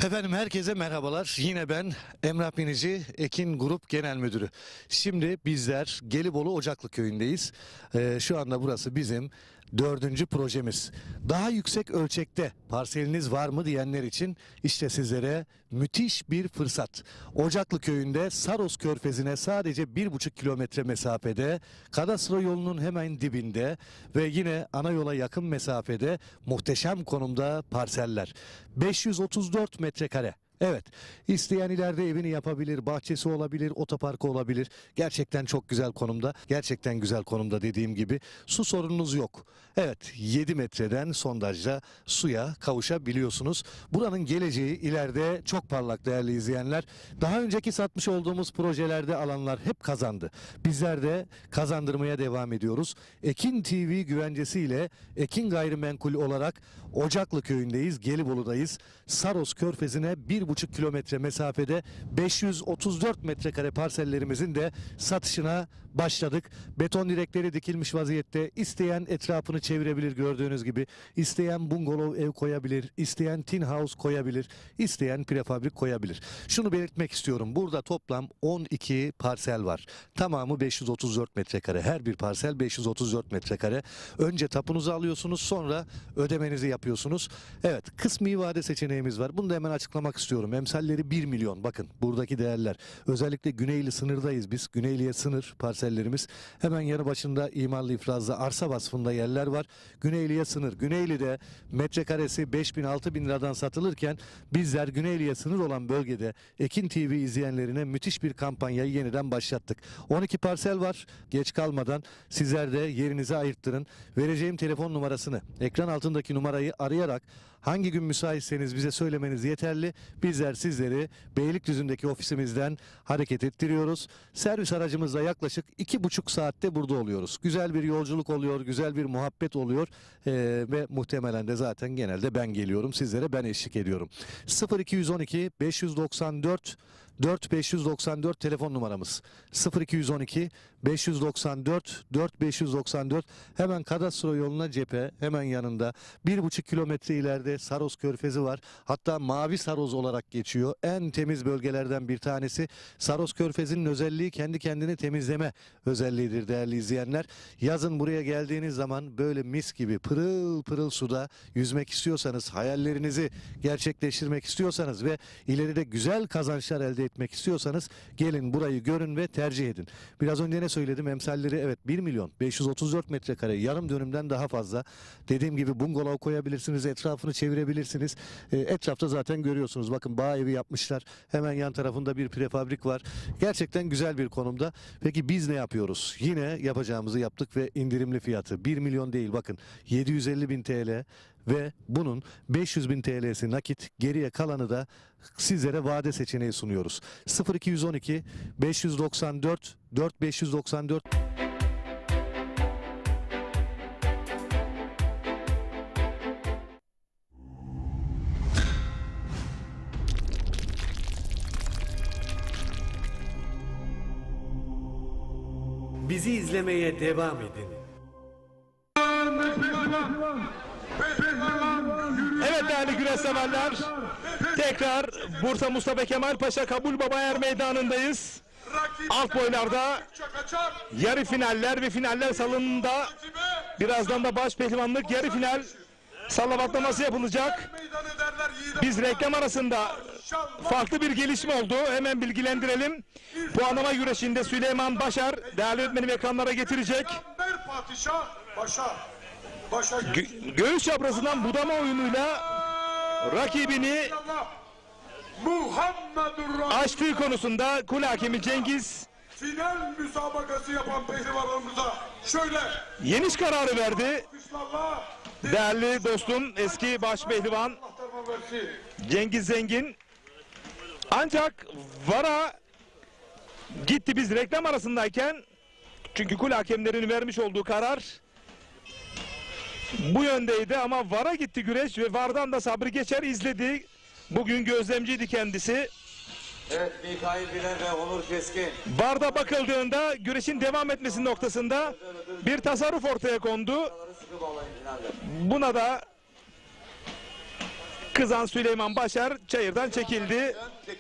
Efendim herkese merhabalar. Yine ben Emrah Binici, Ekin Grup Genel Müdürü. Şimdi bizler Gelibolu Ocaklı Köyü'ndeyiz. Şu anda burası bizim 4. projemiz. Daha yüksek ölçekte parseliniz var mı diyenler için işte sizlere müthiş bir fırsat. Ocaklı Köyü'nde Saros Körfezi'ne sadece 1,5 kilometre mesafede, kadastro yolunun hemen dibinde ve yine ana yola yakın mesafede muhteşem konumda parseller. 534 metrekare. Evet, isteyen ileride evini yapabilir, bahçesi olabilir, otoparkı olabilir. Gerçekten çok güzel konumda, gerçekten güzel konumda dediğim gibi. Su sorununuz yok. Evet, 7 metreden sondajla suya kavuşabiliyorsunuz. Buranın geleceği ileride çok parlak değerli izleyenler. Daha önceki satmış olduğumuz projelerde alanlar hep kazandı. Bizler de kazandırmaya devam ediyoruz. Ekin TV güvencesiyle Ekin Gayrimenkul olarak Ocaklı Köyü'ndeyiz, Gelibolu'dayız. Saros Körfezi'ne 1,5 kilometre mesafede 534 metrekare parsellerimizin de satışına başladık. Beton direkleri dikilmiş vaziyette. İsteyen etrafını çevirebilir gördüğünüz gibi. İsteyen bungalov ev koyabilir. İsteyen tin house koyabilir. İsteyen prefabrik koyabilir. Şunu belirtmek istiyorum. Burada toplam 12 parsel var. Tamamı 534 metrekare. Her bir parsel 534 metrekare. Önce tapunuzu alıyorsunuz, sonra ödemenizi yapıyorsunuz. Evet, kısmi vade seçeneğimiz var. Bunu da hemen açıklamak istiyorum. Emsalleri 1 milyon. Bakın buradaki değerler. Özellikle Güneyli sınırdayız biz. Güneyli'ye sınır parsellerimiz. Hemen yanı başında imarlı ifrazlı arsa vasfında yerler var. Güneyli'ye sınır. Güneyli'de metrekaresi 5.000-6.000 liradan satılırken bizler Güneyli'ye sınır olan bölgede Ekin TV izleyenlerine müthiş bir kampanyayı yeniden başlattık. 12 parsel var. Geç kalmadan sizler de yerinizi ayırttırın. Vereceğim telefon numarasını, ekran altındaki numarayı arayarak hangi gün müsaitseniz bize söylemeniz yeterli. Bizler sizleri Beylikdüzü'ndeki ofisimizden hareket ettiriyoruz. Servis aracımızla yaklaşık 2,5 saatte burada oluyoruz. Güzel bir yolculuk oluyor, güzel bir muhabbet oluyor ve muhtemelen de zaten genelde ben geliyorum. Sizlere ben eşlik ediyorum. 0212 594 4594 telefon numaramız. 0212 594 4594 hemen kadastro yoluna cephe, hemen yanında 1,5 kilometre ileride Saros Körfezi var. Hatta Mavi Saros olarak geçiyor. En temiz bölgelerden bir tanesi. Saros Körfezi'nin özelliği kendi kendini temizleme özelliğidir değerli izleyenler. Yazın buraya geldiğiniz zaman böyle mis gibi pırıl pırıl suda yüzmek istiyorsanız, hayallerinizi gerçekleştirmek istiyorsanız ve ileride güzel kazançlar elde etmek istiyorsanız gelin burayı görün ve tercih edin. Biraz önce ne söyledim? Emsalleri evet 1 milyon 534 metrekare, yarım dönümden daha fazla. Dediğim gibi bungalov koyabilirsiniz, etrafını çevirebilirsiniz. Etrafta zaten görüyorsunuz. Bakın bağ evi yapmışlar. Hemen yan tarafında bir prefabrik var. Gerçekten güzel bir konumda. Peki biz ne yapıyoruz? Yine yapacağımızı yaptık ve indirimli fiyatı 1 milyon değil, bakın 750.000 TL ve bunun 500.000 TL'si nakit, geriye kalanı da sizlere vade seçeneği sunuyoruz. 0212 594 4594. Bizi izlemeye devam edin. Evet değerli güreş severler, tekrar Bursa Mustafa Kemal Paşa Kabul Baba Er Meydanı'ndayız. Alt boylarda yarı finaller ve finaller salonunda birazdan da baş pehlivanlık yarı final salavatlaması yapılacak. Biz reklam arasında farklı bir gelişme oldu. Hemen bilgilendirelim. Puanlama güreşinde Süleyman Başar değerli öğretmenim ekranlara getirecek. Göğüs çaprazından budama oyunuyla rakibini aştığı konusunda kul hakemi Cengiz final müsabakası yapan pehlivanlarımıza şöyle yeniş kararı verdi. Değerli dostum eski baş pehlivan Cengiz Zengin. Ancak VAR'a gitti biz reklam arasındayken, çünkü kul hakemlerin vermiş olduğu karar bu yöndeydi ama VAR'a gitti güreş ve VAR'dan da Sabri Geçer izledi. Bugün gözlemciydi kendisi. Evet, Mikail Bilen ve Onur Keskin. VAR'da bakıldığında güreşin devam etmesi noktasında bir tasarruf ortaya kondu. Buna da kızan Süleyman Başar çayırdan çekildi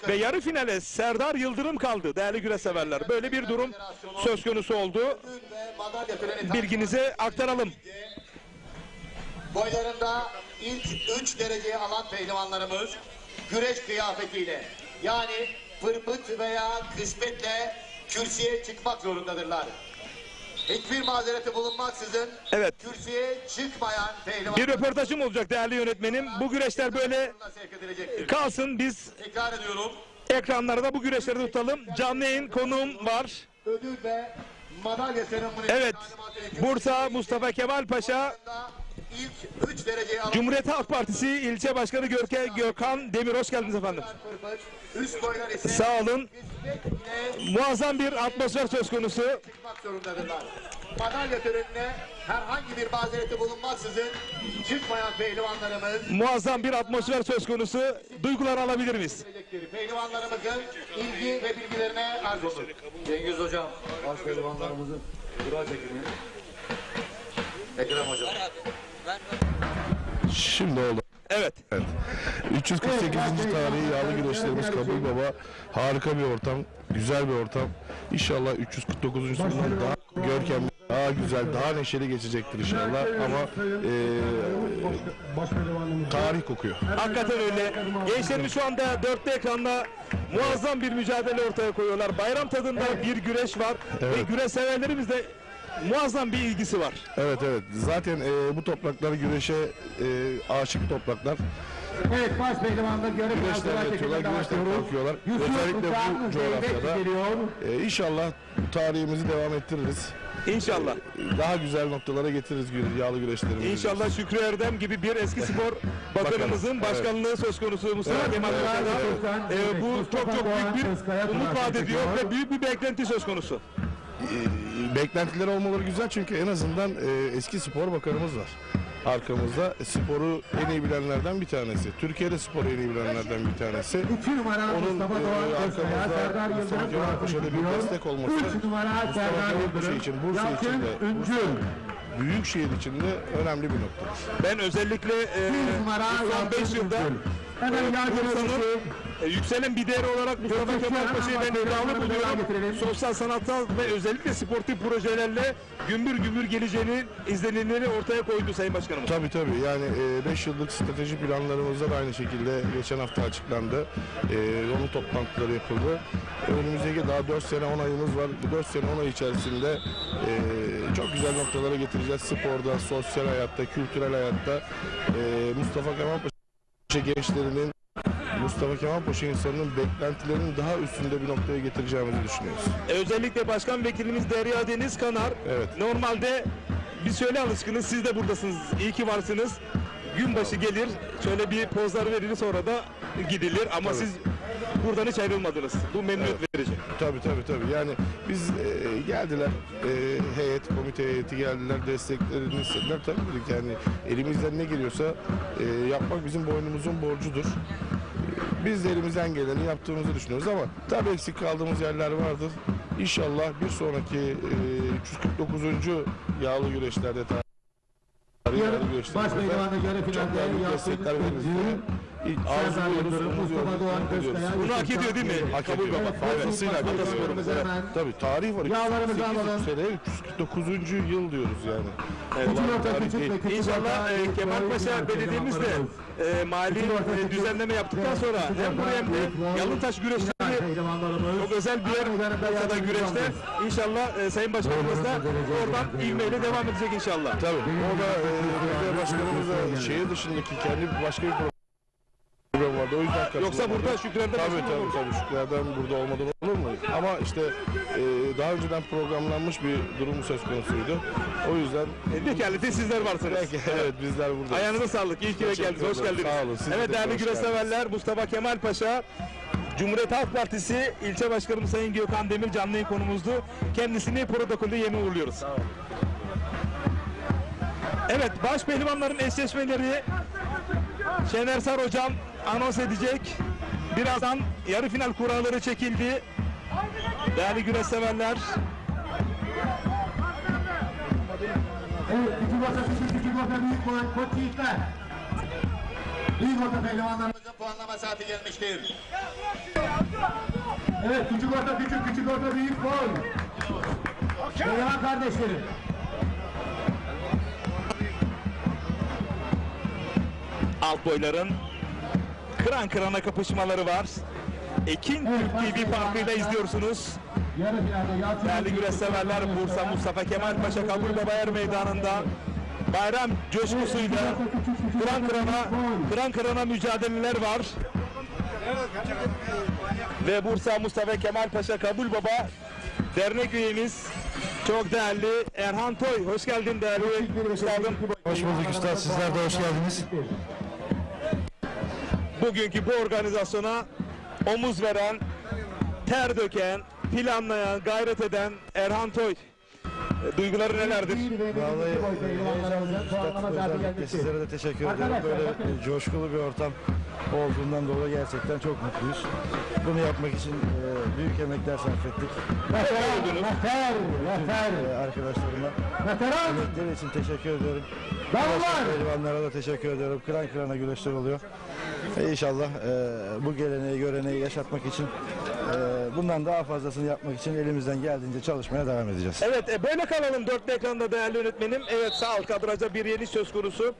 ve yarı finale Serdar Yıldırım kaldı değerli güreş severler. Böyle bir durum söz konusu oldu. Bilginize aktaralım. Boylarında ilk 3 dereceyi alan pehlivanlarımız güreş kıyafetiyle, yani pırpıt veya kısmetle kürsüye çıkmak zorundadırlar. Hiçbir mazereti bulunmaksızın kürsüye çıkmayan pehlivan... Bir röportajım olacak değerli yönetmenim. Bu güreşler böyle kalsın, biz tekrar ediyorum. ekranlarda da bu güreşleri tutalım. Canlı yayın konuğum var. Ödül ve madalya seremonisi. Evet, Bursa Mustafa Kemal Paşa İlk 3 dereceyi alan... Cumhuriyet Halk Partisi İlçe Başkanı Gökhan Demir, hoş geldiniz efendim. Üst boylar ise sağ olun. Muazzam bir atmosfer söz konusu. çıkmak zorundadırlar. Madalya törenine herhangi bir mazereti bulunmaksızın çıkmayan pehlivanlarımız... Muazzam bir atmosfer söz konusu. Duyguları alabilir miyiz? Pehlivanlarımızın ilgi ve bilgilerine arz olun. Cengiz Hocam, baş pehlivanlarımızın kura çekimi. Ekrem Hocam. Şimdi oldu. Evet. 348. tarihi yağlı güreşlerimiz Kabul Baba. Harika bir ortam, güzel bir ortam. İnşallah 349. sezon daha görkemli, daha güzel, daha neşeli geçecektir inşallah. Ama tarih kokuyor. Hakikaten öyle. Gençlerimiz şu anda dörtlü ekranda muazzam bir mücadele ortaya koyuyorlar. Bayram tadında bir güreş var ve güreş severlerimiz de muazzam bir ilgisi var. Evet. Zaten bu topraklar güreşe aşık topraklar. Evet, baş pehlivanlık Güreşler yapıyorlar, güreşler kalkıyorlar. Özellikle bu coğrafyada. İnşallah bu tarihimizi devam ettiririz. İnşallah. Daha güzel noktalara getiririz yağlı güreşlerimizi. İnşallah Şükrü Erdem gibi bir eski spor bakanımızın başkanlığı söz konusu Mustafa Kemal Paşa'da. Bu çok büyük bir umut vaat ediyor ve büyük bir beklenti söz konusu. Beklentileri olmaları güzel çünkü en azından eski spor bakanımız var arkamızda. Sporu en iyi bilenlerden bir tanesi. Türkiye'de sporu en iyi bilenlerden bir tanesi. 2 numara Mustafa Doğan Özkaya, Serdar Yıldırım Paşa'da bir destek olması. 3 numara Serdar Yıldırım, için, Bursa için de, Büyükşehir için de önemli bir noktadır. Ben özellikle son 5 yılda Bursa'nın yükselen bir değeri olarak Mustafa Kemal Paşa'yı ben iddialı buluyorum. Sosyal, sanatsal ve özellikle sportif projelerle gümbür geleceğini, izlenimleri ortaya koydu Sayın Başkanım. Tabii yani 5 yıllık strateji planlarımızda da aynı şekilde geçen hafta açıklandı. Onun toplantıları yapıldı. Önümüzdeki daha 4 sene 10 ayımız var. Bu 4 sene 10 ay içerisinde çok güzel noktalara getireceğiz. Sporda, sosyal hayatta, kültürel hayatta Mustafa Kemal Paşa gençlerinin, Mustafa Kemal Paşa insanının beklentilerinin daha üstünde bir noktaya getireceğimizi düşünüyoruz. Özellikle Başkan Vekilimiz Derya Deniz Kanar, normalde biz şöyle alışkınız, siz de buradasınız, iyi ki varsınız. gün başı gelir, şöyle bir pozlar verilir, sonra da gidilir ama Tabii. siz buradan hiç ayrılmadınız. Bu memnuniyet verici. Tabii. Yani biz geldiler, heyet, komite heyeti geldiler, desteklerini istediler. Tabii dedik yani elimizden ne geliyorsa yapmak bizim boynumuzun borcudur. Biz de elimizden geleni yaptığımızı düşünüyoruz ama tabii eksik kaldığımız yerler vardır. İnşallah bir sonraki 349. yağlı güreşlerde Başpehlivanlık yarı finalde destekler veririz diye arzuluyoruz, umuyoruz, ediyoruz. Bunu hak ediyor değil mi? Hak Kabul ediyor. baba. Fazlasıyla hak ediyor. Tabii tarih var. Yağlarımızı 800 alalım. sene 349. yıl diyoruz yani. Evet. Tarih değil. İnşallah Kemalpaşa Belediye'miz de mali düzenleme yaptıktan sonra hem buraya hem de Yalıntaş güreşleri çok özel bir yer Bursa'da güreşte. İnşallah Sayın Başkanımız da oradan ivmeyle devam edecek inşallah. Tabii. O da belediye başkanımız da şehir dışındaki kendi başka bir program vardı. O yüzden katılıyor. Yoksa burada Şükrü'nde Tabii Şükrü'den burada olmadan olur mu? Ama işte daha önceden programlanmış bir durum söz konusuydu. O yüzden Pekala sizler varsınız. evet bizler buradayız. Ayağınıza sağlık. İyi ki geldiniz. Hoş geldiniz. Sağ olun. Siz Evet de değerli hoş güreş geldiniz. severler, Mustafa Kemal Paşa Cumhuriyet Halk Partisi ilçe başkanımız Sayın Gökhan Demir canlı yayın konumuzdu. Kendisini protokolde yeni uğurluyoruz. Evet, baş pehlivanların eşleşmeleri Şener Sar hocam anons edecek. Birazdan yarı final kuralları çekildi. Değerli güreş severler. Evet, küçük orta büyük boy, koç yiğitler. Büyük orta pehlivanlarımızın puanlama saati gelmiştir. Evet, küçük orta büyük boy. Pehlivan kardeşlerim. Alt boyların kıran kırana kapışmaları var. Ekin Türk TV farkıyla izliyorsunuz. Yarı finalde Yalçın. Değerli güreş severler, Bursa Mustafa Kemal Paşa Kabul Baba Er Meydanı'nda bayram coşkusuyla kıran kırana mücadeleler var. Ve Bursa Mustafa Kemal Paşa Kabul Baba dernek üyemiz çok değerli Erhan Toy. Hoş geldin değerli üstadım. Hoş bulduk üstad, sizler de hoş geldiniz. Bugünkü bu organizasyona omuz veren, ter planlayan, gayret eden Erhan Toy. Duyguları nelerdir? Vallahi özellikle sizlere de teşekkür ederim. Böyle coşkulu bir ortam olduğundan dolayı gerçekten çok mutluyuz. Bunu yapmak için büyük emekler sarf ettik. Arkadaşlarıma emekleri için teşekkür ediyorum. Pehlivanlara da teşekkür ediyorum. Kıran kırana güreşler oluyor. İnşallah bu geleneği göreneği yaşatmak için bundan daha fazlasını yapmak için elimizden geldiğince çalışmaya devam edeceğiz. Evet böyle kalalım dörtlü ekranda değerli yönetmenim. Evet sağ ol, kadrajda bir yeni söz konusu.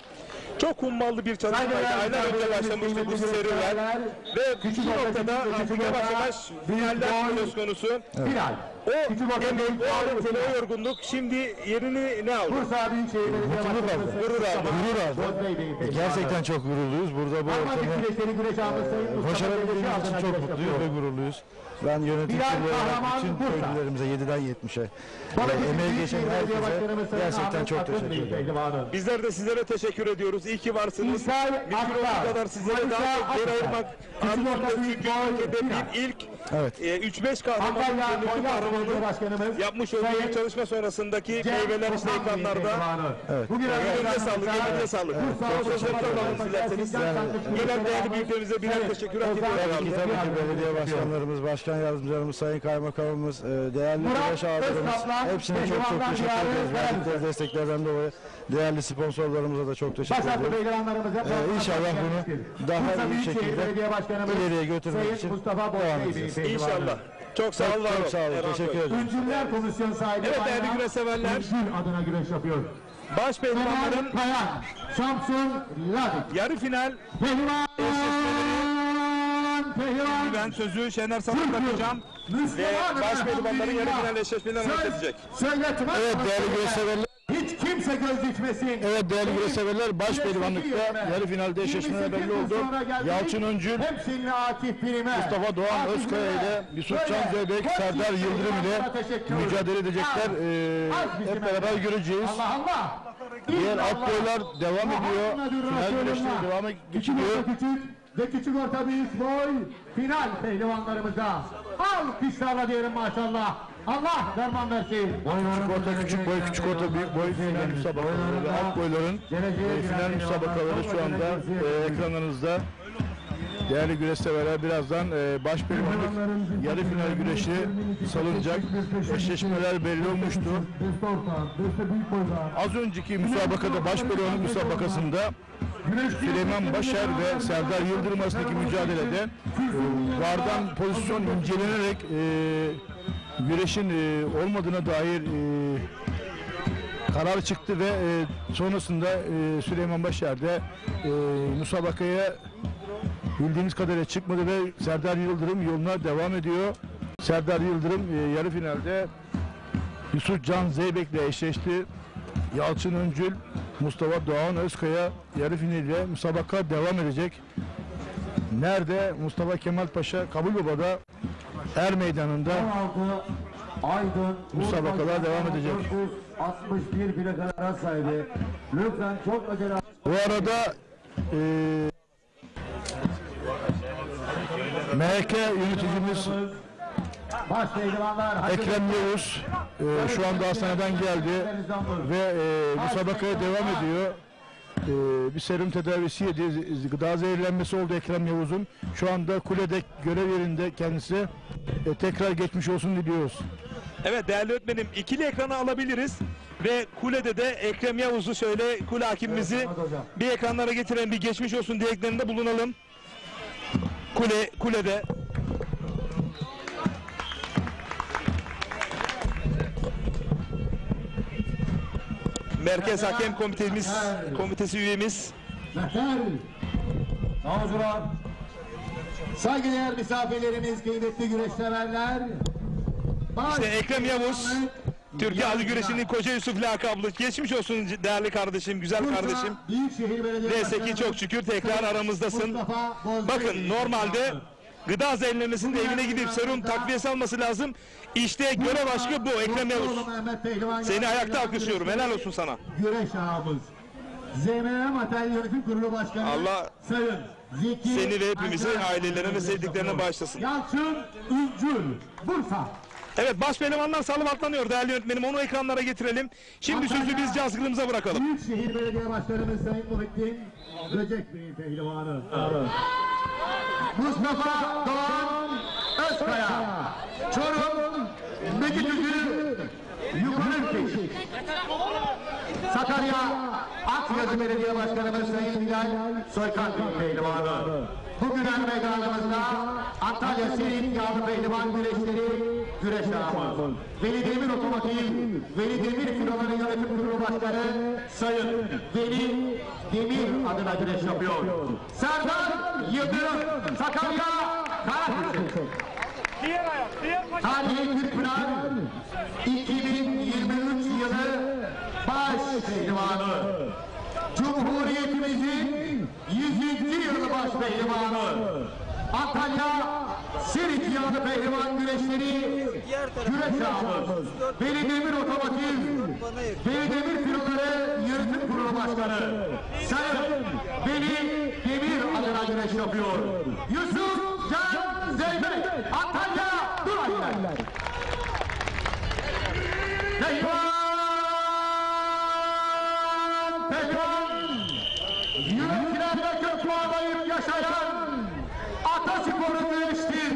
Çok hummalı bir çalışmaydı. Aylar önce başlamıştı bu seriler. Ve bu noktada artık yavaş yavaş finaller söz konusu. Final. O emek, o yorgunluk şimdi yerini ne aldı? Bursa Büyükşehir Belediye Başkanımız Gurur aldı. Gerçekten çok gururluyuz. Burada bu ortamı başarabildiğimiz için çok mutluyuz ve gururluyuz. Ben yönetim kurulu bütün köylülerimize 7'den 70'e emeği geçen herkese gerçekten çok teşekkür ederim. Bizler de sizlere teşekkür ediyoruz. İyi ki varsınız. Mümkün olduğu kadar sizlere daha çok yer ayırmak arzusunda, çünkü ülkede bir ilk Evet. 3-5 kahramanın yapmış olduğu çalışma sonrasındaki meyveler işte ekranlarda. Evet. Elinize sağlık, elinize sağlık. Sözlerinizi alalım dilerseniz. Gelen değerli büyüklerimize birer teşekkür ediyoruz. Tabii ki belediye başkanlarımız, başkan yardımcılarımız, sayın kaymakamımız, değerli güreş ağalarımız, hepsine çok teşekkür ederiz. Verdikleri desteklerden dolayı değerli sponsorlarımıza da çok teşekkür ediyorum. İnşallah bunu daha iyi şekilde ileriye götürmek için devam edeceğiz. İnşallah. Çok sağ olun. Çok sağ olun. Teşekkür ederim. Öncüler Komisyon sahibi Evet değerli güreş severler. adına güreş yapıyor. Baş pehlivanların Kayan, Samsun, Ladik. yarı final Pehlivan. ben sözü Şener Sarı'na bırakacağım ve baş pehlivanların yarı final eşleşmelerini edecek. Evet değerli güreş severler. Hiç kimse göz dikmesin. Evet değerli güreş severler, baş pehlivanlıkta yarı finalde eşleşmeler belli oldu. Yalçın Öncül, Hemşinli Akif Bilime, Mustafa Doğan Özkaya ile Yusuf Can Zeybek, Serdar Yıldırım ile mücadele edecekler. Hep beraber göreceğiz. Allah Allah. Diğer alt boylar devam ediyor. Final güreşleri devam ediyor. Ve küçük orta büyük boy final pehlivanlarımızda. Alkışlarla diyelim maşallah. Allah derman versin. Küçük orta, küçük boy, küçük orta, büyük boy final müsabakaları ve alt boyların final müsabakaları şu anda ekranlarınızda. Değerli güreş severler, birazdan baş pehlivanlık yarı final güreşi salınacak. Eşleşmeler belli olmuştu. Az önceki müsabakada baş pehlivanlık müsabakasında Süleyman Başar ve Serdar Yıldırım arasındaki mücadelede VAR'dan pozisyon incelenerek güreşin olmadığına dair karar çıktı ve sonrasında Süleyman Başar da müsabakaya bildiğimiz kadarıyla çıkmadı ve Serdar Yıldırım yoluna devam ediyor. Serdar Yıldırım yarı finalde Yusuf Can Zeybek ile eşleşti. Yalçın Öncül, Mustafa Doğan Özkaya yarı finaliyle müsabaka devam edecek. Nerede? Mustafa Kemal Paşa Kabulbaba'da Er Meydanı'nda Aydın müsabakalar devam edecek. 61 plakalara sahibi. Lütfen çok acele. Bu arada MHK yöneticimiz Ekrem Yavuz şu anda hastaneden geldi ve müsabakaya devam ediyor. Bir serum tedavisi yedi, gıda zehirlenmesi oldu Ekrem Yavuz'un. Şu anda kulede görev yerinde kendisi. Tekrar geçmiş olsun diliyoruz. Evet değerli öğretmenim, ikili ekranı alabiliriz ve kulede de Ekrem Yavuz'u şöyle kule hakimimizi bir ekranlara getiren bir geçmiş olsun dileklerinde bulunalım. Kulede. Merkez Hakem Komitesi üyemiz. Saygıdeğer misafirlerimiz, kıymetli güreş severler. İşte Ekrem Yavuz, Türkiye Adı Güreşi'nin Koca Yusuf lakablı. Geçmiş olsun değerli kardeşim, güzel kardeşim. Neyse ki çok şükür tekrar aramızdasın. Bakın normalde gıda zehirlenmesinin evine gidip serum takviyesi alması lazım. İşte görev aşkı bu Ekrem Yavuz. Seni ayakta alkışlıyorum, helal olsun sana. Güreş ağamız. ZMM Materya Yönetim Kurulu Başkanı Allah Sayın Zeki seni ve hepimizi ailelerine ve sevdiklerine bağışlasın. Yalçın Üncül, Bursa. Evet, baş pehlivanlar salıp atlanıyor değerli yönetmenim, onu ekranlara getirelim. Şimdi sözü biz cazgırımıza bırakalım. Büyükşehir Belediye Başkanımız Sayın Muhittin Böcek Bey'in pehlivanı. Mustafa Doğan Özkaya, Çorum Mekitüzü Yukarı Sakarya Akyazı Belediye Başkanımız Sayın Bilal Soykan pehlivanı. Bugün meydanımızda Antalya Serik Yağlı Pehlivan Güreşleri güreş ağamız. Veli Demir Otomotiv, Veli Demir Filoları Yönetim Kurulu Başkanı Sayın Veli Demir adına güreş yapıyor. Serdar Yıldırım, Sakarya Karaköy. Tarihi Gülpınar 2023 yılı baş pehlivanı. Cumhuriyetimizin 100. yılı baş pehlivanı. Antalya Serik Yağlı Pehlivan Güreşleri güreş ağamız. Veli Demir Otomotiv, Veli Demir Filoları Yönetim Kurulu Başkanı Sayın Veli Demir adına güreş yapıyor. Yusuf Can Zeybek, Antalya Duraylar. Pehlivan! Yüreklerde kök bağlayıp yaşayan Ataspor'u güreştir,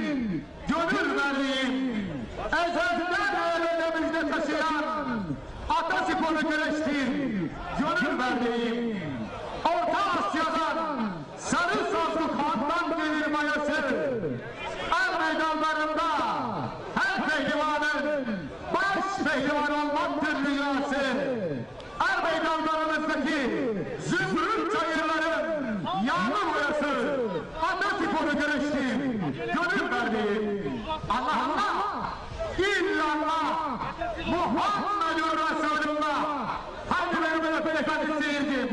gönül verdiğim, ezelden öğrene müjde taşıyan Ataspor'u güreştir, gönül verdiğim, Orta Asya'dan sarı sazlı kandan gelir mayası, er meydanlarında her pehlivanın baş pehlivan olmaktır rüyası. Er meydanlarımızdaki zümrüt çayırların yağmur boyası, Ataspor'u güreştir, gönül verdiğim, Allah Allah, illallah, Muhammedur Resulullah. Haydi benim öpün efendim seyircim,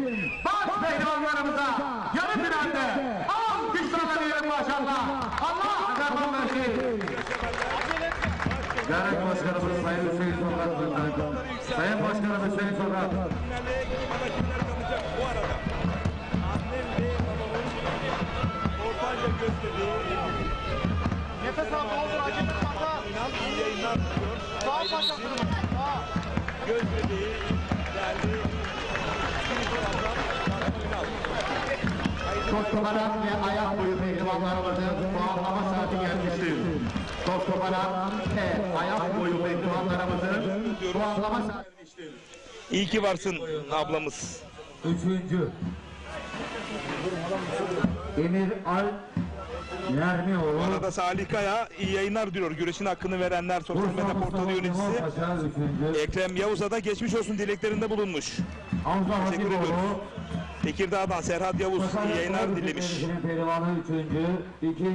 baş pehlivanlarımıza yarı finalde alkışlarla diyelim maşallah. Allah derman versin. Dernek Başkanımız Sayın Hüseyin Sokrat, Sayın Başkanımız Hüseyin Sokrat, Top koparan ve ayak boyu pehlivanlarımızın puanlama saati gelmiştir. Top koparan ve ayak boyu pehlivanlarımızın puanlama saati gelmiştir. İyi ki varsın ablamız. Üçüncü. Emir Al Nermioğlu. Bu arada Salih Kaya iyi yayınlar diyor. Güreşin hakkını verenler sosyal medya portalı yöneticisi Ekrem Yavuz'a da geçmiş olsun dileklerinde bulunmuş. Teşekkür ediyoruz. Tekirdağ'dan Serhat Yavuz iyi yayınlar dilemiş.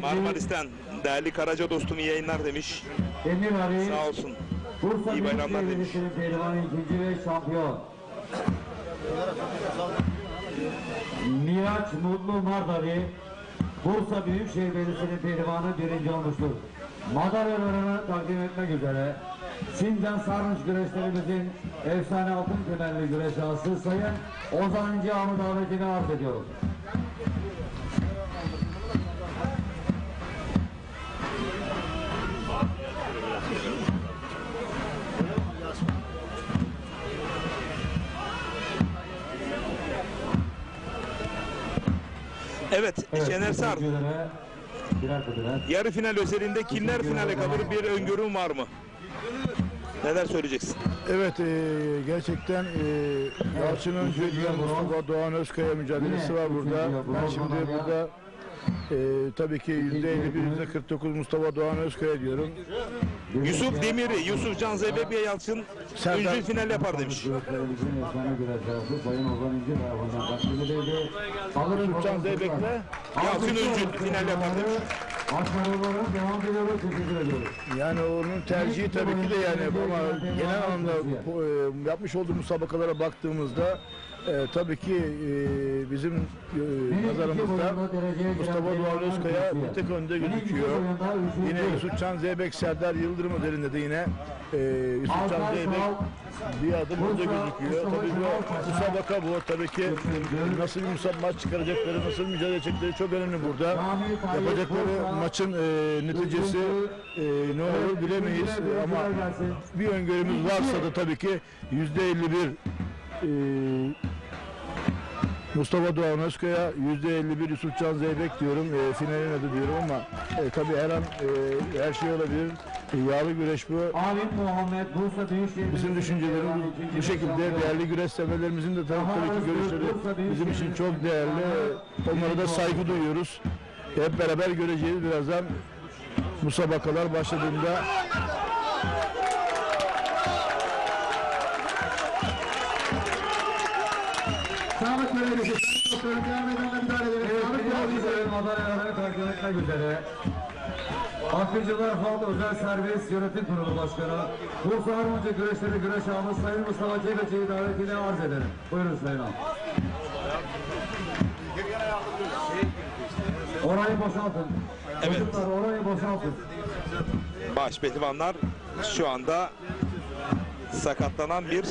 Marmaris'ten değerli Karaca dostum iyi yayınlar demiş. Emir Ali. Sağ olsun. Bursa İyi bayramlar demiş. Pehlivanı ikinci ve şampiyon. Miraç Mutlu Mardari Bursa Büyükşehir Belediyesi'nin pehlivanı birinci olmuştur. Madalyalarını takdim etmek üzere Sincan Sarnıç güreşlerimizin efsane altın kemerli güreş ağası Sayın Ozan İnceağ'ın davetini arz ediyoruz. Evet, Şener Sar. Yarı final özelinde kimler finale kalır bir öngörün var mı? Neler söyleyeceksin? Evet, gerçekten Yalçın Öncü ile Mustafa Doğan Özkaya mücadelesi var burada. Ben şimdi burada tabii ki %51, %49 Mustafa Doğan Özkaya diyorum. Yusuf Demir'i, Yusuf Can Zeybek'le Yalçın öncü final yapar demiş. Yusuf Can Zeybek'le Yalçın öncü final yapar demiş. Yani onun tercihi tabii ki de yani ama genel anlamda yapmış olduğumuz müsabakalara baktığımızda tabii ki bizim nazarımızda Mustafa Doğan Özkaya bir tek önde gözüküyor. Yine Yusufcan Zeybek, Serdar Yıldırım özelinde de yine Yusufcan Zeybek bir adım önde gözüküyor. Tabii bu müsabaka bu. Tabii ki nasıl bir maç çıkaracakları, nasıl mücadele edecekleri çok önemli burada. Yapacakları maçın neticesi ne olur bilemeyiz ama bir öngörümüz varsa da tabii ki %51 Mustafa Doğan Özkaya, %51 Yusufcan Zeybek diyorum, finalin adı diyorum ama tabii her an her şey olabilir. Yağlı güreş bu. Bizim düşüncelerimiz bu şekilde. Değerli güreş severlerimizin de tabii ki görüşleri bizim için çok değerli. Onlara da saygı duyuyoruz. Hep beraber göreceğiz birazdan müsabakalar başladığında. Sağlık Belediyesi, doktorun devam edenle müdahale edelim. Madalyalarını takdim etmek üzere. Akıncılar Halk Özel Servis Yönetim Kurulu Başkanı, Bursa Harmanca Güreşleri Güreş Ağamız Sayın Mustafa Cebeci'yi davetini arz edelim. Buyurun Sayın Ağam. Orayı boşaltın. Evet. Çocuklar orayı boşaltın. Baş pehlivanlar şu anda sakatlanan bir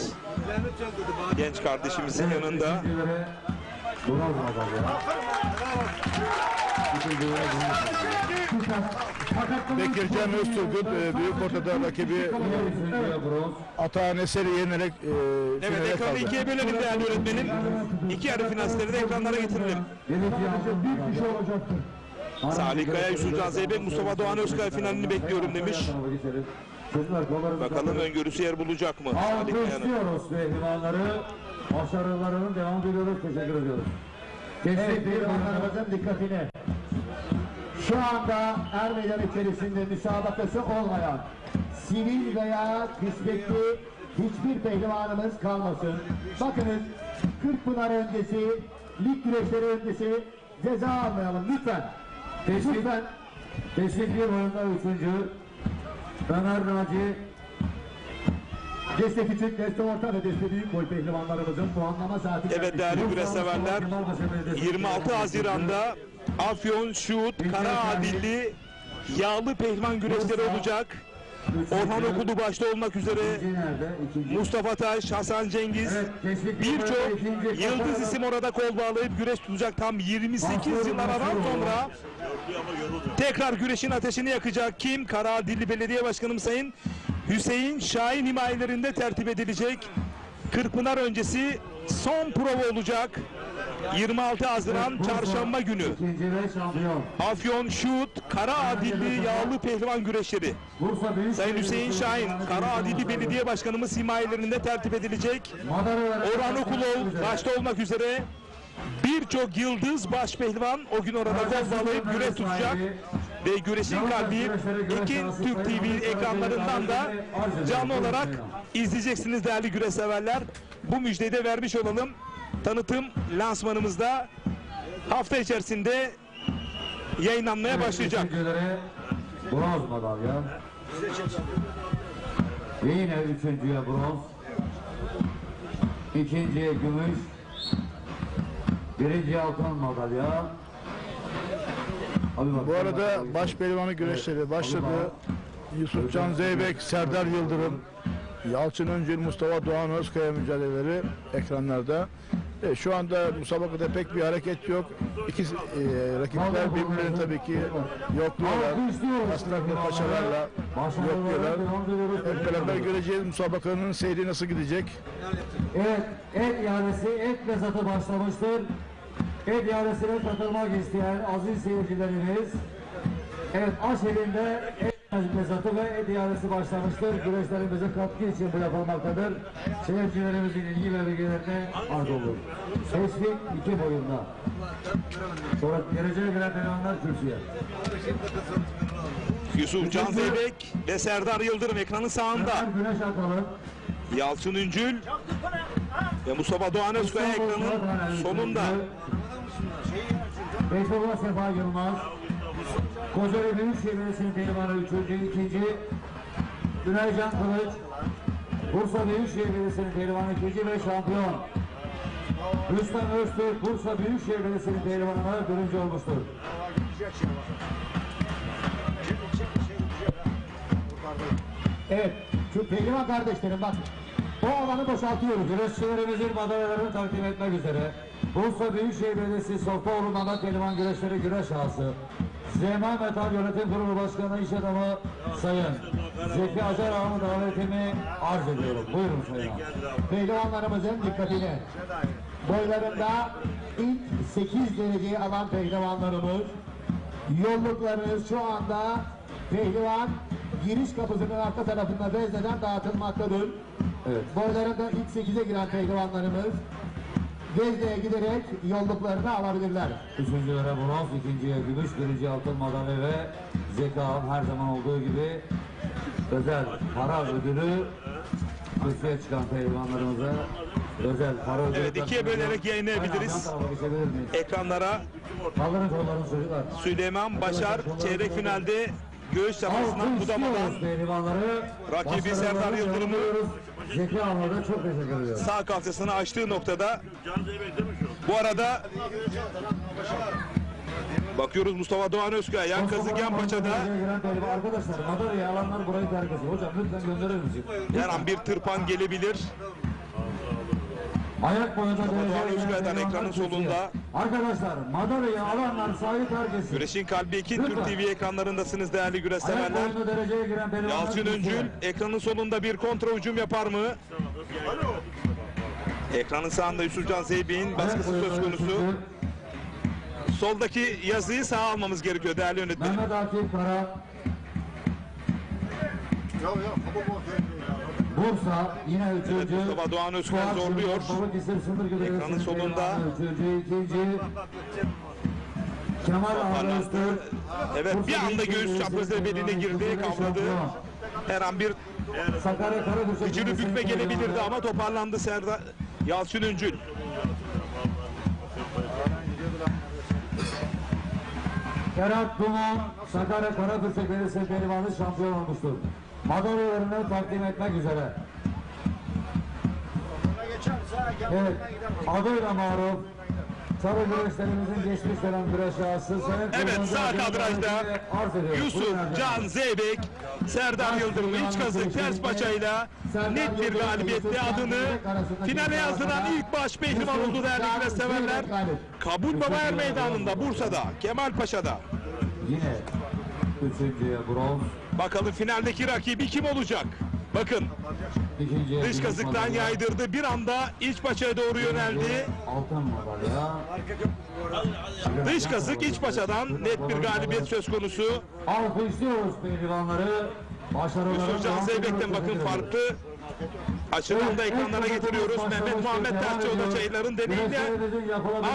genç kardeşimizin yanında. Bekircan Özturgut büyük ortada rakibi Atahan Eser'i yenerek Evet, ekranı ikiye bölelim değerli öğretmenim. İki yarı finalistleri de ekranlara getirelim. Salih Kaya, Yusufcan Zeybek, Mustafa Doğan Özkaya finalini bekliyorum demiş. Bakalım öngörüsü yer bulacak mı? Salih Kaya'nın. Alkışlıyoruz pehlivanları. Başarılarının devam ediyoruz. Teşekkür ediyoruz. Kesinlikle pehlivanlarımızın dikkatine. Şu anda er meydan içerisinde müsabakası olmayan sivil veya kısmetli hiçbir pehlivanımız kalmasın. Bakınız, Kırkpınar öncesi, lig güreşleri öncesi ceza almayalım lütfen. Lütfen. Teşvikli oyunda 3. Ömer Naci, Deste küçük, deste orta ve deste büyük boy pehlivanlarımızın puanlama saati. Evet değerli güreş severler, 26 Haziran'da Afyon, Şuhut, Karaadilli yağlı pehlivan güreşleri olacak. Orhan Okulu başta olmak üzere Mustafa Taş, Hasan Cengiz, birçok yıldız isim orada kol bağlayıp güreş tutacak. Tam 28 yıl aradan sonra tekrar güreşin ateşini yakacak. Kim? Karaadilli Belediye Başkanım Sayın Hüseyin Şahin himayelerinde tertip edilecek. Kırkpınar öncesi son prova olacak. 26 Haziran Çarşamba günü İkinci ve şampiyon. Afyon Şuhut Kara Adilli Yağlı Pehlivan Güreşleri. Bursa Büyükşehir Sayın Hüseyin Belediyesi Şahin, Kara Adilli Belediye Başkanımız himayelerinde tertip edilecek. Madalyalar- Orhan Okulov başta olmak üzere birçok yıldız baş pehlivan o gün orada gol bağlayıp güreş tutacak. Ve güreşin kalbi Ekin Türk TV ekranlarından da canlı olarak izleyeceksiniz değerli güreş severler. Bu müjdeyi de vermiş olalım. Tanıtım lansmanımızda hafta içerisinde yayınlanmaya başlayacak. Üçüncülere bronz madalya. Ve yine üçüncüye bronz. İkinciye gümüş. Birinci altın madalya. Abi bak, Bu arada baş pehlivanı güreşleri başladı. Yusufcan Zeybek, Serdar Yıldırım, Yalçın Öncül, Mustafa Doğan Özkaya mücadeleleri ekranlarda. Şu anda müsabakada pek bir hareket yok. İki rakipler birbirlerini tabii ki yokluyorlar. Aslan ve paşalarla yokluyorlar. Hep beraber göreceğiz müsabakanın seyri nasıl gidecek. Evet, et ihalesi, et mezatı başlamıştır. Et ihalesine katılmak isteyen aziz seyircilerimiz, evet, Aşevi'nde et mezatı ve et ihalesi başlamıştır. Güreşlerimize katkı için bu yapılmaktadır. Seyircilerimizin ilgi ve bilgilerine arz olur. Teşvik 2 boyunda. Sonra geleceğe giren pehlivanlar kürsüye. Yusuf Can Zeybek ve Serdar Yıldırım ekranın sağında. Güneş atalım. Yalçın Üncül ve Mustafa Doğan Özkaya ekranın solunda. Beytullah Sefa Yılmaz. Kocaeli Büyükşehir Belediyesi'nin pehlivanı 3. 2. Güneycan Kılıç. Bursa Büyükşehir Belediyesi'nin pehlivanı 2. ve şampiyon. Rüstem Öztürk Bursa Büyükşehir Belediyesi'nin pehlivanına 1. olmuştur. Evet, şu pehlivan kardeşlerim bak, bu alanı boşaltıyoruz. Güreşçilerimizin madalyalarını takdim etmek üzere. Bursa Büyükşehir Belediyesi Sofuoğlu Mehmet Pehlivan Güreşleri Güreş Sahası. Zema Metal Yönetim Kurulu Başkanı İş Adamı Sayın Zeki Acar Ağam'ın davetimi arz ediyorum. Buyurun Sayın Ağam. Pehlivanlarımızın dikkatine. Boylarında ilk 8 dereceyi alan pehlivanlarımız, yolluklarınız şu anda pehlivan giriş kapısının arka tarafında vezneden dağıtılmaktadır. Evet. Boylarında ilk 8'e giren pehlivanlarımız vezneye giderek yolluklarını alabilirler. Üçüncülere bronz, ikinciye gümüş, birinci altın madalya ve Zeki Ağam her zaman olduğu gibi özel para ödülü kürsüye çıkan pehlivanlarımıza özel para ödülü. Evet, ikiye bölerek yayınlayabiliriz. Ekranlara Kaldırın kollarını çocuklar. Süleyman Başar çeyrek finalde göğüs safhasından budamadan rakibi Serdar Yıldırım'ı Zeki Ağam'a da çok teşekkür ediyorum. sağ kalçasını açtığı noktada. Bu arada bakıyoruz Mustafa Doğan Özkaya yan kazık yan paçada. Arkadaşlar madalya alanlar burayı terk ediyor. Hocam lütfen gönderir misin? Her an bir tırpan gelebilir. Ayak boyunda Doğan Özkaya'dan ekranın solunda. Arkadaşlar madalya alanlar sahayı terk etsin. Güreşin kalbi Ekin Türk TV ekranlarındasınız değerli güreş Ayak severler. boyunda dereceye giren pehlivanlar Yalçın Öncül ekranın solunda bir kontra hücum yapar mı? Ekranın sağında Yusufcan Zeybek'in baskısı söz konusu. Soldaki yazıyı sağa almamız gerekiyor değerli yönetmenim. Mehmet Akif Kara. Bursa yine üçüncü. Evet, Mustafa Doğan Özkaya zorluyor. Ekranın solunda. Üçüncü, ikinci. Kemal Ağrı'stır. Evet, bir anda göğüs çaprazı beline girdi, kavradı. Her an bir gücünü bükme gelebilirdi ama toparlandı Serdar Yalçın Öncül. Ferhat Duman, Sakarya Karabürçek Belediyesi pehlivanı şampiyon olmuştur. Madalyalarını takdim etmek üzere. Evet, adıyla maruf. Sarı güreşlerimizin geçmiş dönem güreş şahsı. Evet, sağ kadrajda Yusuf Can Zeybek, Serdar Yıldırım iç kazık ters paçayla net bir galibiyetle adını finale yazdıran ilk baş pehlivan oldu değerli güreş severler. Kabul Baba Er Meydanı'nda, Bursa'da, Kemal Paşa'da. Yine üçüncüye bronz. Bakalım finaldeki rakibi kim olacak? Bakın dış kazıktan yaydırdı. Bir anda iç paçaya doğru yöneldi. Altın madalya. Dış kazık iç paçadan net bir galibiyet söz konusu. Alkışlıyoruz pehlivanları. Başarıları. Yusufcan Zeybek'ten bakın farklı açıdan da ekranlara getiriyoruz. Mehmet Muhammed Taşçı o da çayırların deneyimli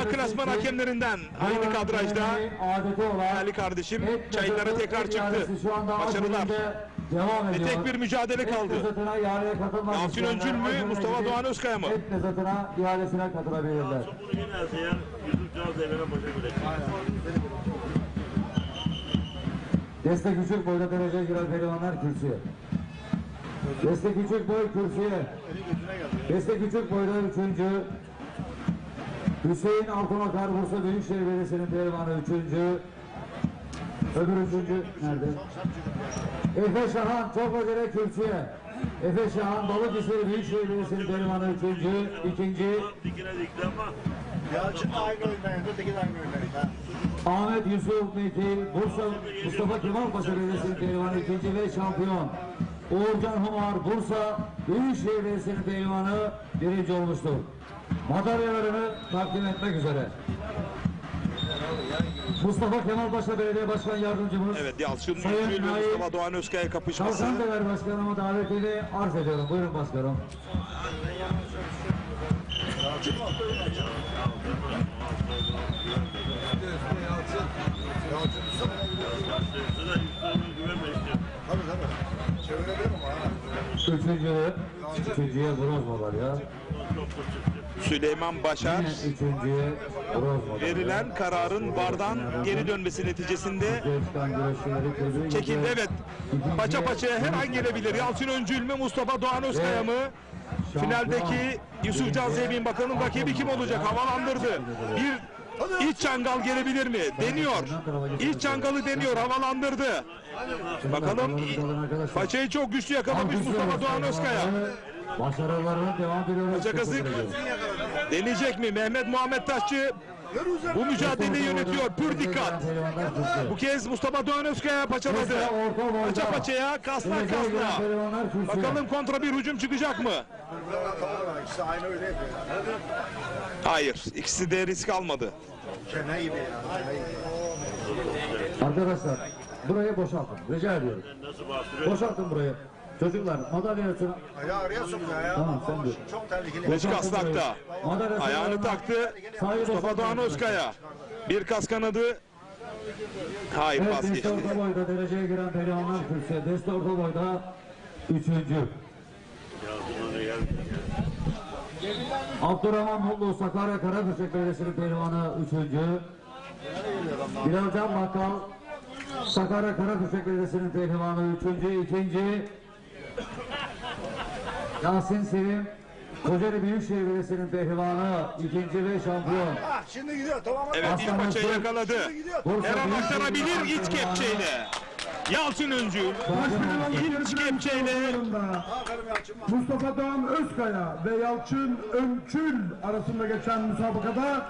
A klasman hakemlerinden aynı kadrajda. Ali kardeşim çayırlara tekrar çıktı. Başarılar. Ve tek bir mücadele kaldı. Yalçın Öncül mü, Mustafa Doğan Özkaya mı? Et mezatına ihalesine katılabilirler. Destek küçük boyda dereceye giren pehlivanlar kürsüye. Destek küçük boy kürsüye. Destek küçük boyda 3. Hüseyin Altunakar Bursa Büyükşehir Belediyesi'nin pehlivanı 3. Öbür 3. nerede? Efe Şahan Çokbacere kürsüye. Efe Şahan Balıkesir Büyükşehir Belediyesi'nin pehlivanı 3. 2. Yalçın aynı oynayın, öteki de aynı oynayın. Ahmet Yusuf Metin, Bursa Mustafa Kemal Paşa Belediyesi'nin pehlivanı 2. ve şampiyon. Uğurcan Humar, Bursa Büyükşehir Belediyesi'nin pehlivanı 1. olmuştur. Madalyalarını takdim etmek üzere. Mustafa Kemal Paşa Belediye Başkan Yardımcımız. Evet, Yalçın Öncül ve Mustafa Doğan Özkaya kapışması. Kalkansever Başkanıma davetini arz ediyorum. Buyurun başkanım. Üçüncüye bronz madalya. Süleyman Başar Üçüncüye bronz madalya. verilen kararın VAR'dan geri dönmesi neticesinde çekildi. Evet, paça paçaya her an gelebilir. Yalçın Öncül mü, Mustafa Doğan Özkaya mı? Finaldeki Yusufcan Zeybek'in bakalım rakibi kim olacak? Havalandırdı. Bir iç çangal gelebilir mi? Deniyor. İç çangalı deniyor. Havalandırdı. Bakalım paçayı çok güçlü yakalamış Mustafa Doğan Özkaya. Başarılarına devam ediyoruz. Paça kazık deneyecek mi? Mehmet Muhammed Taşçı bu mücadeleyi yönetiyor. Pür dikkat. Bu kez Mustafa Doğan Özkaya paçaladı. Paça paçaya, kasla kasla. Bakalım kontra bir hücum çıkacak mı? Hayır. İkisi de risk almadı. Arkadaşlar burayı boşaltın. Rica ediyorum. Boşaltın burayı. Çocuklar madalyasını... Ayağı araya sokuyor ya. Tamam sen dur. Çok tehlikeli. Dış kasnakta. Ayağını taktı Mustafa Doğan Özkaya. Bir kas kanadı. Hayır, evet, vazgeçti. Deste orta boyda dereceye giren pehlivanlar kürsüye. Deste orta boyda 3. Abdurrahman Mullu Sakarya Karabüçek Belediyesi'nin pehlivanı 3. Bilalcan Bakkal Sakarya Karabüçek Belediyesi'nin pehlivanı 3. 2. Yasin Sevim Kocaeli Büyükşehir Belediyesi'nin pehlivanı 2. ve şampiyon. Şimdi gidiyor tamam. Evet, ilk paçayı yakaladı. Her an aktarabilir iç kepçeyle. Yalçın Öncül iç kepçeyle. Mustafa Doğan Özkaya ve Yalçın Öncül arasında geçen müsabakada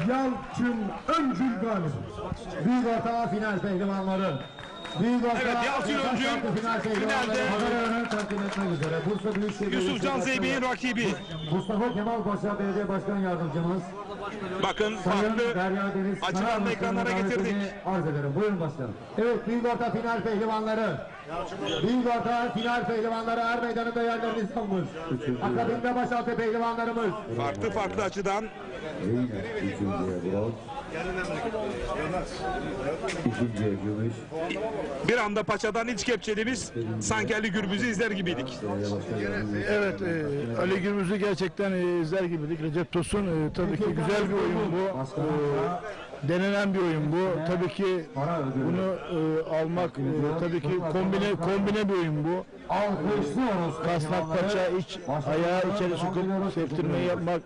Yalçın Öncül galip. Büyük orta final pehlivanları. Evet, Yalçın Öncül finalde Yusufcan Zeybek'in rakibi. Mustafa Kemal Paşa Belediye Başkan Yardımcımız. Bakın farklı açıdan ekranlara getirdik. Arz ederim. Buyurun başkanım. Evet, büyük orta final pehlivanları. Büyük orta final pehlivanları Er Meydanı'nda yerlerini almış. Akabinde başaltı pehlivanlarımız. Farklı açıdan. Bir anda paçadan iç kepçelimiz sanki Ali Gürbüz'ü izler gibiydik. Evet, Ali Gürbüz'ü gerçekten izler gibiydik. Recep Tosun tabii ki güzel bir oyun bu. Denenen bir oyun bu. Tabii ki bunu almak tabii ki kombine bir oyun bu. Kasnak paça iç ayağı içeri sokup septirmeyi yapmak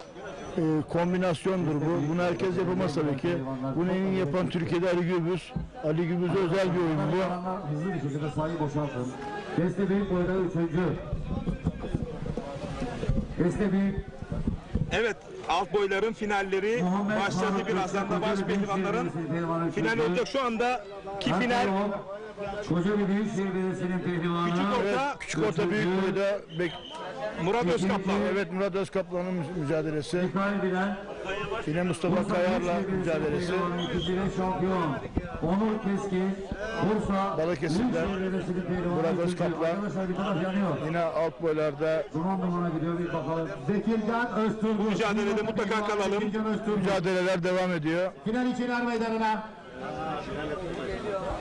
kombinasyondur bu. Bunu herkes yapamaz tabii ki. Bunu en iyi yapan Türkiye'de Ali Gürbüz. Ali Gürbüz'e özel bir oyun bu. Hızlı bir şekilde sahayı boşaltın. Deste büyük boyda 3. Deste büyük. Evet, alt boyların finalleri başladı. Birazdan da baş pehlivanların final olacak. Şu anda ki final Kocaeli Büyükşehir Belediyesi'nin pehlivanı. Küçük orta büyük boyda Murat Özkaplan. Evet, Murat Özkaplan'ın mücadelesi. İkbal Bilen. Yine Mustafa Kayar'la mücadelesi. İkizine şampiyon. Onur Keskin. Bursa. Balıkesir'den Murat Özkaplan. Arkadaşlar bir taraf yanıyor. Yine alt boylarda Duman gidiyor, bir bakalım. Zekircan Özturgut. Mücadelede mutlaka kalalım. mücadeleler devam ediyor. Final için er meydanına.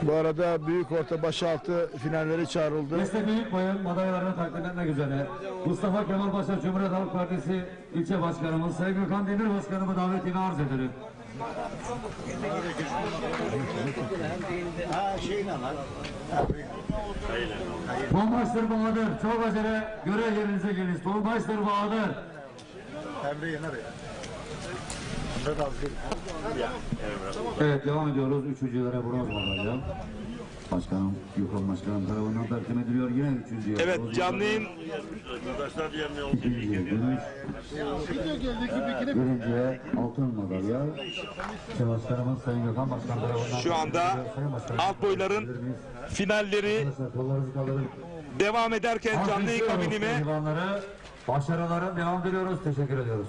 Bu arada büyük orta başaltı finalleri çağrıldı. Beste büyük boyun madalyalarını takdim etmek üzere Mustafa Kemal Paşa Cumhuriyet Halk Partisi ilçe başkanımız Sayın Gökhan Demir Başkanımı davetini arz ederim. Tonbaştır Bahadır, çok acele görev yerinize geliniz. Tonbaştır Bahadır. Evet, devam ediyoruz. Üçüncülere bronz madalya. Başkanım, Gökhan Başkanım tarafından takdim ediliyor. Yine üçüncüye. Evet, canlı yayın. İkinciye gümüş. Birinciye altın madalya. Başkanımız Sayın Gökhan Başkan tarafından. Şu anda alt boyların finalleri devam ederken canlı yayın kabinime başarıların devam ediyoruz. Teşekkür ediyoruz.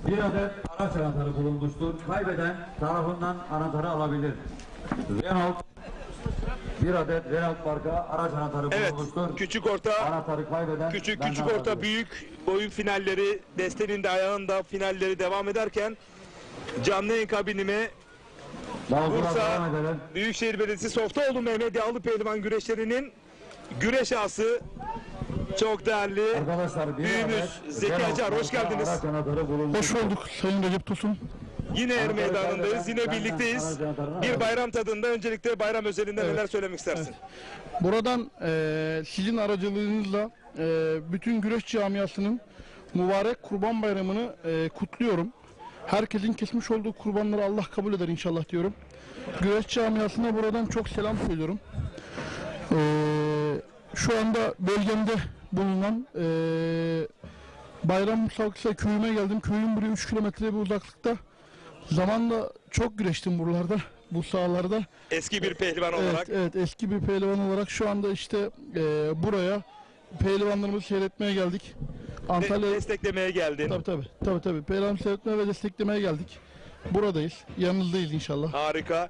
Bir adet araç anahtarı bulunmuştur. Kaybeden tarafından anahtarı alabilir. Renault bir adet Renault marka araç anahtarı bulunmuştur. Küçük orta, anahtarı kaybeden küçük orta, büyük boyun finalleri, destenin de ayağının da finalleri devam ederken canlı yayın kabinime Bursa Büyükşehir Belediyesi Softaoğlu Mehmet Yağlı Pehlivan güreşlerinin güreş ağası çok değerli büyüğümüz Zeki Acar, hoş geldiniz. Hoş bulduk Sayın Recep Tosun. Yine er meydanındayız, yine birlikteyiz. Bir bayram tadında, öncelikle bayram özelinde neler söylemek istersin? Buradan sizin aracılığınızla bütün güreş camiasının mübarek Kurban Bayramı'nı kutluyorum. Herkesin kesmiş olduğu kurbanları Allah kabul eder inşallah diyorum. Güreş camiasına buradan çok selam söylüyorum. Şu anda bölgemde bulunan Bayram Musavkısa köyüme geldim. Köyüm buraya 3 kilometre bir uzaklıkta. Zamanla çok güreştim buralarda, bu sahalarda. Eski bir pehlivan olarak. Evet, eski bir pehlivan olarak şu anda işte buraya pehlivanlarımızı seyretmeye geldik. Antalya desteklemeye geldin. Tabii. Pehlivan seyretmeye ve desteklemeye geldik. Buradayız. Yanınızdayız inşallah. Harika.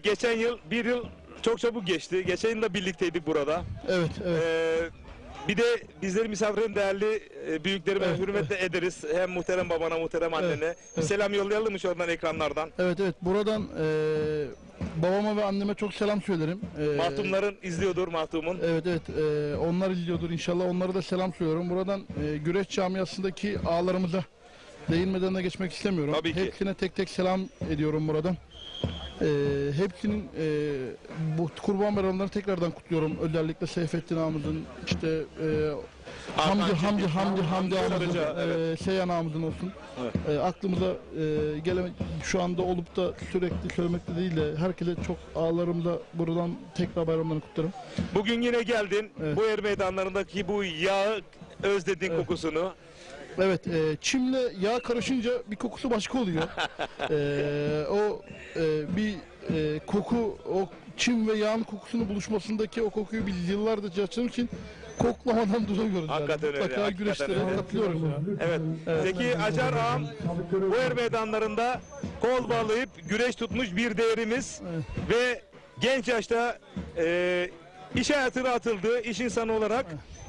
Geçen yıl, bir yıl çok çabuk geçti. Geçen yıl da birlikteydik burada. Evet. Bir de bizleri misafirin değerli büyüklerime hürmetle ederiz. Hem muhterem babana, muhterem annene. Bir selam yollayalım mı şuradan ekranlardan? Evet. Buradan babama ve anneme çok selam söylerim. Mahtumların izliyordur, mahtumun. Evet. Onlar izliyordur inşallah. Onlara da selam söylüyorum. Buradan güreş camiasındaki ağalarımıza değinmeden de geçmek istemiyorum. Tabii ki. Hepsine tek tek selam ediyorum buradan. Hepsinin bu Kurban Bayramlarını tekrardan kutluyorum. Özellikle Seyfettin ağamızın, işte Hamdi ağamızın, Seyhan ağamızın olsun. Evet. Aklımıza şu anda olup da sürekli söylemekte değil de herkese çok ağalarımda buradan tekrar bayramlarını kutlarım. Bugün yine geldin. Evet. Bu er meydanlarındaki bu yağı özledin kokusunu. Evet, çimle yağ karışınca bir kokusu başka oluyor. Bir koku, o çim ve yağın kokusunun buluşmasındaki o kokuyu biz yıllardır açtığım için koklamadan duramıyoruz. Hakikaten yani. Mutlaka öyle. güreşlere katılıyorum. Evet. Zeki Acar ağam bu er meydanlarında kol bağlayıp güreş tutmuş bir değerimiz ve genç yaşta iş hayatına atıldı, iş insanı olarak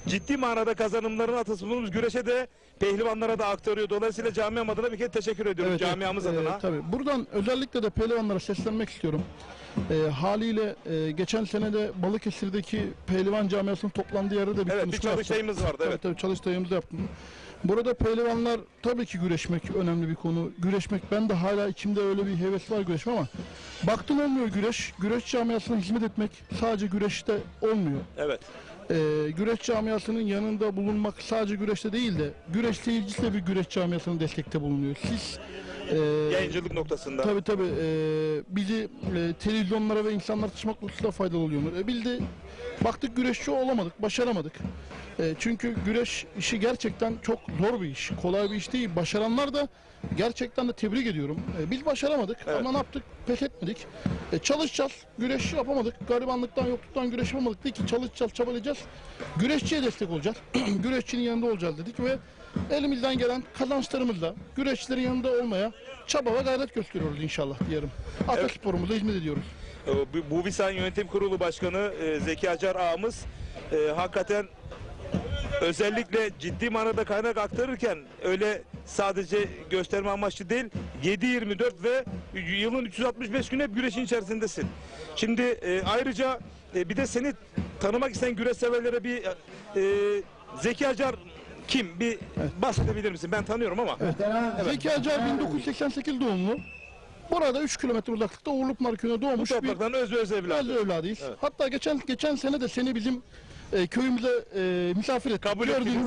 ciddi manada kazanımlarını atılmış güreşe de pehlivanlara da aktarıyor. Dolayısıyla camiam adına bir kez teşekkür ediyorum, camiamız adına. Tabii. Buradan özellikle de pehlivanlara seslenmek istiyorum. Haliyle geçen sene de Balıkesir'deki pehlivan camiasının toplandığı yerde de bir konuşma bir çalıştayımız vardı. Evet. Tabii çalıştayımızı yaptım. Burada pehlivanlar tabii ki güreşmek önemli bir konu. Güreşmek, ben de hala içimde öyle bir heves var güreşme ama baktım olmuyor güreş. Güreş camiasına hizmet etmek sadece güreşte olmuyor. Evet. Güreş camiasının yanında bulunmak sadece güreşte değil de güreş seyircisi de bir güreş camiasının destekte bulunuyor. Siz yayıncılık noktasında. Tabii bizi televizyonlara ve insanlar taşımak noktasında faydalı oluyor. Biz de Baktık güreşçi olamadık, başaramadık. Çünkü güreş işi gerçekten çok zor bir iş. Kolay bir iş değil. Başaranlar da gerçekten de tebrik ediyorum. Biz başaramadık ama ne yaptık? Pes etmedik. Çalışacağız. Güreş yapamadık. Garibanlıktan, yokluktan güreş yapamadık. Dedik ki çalışacağız, çabalayacağız. Güreşçiye destek olacağız. Güreşçinin yanında olacağız dedik ve elimizden gelen kazançlarımızla güreşçilerin yanında olmaya çaba ve gayret gösteriyoruz inşallah diyelim. Atasporumuza hizmet ediyoruz. Bu Visan Yönetim Kurulu Başkanı Zeki Acar ağamız hakikaten özellikle ciddi manada kaynak aktarırken öyle sadece gösterme amaçlı değil, 7/24 ve yılın 365 günü hep güreşin içerisindesin. Şimdi ayrıca bir de seni tanımak isteyen güreş severlere bir Zeki Acar kim? Bir bahsedebilir misin? Ben tanıyorum ama. Evet. Zeki Acar 1988 doğumlu. Burada 3 kilometre uzaklıkta Uğurlupınar köyüne doğmuş. Bu toprakların öz evladı. Evladıyız. Evet. Hatta geçen sene de seni bizim köyümüze misafir ettik. Kabul ettiniz.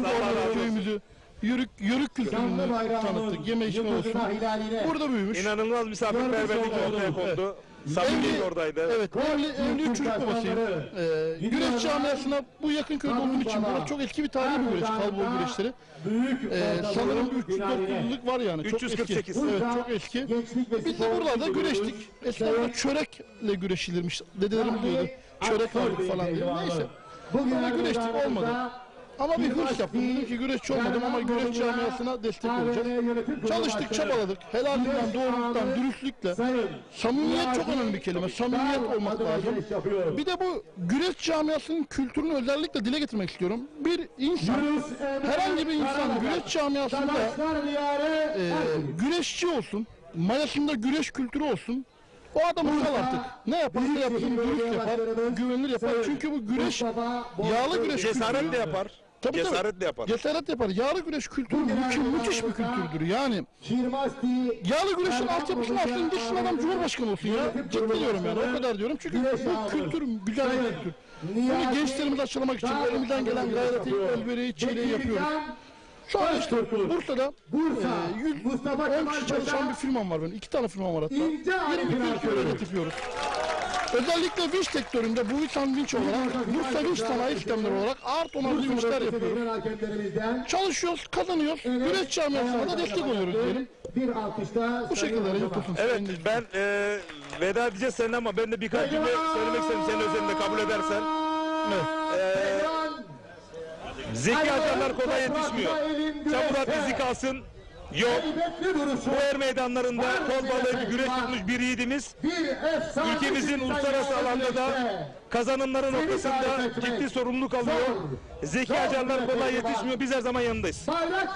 Köyümüzü yörük kültürünü tanıttık. Yeme içme olsun. Burada büyümüş. İnanılmaz misafirperverlik ortaya kondu. Samimiyet oradaydı. Evet. Evli çocuk babasıyım. Güreş camiasına bu yakın köyde olduğum için burası çok eski bir tarihi bir güreş. Kalbol güreşleri. Sanırım 300-400 yıllık var yani. 348. Çok eski. Evet, çok eski. Biz de buralarda güreştik. Eskiden çörekle güreşilirmiş. Dedelerim diyordu. Çörek aldık falan diye. Neyse. Burada güreştik, olmadı. Ama bir hırs yaptım. Dedim ki güreşçi olmadım ama güreş camiasına destek olacağız. Çalıştık, çabaladık. Helallikten, doğruluktan, dürüstlükle. Samimiyet çok önemli bir kelime. Samimiyet olmak lazım. Bir de bu güreş camiasının kültürünü özellikle dile getirmek istiyorum. Bir insan, herhangi bir insan güreş camiasında güreşçi olsun, mayasında güreş kültürü olsun. O adam kal artık. Ne yaparsa yapsın, dürüst yapar, güvenilir yapar. Çünkü bu güreş, yağlı güreş cesaretle yapar. Tabii, cesaretle yapar. Cesaret yapar. Yağlı güreş kültürü müthiş bir kültürdür. Yani yağlı güreşin altyapısını aslında gitsin adam Cumhurbaşkanı olsun ya. Ciddi diyorum yani. O kadar diyorum. Çünkü bu kültür güzel bir kültür. Bunu gençlerimizi aşılamak için elimizden gelen gayreti, elvereyi, çileyi yapıyoruz. Şu an işte Bursa'da 10 kişi çalışan bir firmam var benim. 2 tane firmam var hatta. 20 kişi üretim yapıyoruz. Özellikle vinç sektöründe bu vinç olarak, Bursa vinç sanayi sistemleri olarak ağır tonajlı vinçler yapıyoruz. Çalışıyoruz, kazanıyoruz. Güreş camiasına da destek oluyoruz diyelim. Bu şekilde yapıyorsunuz. Evet, ben veda edeceğiz seninle ama ben de birkaç cümle söylemek istedim senin özelinde kabul edersen. Zeki Acarlar kolay yetişmiyor. Çamura bizi kalsın. Yok. Bu er meydanlarında kol balığı güreş tutmuş bir yiğidimiz. Ülkemizin uluslararası alanda da kazanımları noktasında ciddi sorumluluk alıyor. Zeki Acarlar kolay yetişmiyor. Biz her zaman yanındayız.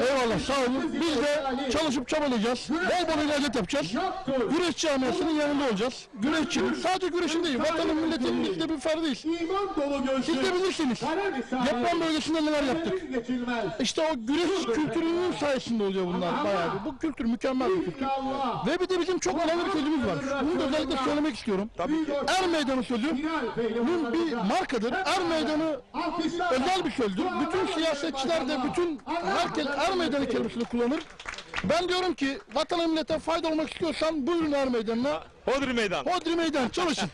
Eyvallah, sağ olun. Biz de çalışıp çabalayacağız. Bol bol gayret yapacağız. Güreş camiasının yanında olacağız. Güreşçinin, sadece güreşin değil, vatanın milletin bizde bir ferdiyiz. Siz de bilirsiniz. Deprem bölgesinde neler yaptık. İşte o güreş kültürünün sayesinde oluyor bunlar bayağı. Bu kültür mükemmel bir kültür. Ve bir de bizim çok önemli bir sözümüz var. Bunu da özellikle söylemek istiyorum. Er Meydanı sözü bir markadır. Er Meydanı özel bir sözdür. Bütün siyasetçiler de bütün herkes Er Meydanı kelimesini kullanır. Ben diyorum ki vatana millete fayda olmak istiyorsan buyurun Er Meydanı'na. Hodri Meydan. Hodri Meydan çalışın.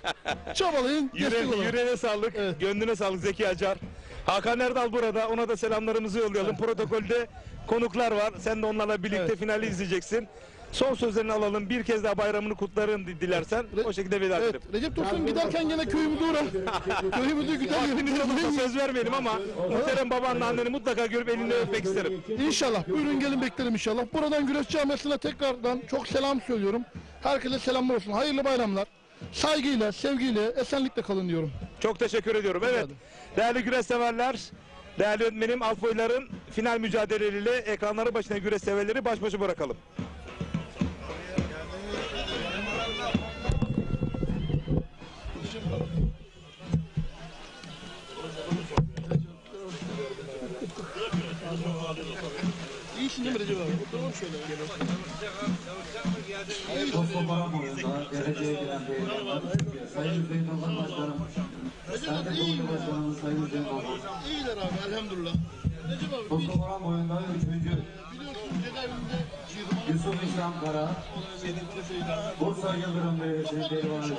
Çabalayın. Yüreğine sağlık, evet. Gönlüne sağlık Zeki Acar. Hakan Erdal burada. Ona da selamlarımızı yollayalım. Evet. Protokolde konuklar var. Sen de onlarla birlikte finali izleyeceksin. Son sözlerini alalım. Bir kez daha bayramını kutlarım dilersen o şekilde veda edelim. Recep Tosun giderken gene köyümüze uğra. Köyümüzü güzel yürütürüz. Söz vermeyelim ama muhterem babanla anneni mutlaka görüp elini öpmek isterim. İnşallah. Buyurun gelin beklerim inşallah. Buradan Güreş Camiası'na tekrardan çok selam söylüyorum. Herkese selamlar olsun. Hayırlı bayramlar. Saygıyla, sevgiyle, esenlikle kalın diyorum. Çok teşekkür ediyorum. Evet. Değerli güreş severler, değerli öğretmenim Alfoyların final mücadeleleriyle ekranları başına güreş severleri baş başa bırakalım. İyisin değil mi Recep abi? Oturalım şöyle. Toplumların boyunda dereceye giren beyefendiler, Sayın Hüseyin Ozan Başkanım, Sende Kurulu Başkanımız Sayın Hüseyin Ozan. İyiler abi elhamdülillah. Recep abi. Toplumların boyunda 3. Biliyorsunuz cezaevinde Yusuf İslam Kara, Bursa Yıldırım Belediyesi Pehlivanı 3.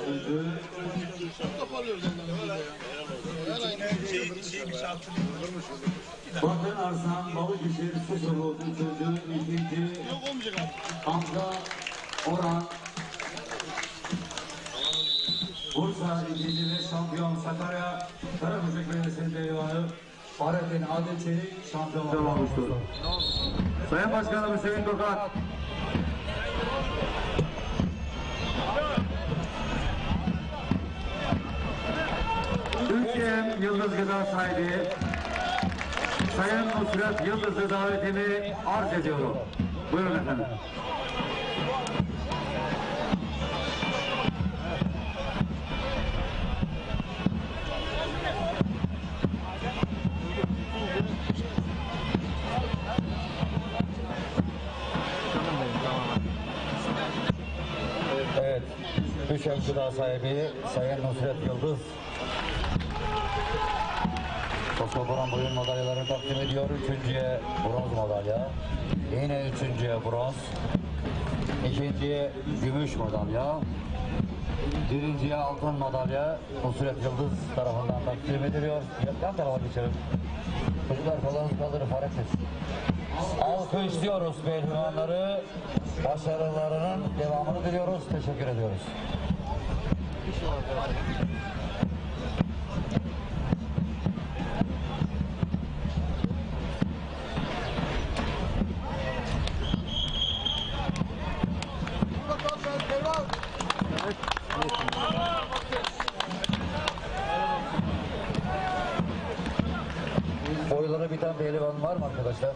Batın Arslan Balıkesir Susurlu 3. 2. Hamza Orhan, Bursa 2. ve şampiyon Sakarya Karabücek Belediyesi Pehlivanı Fahrettin Adil Çelik şampiyon olmuştur. Sayın Başkanım Hüseyin Tokat, Türkiye Yıldız Gıda sahibi Sayın Nusret Yıldız'ı davetimi arz ediyorum. Buyurun efendim. Evet, Düşen Gıda sahibi Sayın Nusret Yıldız Toskoboran boyun madalyalarını takdim ediyor. 3.'ye bronz madalya, yine 3.'ye bronz, 2.'ye gümüş madalya, 1.'ye altın madalya Nusret Yıldız tarafından takdim ediliyor. Yan tarafa geçelim. Çocuklar kollarınızı kaldırıp hareket etsin. Alkışlıyoruz pehlivanları, başarılarının devamını diliyoruz, teşekkür ediyoruz. Boyları biten pehlivan var mı arkadaşlar?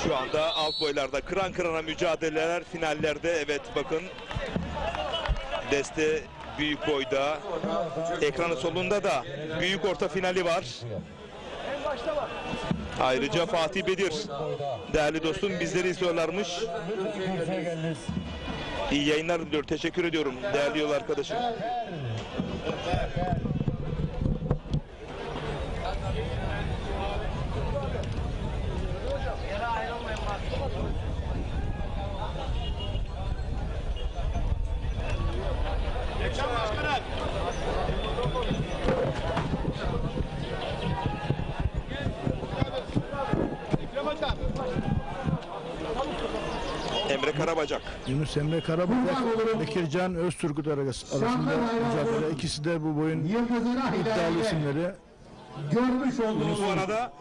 Şu anda alt boylarda kıran kırana mücadeleler finallerde. Evet bakın, Deste büyük boyda, ekranın solunda da büyük orta finali var. Ayrıca Fatih Bedir değerli dostum bizleri izliyorlarmış. İyi yayınlar diliyorum. Teşekkür ediyorum değerli yol arkadaşım. yapacak. Yunus Emre Karabacak, Bekircan Özturgut arasında mücadele. İkisi de bu boyun iddialı isimleri. Görmüş olduğunuz Bu arada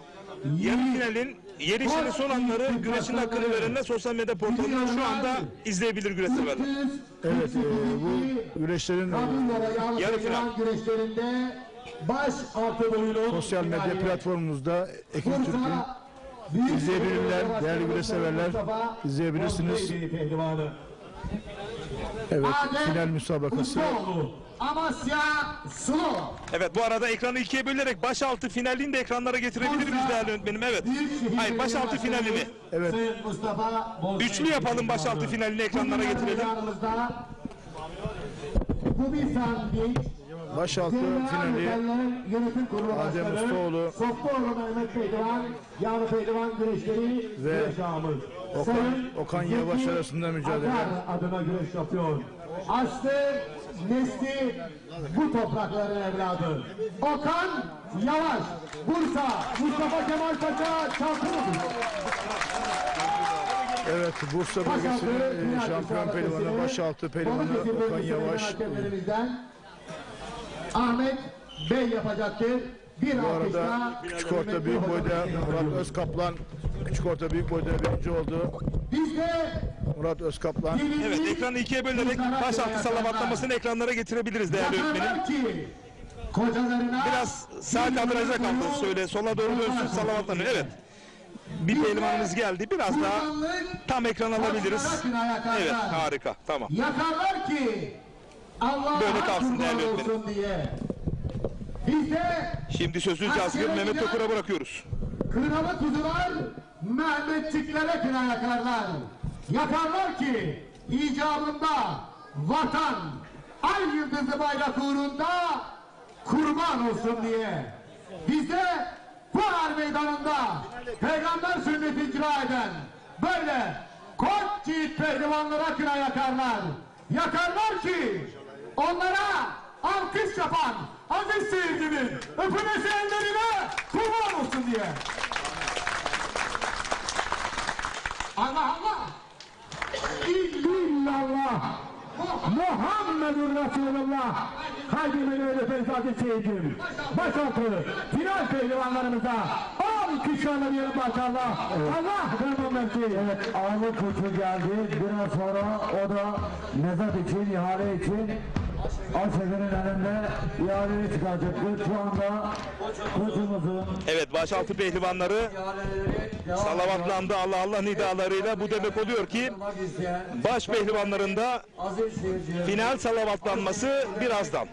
yarı finalin yarışının son anları güreşin hakkını verenler sosyal medya portalında şu anda izleyebilir güreş severler. Evet, bu güreşlerin yarı final güreşlerinde baş altı boyunun sosyal medya platformumuzda Ekin Türk'ün izleyebilirler, değerli güreş severler izleyebilirsiniz. Evet, final müsabakası. Amasya Sulu. Evet, bu arada ekranı ikiye bölerek başaltı finalini de ekranlara getirebilir miyiz değerli yönetmenim? Evet. Hayır, başaltı finalini. Evet. Üçlü yapalım, başaltı finalini ekranlara getirelim. Bu bir sandviç. Başaltı finali Adem Ustaoğlu Softoğlu Mehmet Pehlivan, Yağlı Pehlivan güreşleri ve güreş ağımız. Okan Yavaş arasında mücadele. Akar adına güreş yapıyor. Aslı nesli bu toprakların evladı. Okan Yavaş, Bursa, Mustafa Kemal Paşa şampiyon. Evet, Bursa bölgesinin şampiyon pehlivanı, başaltı pehlivanı Okan Yavaş. Ahmet Bey yapacaktır. Bu arada küçük orta büyük boyda Murat Özkaplan küçük orta büyük boyda birinci oldu. Murat Özkaplan. Evet, ekranı ikiye bölerek başaltı salavatlamasını ekranlara getirebiliriz değerli yönetmenim. Biraz sağ kadraja kaldı, şöyle sola doğru dönsün, salavatlanıyor. Evet. Bir pehlivanımız geldi, biraz daha tam ekran alabiliriz. Evet, harika, tamam. Yakarlar ki Allah'a böyle kalsın değerli yönetmenim. diye. Biz de şimdi sözü Cazgır Mehmet Tokur'a bırakıyoruz. Kınalı kuzular Mehmetçiklere kına yakarlar. Yakarlar ki icabında vatan ay yıldızı bayrak uğrunda kurban olsun diye. Biz de bu er meydanında peygamber sünneti icra eden böyle koç yiğit pehlivanlara kına yakarlar. Yakarlar ki onlara alkış yapan aziz seyircimin öpülesi ellerine kurban olsun diye. Allah Allah! İllallah! Muhammedur Resulullah! Kalbimin öyle fezat seyircim. Başaltı final pehlivanlarımıza alkışlarla diyelim maşallah. Allah vermemesi. Evet, ağırlık koçu geldi. Biraz sonra o da mezat için, ihale için Aşefer'in önünde ihaleyi çıkaracaktır. Şu anda koçumuzun evet, başaltı pehlivanları salavatlandı Allah Allah nidalarıyla. Bu demek oluyor ki baş pehlivanlarında final salavatlanması birazdan.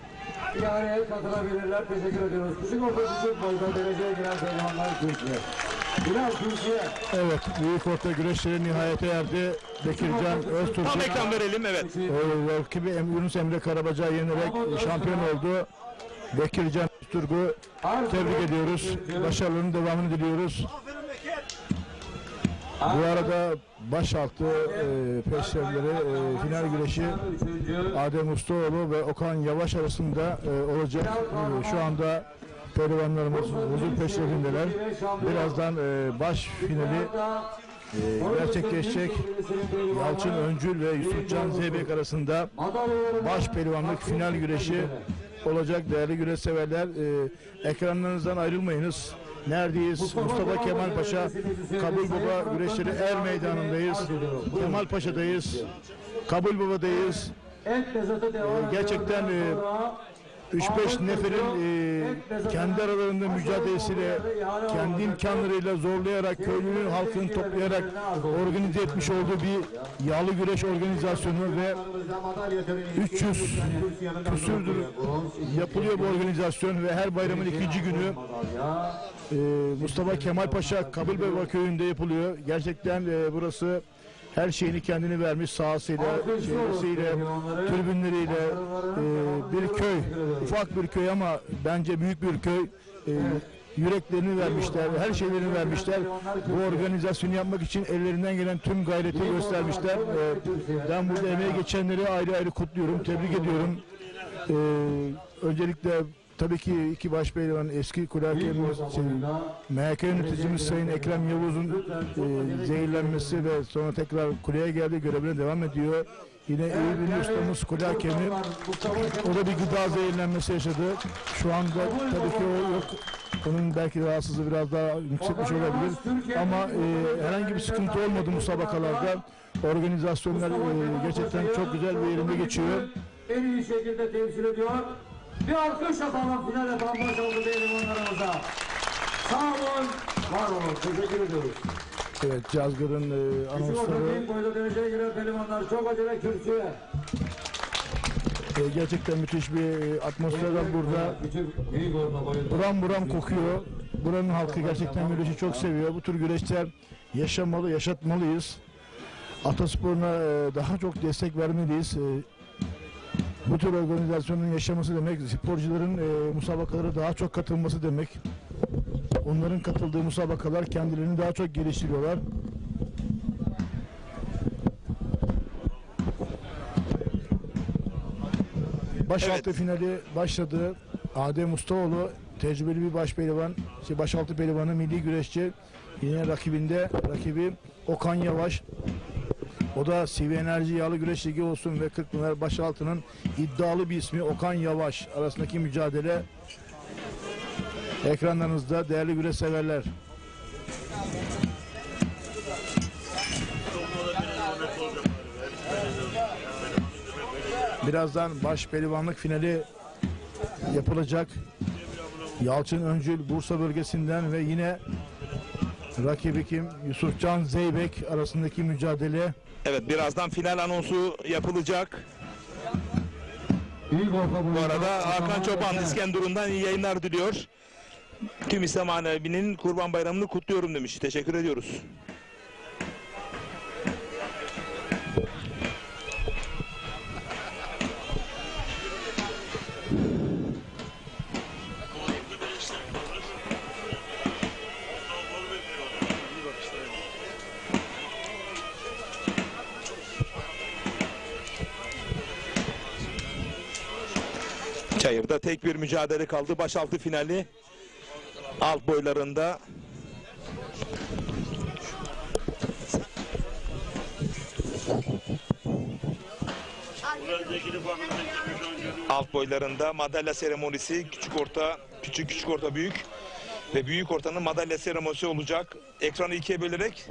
İhaleye katılabilirler. Teşekkür ediyoruz. Küçük orta küçük boyda dereceye giren pehlivanlar kürsüye. Bilal kürsüye. Evet, büyük orta güreşleri nihayete erdi. Bekircan Özturgut. Tam ekran verelim, evet. Rakibi Yunus Emre Karabacak'ı yenerek şampiyon oldu. Bekircan Özturgut'u tebrik ediyoruz. Başarılarının devamını diliyoruz. Bu arada başaltı peşrevleri final güreşi Adem Ustaoğlu ve Okan Yavaş arasında olacak. Şu anda pehlivanlarımız huzur peşrevindeler. Birazdan baş finali gerçekleşecek. Yalçın Öncül ve Yusufcan Zeybek arasında baş pehlivanlık final güreşi olacak değerli güreş severler. Ekranlarınızdan ayrılmayınız. Neredeyiz? Mustafa Kemal Paşa Kabul Baba güreşleri er meydanındayız. Kemal Paşa'dayız. Kabul Baba'dayız. Gerçekten 3-5 neferin kendi aralarında mücadelesiyle, kendi imkanlarıyla zorlayarak, köylünün halkını toplayarak organize etmiş olduğu bir yağlı güreş organizasyonu ve 300 küsürdür yapılıyor bu organizasyon ve her bayramın ikinci günü Mustafa Kemal Paşa Kabul Baba köyünde yapılıyor. Gerçekten burası her şeyini kendini vermiş, sahasıyla, çevresiyle, tribünleriyle bir köy, ufak bir köy ama bence büyük bir köy. Yüreklerini vermişler, her şeylerini vermişler. Bu organizasyonu yapmak için ellerinden gelen tüm gayreti göstermişler. Ben burada emeği geçenleri ayrı ayrı kutluyorum, tebrik ediyorum. Öncelikle tabii ki iki baş pehlivan eski kule hakemimiz, MHK yöneticimiz Sayın Ekrem Yavuz'un zehirlenmesi ve sonra tekrar kuleye geldi, görevine devam ediyor. Yine iyi bir ustamız kule hakemi, o da bir gıda zehirlenmesi yaşadı. Şu anda tabii ki o yok. Onun belki rahatsızlığı biraz daha yükselmiş olabilir. Ama herhangi bir sıkıntı olmadı musabakalarda. Organizasyonlar gerçekten çok güzel bir yerinde geçiyor. En iyi şekilde temsil ediyor. Bir alkış yapalım final yapan başarılı pehlivanlarımıza. Sağ olun, var olun. Teşekkür ediyoruz. Evet, Cazgır'ın anonsları. Boyda dereceye giren pehlivanlar çok acele kürsüye. Gerçekten müthiş bir atmosfer var burada. Buram buram kokuyor. Buranın halkı gerçekten güreşi çok seviyor. Bu tür güreşler yaşamalı, yaşatmalıyız. Atasporuna daha çok destek vermeliyiz. Bu tür organizasyonun yaşaması demek, sporcuların musabakalara daha çok katılması demek. Onların katıldığı musabakalar kendilerini daha çok geliştiriyorlar. Başaltı finali başladı. Adem Ustaoğlu tecrübeli bir baş pehlivan, başaltı pehlivanı, milli güreşçi. Yine rakibi Okan Yavaş. O da CV Enerji Yağlı Güreş Ligi olsun ve Kırkpınar Başaltı'nın iddialı bir ismi Okan Yavaş. Arasındaki mücadele ekranlarınızda değerli güreş severler. Birazdan baş pehlivanlık finali yapılacak. Yalçın Öncül Bursa bölgesinden ve yine rakibi kim? Yusufcan Zeybek arasındaki mücadele. Evet, birazdan final anonsu yapılacak. Bu arada Hakan Çoban İskenderun'dan iyi yayınlar diliyor. Tüm İslam aleminin Kurban Bayramı'nı kutluyorum demiş. Teşekkür ediyoruz. Çayır'da tek bir mücadele kaldı. Başaltı finali alt boylarında. Alt boylarında madalya seremonisi, küçük orta büyük ve büyük ortanın madalya seremonisi olacak. Ekranı ikiye bölerek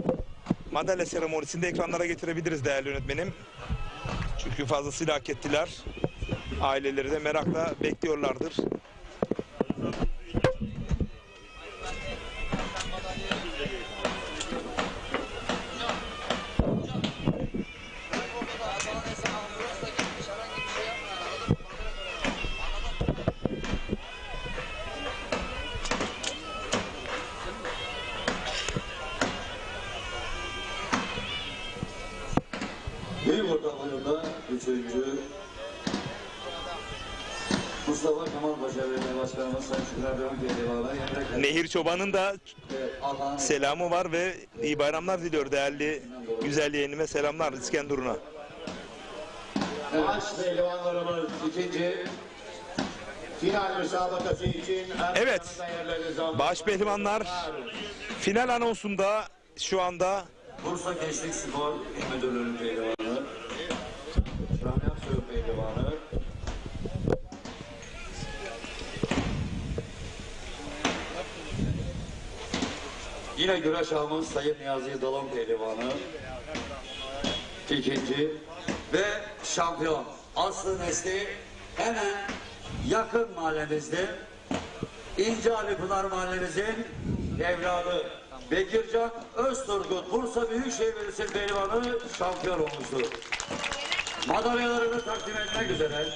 madalya seremonisini de ekranlara getirebiliriz değerli yönetmenim. Çünkü fazlasıyla hak ettiler. Aileleri de merakla bekliyorlardır. Büyük orta boyunda 3. Mustafa Kemal Paşa Belediye Başkanımız Sayın Şükrü Erdoğan Pehlivan'a Nehir Çoban'ın da selamı var ve iyi bayramlar diliyor değerli güzel yeğenime selamlar İskenderun'a. Baş pehlivanlarımız ikinci final müsabakası için Evet, baş pehlivanlar final anonsunda şu anda. Bursa Gençlik Spor İl Müdürlüğü'nün pehlivanı, Rahmi Aksoy pehlivanı, yine güreş ağamız Sayın Niyazi Dalon pehlivanı, ikinci ve şampiyon. Aslı nesli hemen yakın mahallemizde İnce Ali Pınar mahallemizin evladı Bekircan Özturgut Bursa Büyükşehir Belediyesi pehlivanı şampiyon olmuştur. Madalyalarını takdim etmek üzere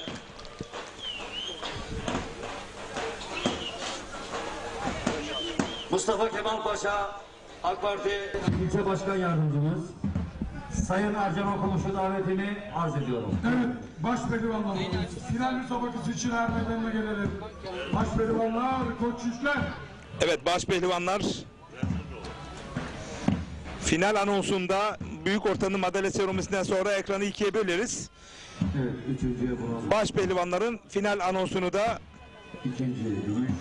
Mustafa Kemal Paşa AK Parti İlçe Başkan Yardımcımız Sayın Ercan Okumuş'u davetini arz ediyorum. Evet, baş pehlivanlarımız final müsabakası için her meydanına gelelim. Baş pehlivanlar, koç yükler. Evet, baş pehlivanlar final anonsunda büyük ortanın madalya seremonisinden sonra ekranı ikiye böleriz. Evet, üçüncüye bronz. Baş pehlivanların final anonsunu da ikinci gümüş.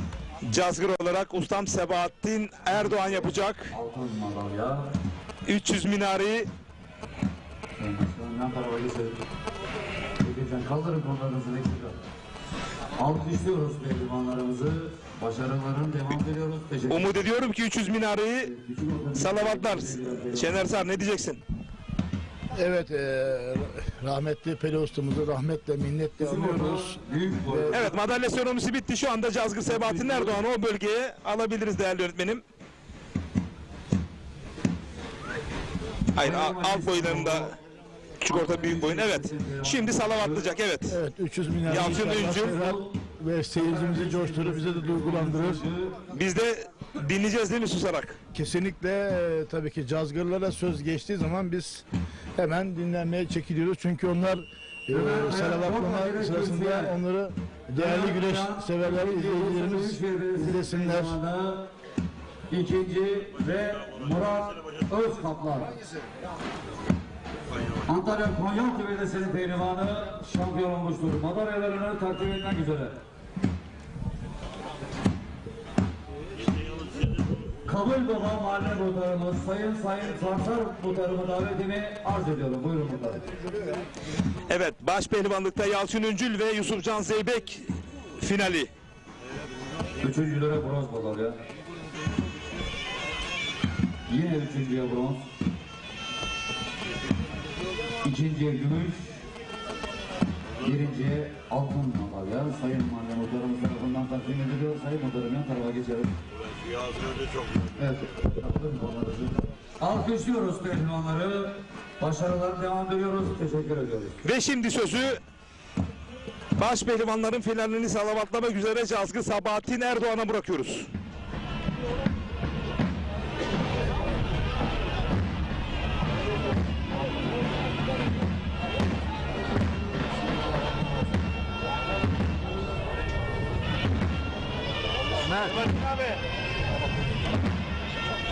Cazgır olarak ustam Sebahattin Erdoğan yapacak. Altın madalya. 300 minareyi. Sayın Başkanım yan tarafa geçelim. Lütfen kaldırın kollarınızı bekliyor. Alkışlıyoruz pehlivanlarımızı. Başarıların devam ediyoruz. Teşekkür Umut ediyorum ki 300 minareyi salavatlar. Şener Sar ne diyeceksin? Evet, rahmetli Peli ustamızı rahmetle, minnetle anıyoruz. Evet, madalya seremonisi bitti. Şu anda Cazgır Sebahattin Erdoğan'ı o bölgeye alabiliriz değerli öğretmenim. Hayır, alt boylarında küçük orta büyük boyun. Evet. Şimdi salavatlayacak. Evet. Evet, 300 milyar Yalçın Üncül ve seyircimizi coşturur, bize de duygulandırır. Biz de dinleyeceğiz değil mi susarak? Kesinlikle tabii ki cazgırlara söz geçtiği zaman biz hemen dinlenmeye çekiliyoruz. Çünkü onlar salavatlama sırasında onları değerli güreş severler, izleyicilerimiz izlesinler. İkinci ve Murat Özkaplan. Antalya Konyaaltı Belediyesi'nin pehlivanı şampiyon olmuştur. Madalyalarını takdim etmek üzere. Kabul Baba Mahalle Muhtarımız Sayın Sarsar Muhtarımı davetimi arz ediyorum. Buyurun muhtarım. Evet, baş pehlivanlıkta Yalçın Üncül ve Yusufcan Zeybek finali. Üçüncülere bronz madalya. Yine üçüncüye bronz. İkinciye gümüş. Birinciye altın madalya. Sayın Mahalle Muhtarımız tarafından takdim ediliyor. Sayın Muhtarım yan tarafa geçelim. Evet. Alkışlıyoruz pehlivanları. Başarılar devam ediyoruz. Teşekkür ediyoruz. Ve şimdi sözü baş pehlivanların finalini salavatlamak üzere Cazgır Sebahattin Erdoğan'a bırakıyoruz.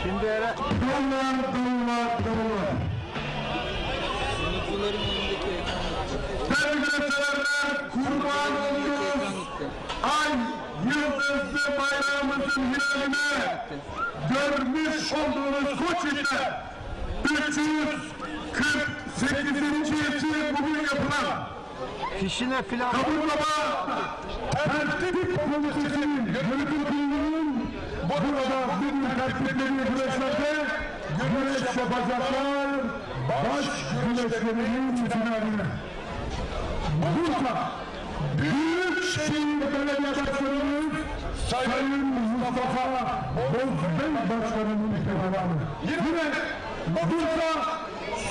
Şimdi Dağlar. Sevgili severler, kurban olduğumuz ay yıldızlı bayrağımızın hilaline görmüş olduğunuz Koçhi'de 348. bugün yapılan fişine filan Kabul Baba Tertip Komitesi'nin yönetim kurulunun burada bugün tertiplediği güreşlerde güreş yapacaklar baş güreşlerinin finaline. Bursa Büyükşehir Belediye Başkanımız Sayın Mustafa Bozbey Başkanı'nın pehlivanı. Yine Bursa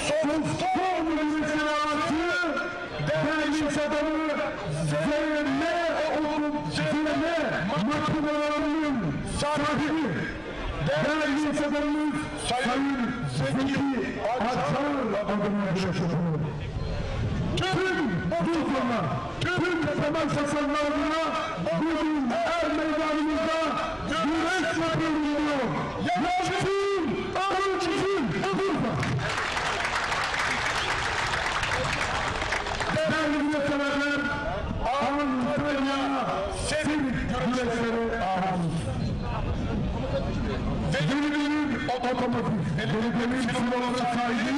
Sosfor Mühendisleri Arası değerli iş adamı Zeyne makinelerinin sahibi değerli iş adamımız Sayın Zeki Acar adına güreş yapıyor. Tüm Bursa'na, tüm temel sasanlarına bugün er meydanımızda güreş yapıyoruz diyor. Yalçın Üncül Bursa. Değerli güreşçiler, Antalya Sevik güreşleri ağırlık. Belediyenin otomatik, belediyenin firmaları sahibi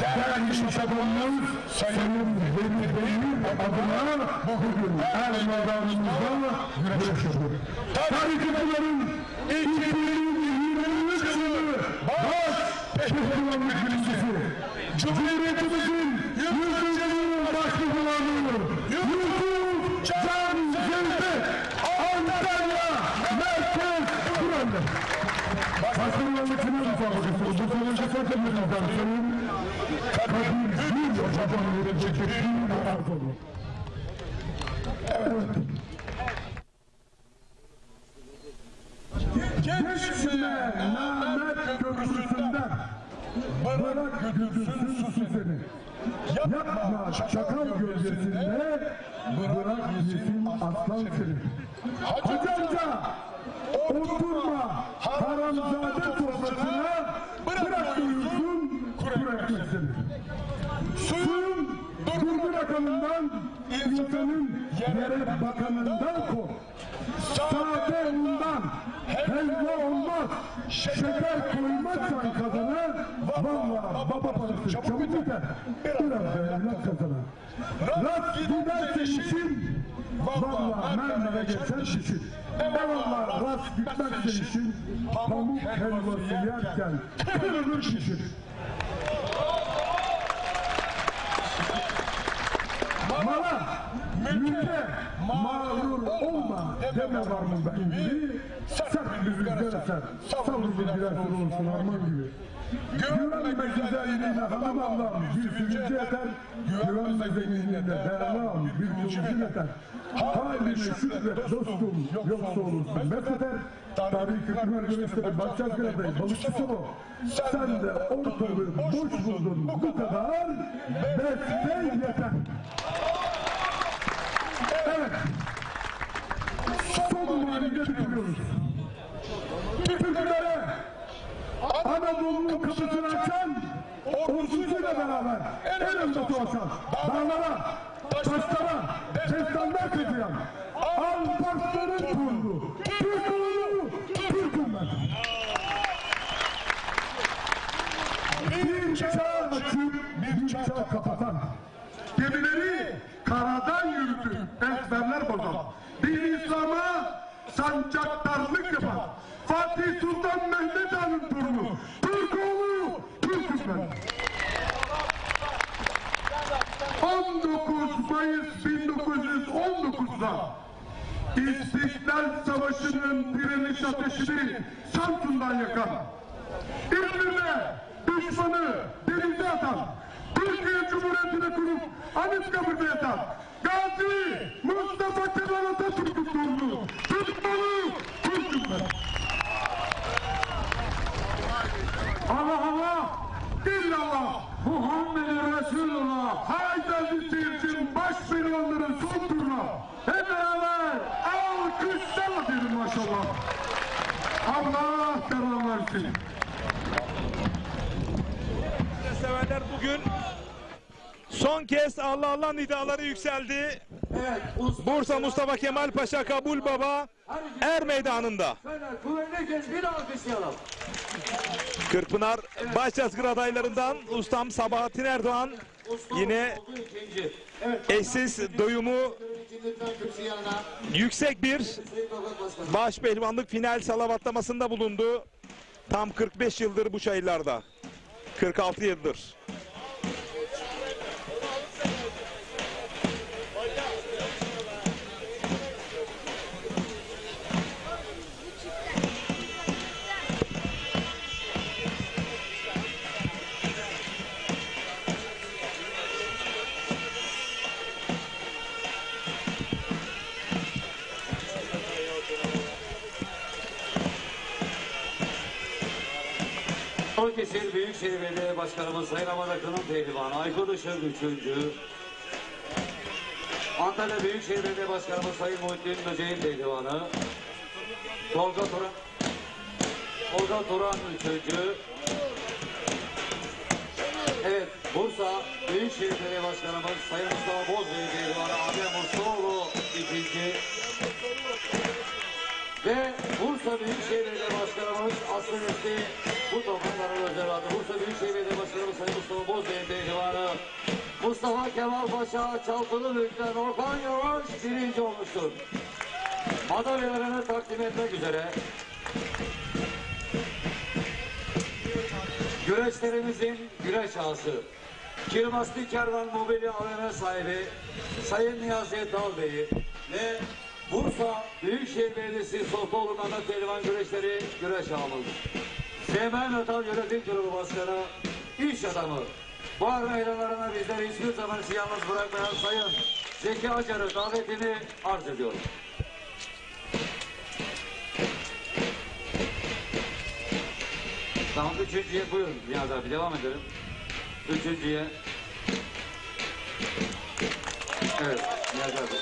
değerli iş adamımız Sayın Demir Bey'in adına bugün her meydanımızda güreş yapıyor. Tarihçilerin 2023 yılı baş pehlivanlık birincisi, Cumhuriyetimizin 100. yılının baş pehlivanı Yusuf Can Zeybek, Antalya Merkez Kur'an'da. Başkanlarlık Sınır Müsabakası, Bursa Bölgesi Hakemlerinden Sayın Kadir Gül Hocam'ın verecekliği arz olur. Evet. Geçme Mehmet Köprüsü'nden bırak götürsün su seni. Yapma çakal gölgesinde bırak yesin aslan seni. Hacı amca oturma haramzade sofrasına bırak uyusun kuru ekmesini. Suyun durgun akanından insanın yere bakanından kork. şeker koymazsan kazana, valla baba parası çabuk biter. Biraz da evlat kazana. Rast giderse işin, valla mermere geçer şişin. Eyvallah rast gitmezse işin, pamuk helvası yerken kırılır şişin. Mala, mülke, mağrur olma deme var mı ben gibi, sert bir rüzgar eser, savrulur birer olursun arman gibi. Güvenme güzelliğine hanım Allah'ım, bir sürücü yeter, güvenme zenginliğine Berla'm, bir sürücü yeter. Haline şükret dostum, yoksa olursun mesleter, tarihi kültürel güneşleri Bahçeşehir'de balıkçısı o. Sen de ortalığı boş buldun bu kadar, besle yeter. Evet, son halinde bitiriyoruz. Türklere Anadolu'nun kapısını açan, ordusuyla beraber en önde dolaşan, dağlara, taşlara, destanlar taşıyan, Alparslan'ın kurdu, Türk oğlu, Türk'üm ben. Bir çağ açıp bir çağ kapatan, gemileri karadan yürütüp ezberler bozan, din İslam'a sancaktarlık yapan Fatih Sultan Mehmet Han'ın torunu, Türk oğlu, Türk'üm ben. 19 Mayıs 1919'da İstiklal Savaşı'nın direniş ateşini Samsun'dan yakan, İzmir'de düşmanı denize atan, Türkiye Cumhuriyeti'ni kurup Anıtkabir'de yatan Gazi Mustafa Kemal Atatürk'ün torunu, Türk malı, Türk'üm ben. Allah Allah, illallah, Muhammed Resulullah, haydi aziz seyircim, baş pehlivanların son turuna, hep beraber alkışlarla diyelim maşallah. Allah devam versin. Severler bugün son kez Allah Allah nidaları yükseldi. Bursa Mustafa Kemal Paşa Kabul Baba Er Meydanı'nda. Kırkpınar Başyazgır adaylarından ustam Sabahattin Erdoğan yine eşsiz doyumu yüksek bir baş pehlivanlık final salavatlamasında bulundu. Tam 45 yıldır bu çayırlarda. 46 yıldır. Balıkesir Büyükşehir Belediye Başkanımız Sayın Ahmet Akın'ın pehlivanı Aykut Işık 3. Antalya Büyükşehir Belediye Başkanımız Sayın Muhittin Böceğin pehlivanı Tolga Turan 3. Evet, Bursa Büyükşehir Belediye Başkanımız Sayın Mustafa Bozbey pehlivanı Adem Mursoğlu 2. Ve Bursa Büyükşehir Belediye Başkanımız Aslı Nesli bu toprakların özel adı. Bursa Büyükşehir Belediye Başkanımız Sayın Mustafa Bozbey'in pehlivanı Mustafa Kemal Paşa Çaltılı Büyük'ten Orkan Yavaş 1. olmuştur. Madalyalarını takdim etmek üzere güreşlerimizin güreş ağası Kirmaslı Kervan Mobilya AVM sahibi Sayın Niyazi Dal Bey'i ve Bursa Büyükşehir Belediyesi Sotoğlu Mehmet Pehlivan güreşleri güreş ağamız. Seymen Metal Yönetim Kurulu Başkanı, iş adamı. Bahar meydanlarına bizleri hiçbir zaman yalnız bırakmayan Sayın Zeki Acar'ı davetini arz ediyorum. Tamam, 3.'ye buyurun Niyazi abi, devam edelim. 3.'ye. Evet Niyazi abi,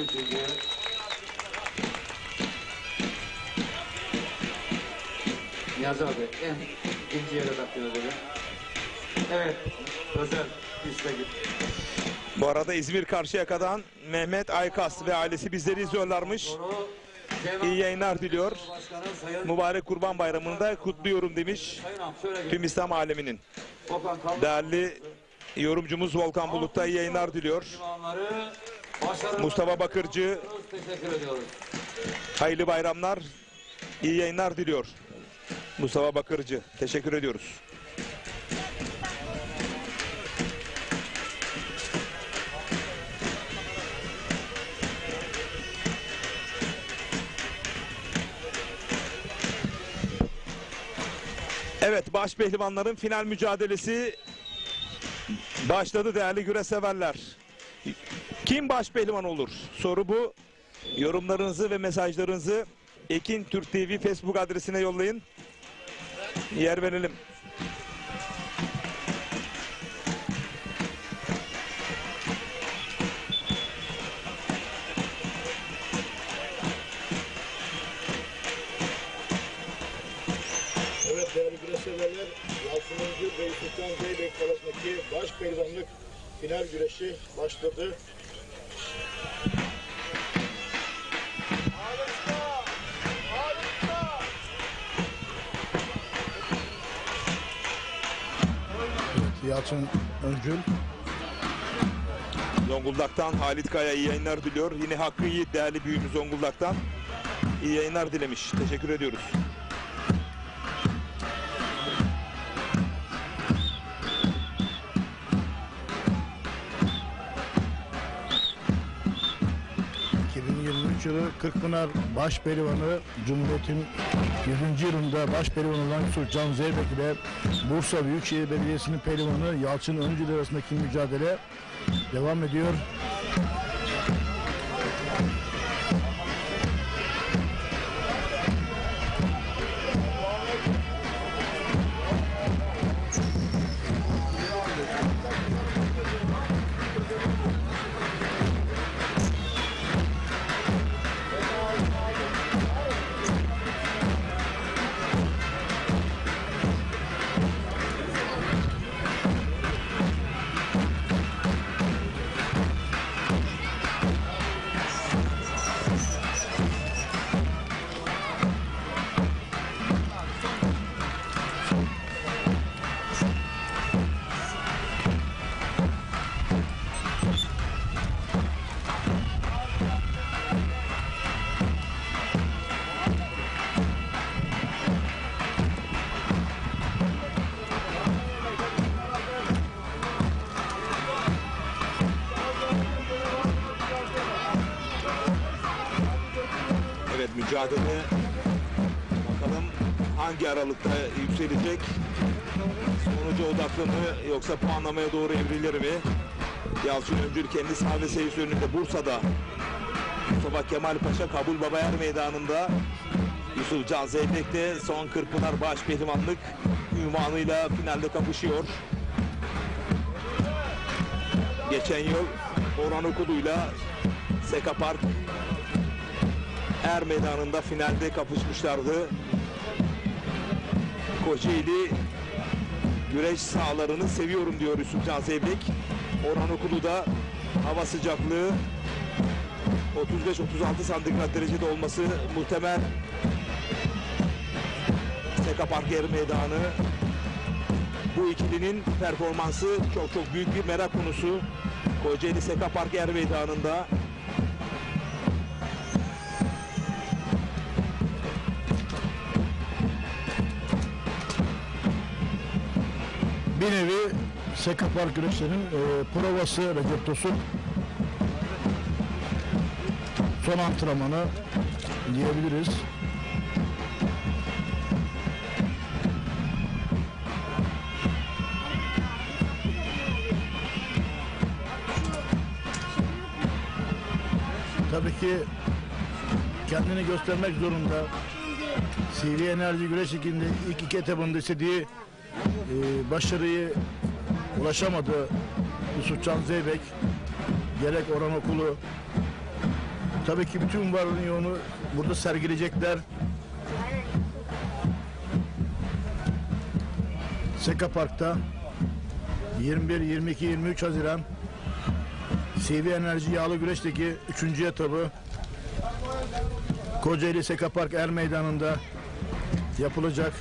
3.'ye. Niyazi abi en ikinci yere takdir edelim. Evet, özel istek. Bu arada İzmir Karşıyaka'dan Mehmet Aykas ve ailesi bizleri izliyorlarmış. iyi yayınlar diliyor. Mübarek Kurban Bayramı'nı da kutluyorum demiş tüm İslam aleminin. Değerli yorumcumuz Volkan Bulut da iyi yayınlar diliyor. Mustafa Bakırcı hayırlı bayramlar, iyi yayınlar diliyor. Mustafa Bakırcı, teşekkür ediyoruz. Evet, baş pehlivanların final mücadelesi başladı değerli güreş severler. Kim baş pehlivan olur? Soru bu. Yorumlarınızı ve mesajlarınızı Ekin Türk TV Facebook adresine yollayın. Yer verelim. Evet değerli güreş severler, Yalçın Öncül ve Sultan Zeybek arasındaki baş pehlivanlık final güreşi başladı. Evet, Yalçın Öncül. Zonguldak'tan Halit Kaya iyi yayınlar diliyor. Yine Hakkı Yiğit değerli büyüğümüz Zonguldak'tan iyi yayınlar dilemiş. Teşekkür ediyoruz. Yılı Kırkpınar baş pehlivanı Cumhuriyet'in 100. yılında baş pehlivanı olan Sultan Zeybek ile Bursa Büyükşehir Belediyesi'nin pehlivanı Yalçın Öncül arasındaki mücadele devam ediyor. Mücadele bakalım hangi aralıkta yükselecek, sonuca odaklı mı yoksa puanlamaya doğru evrilir mi? Yalçın Öncül kendi saha ve seyis önünde Bursa'da, Mustafa Kemal Paşa Kabul Babayer Meydanı'nda, Yusuf Can Zeybek de son Kırkpınar baş pehlivanlık ünvanıyla finalde kapışıyor. Geçen yıl Orhan Okulu'yla Seka Park Er Meydanı'nda finalde kapışmışlardı. Kocaeli güreş sahalarını seviyorum diyor Yusuf Can Zeybek. Orhan Okulu'da hava sıcaklığı 35-36 santigrat derecede olması muhtemel. Seka Park Er Meydanı. Bu ikilinin performansı çok büyük bir merak konusu. Kocaeli Seka Park Er Meydanı'nda. Bir nevi Seka Park güreşlerinin provası Recep Tosun. Son antrenmanı diyebiliriz. Tabii ki kendini göstermek zorunda. CV Enerji Güreş Ligi'nde ilk iki etabında istediği başarıyı ulaşamadı Yusuf Can Zeybek, gerek Orhan Okulu. Tabii ki bütün varlığını yoğunu burada sergileyecekler. Seka Park'ta 21, 22, 23 Haziran CV Enerji Yağlı Güreş'teki 3. etabı. Kocaeli Sekapark Er Meydanı'nda yapılacak.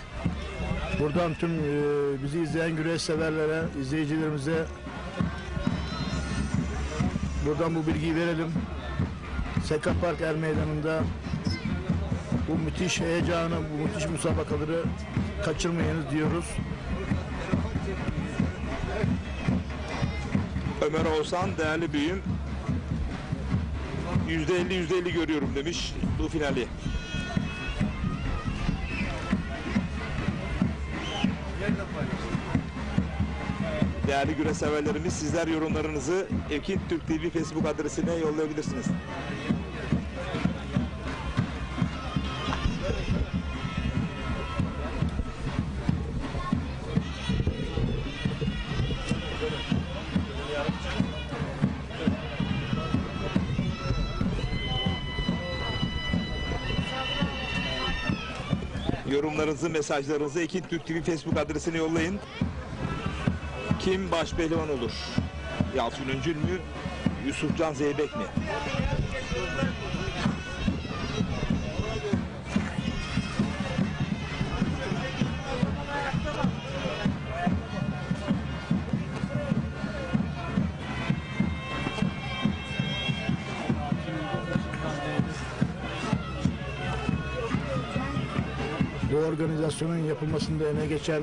Buradan tüm bizi izleyen güreş severlere, izleyicilerimize buradan bu bilgiyi verelim. Sekapark Er Meydanı'nda bu müthiş heyecanı, bu müthiş müsabakaları kaçırmayınız diyoruz. Ömer Oğuzhan, değerli büyüğüm, %50 görüyorum demiş bu finali. Değerli güreş severlerimiz, sizler yorumlarınızı Ekin Türk TV Facebook adresine yollayabilirsiniz. Yorumlarınızı, mesajlarınızı Ekin Türk TV Facebook adresine yollayın. Kim baş pehlivan olur? Yalçın Öncül mü? Yusufcan Zeybek mi? Bu organizasyonun yapılmasında emeği geçen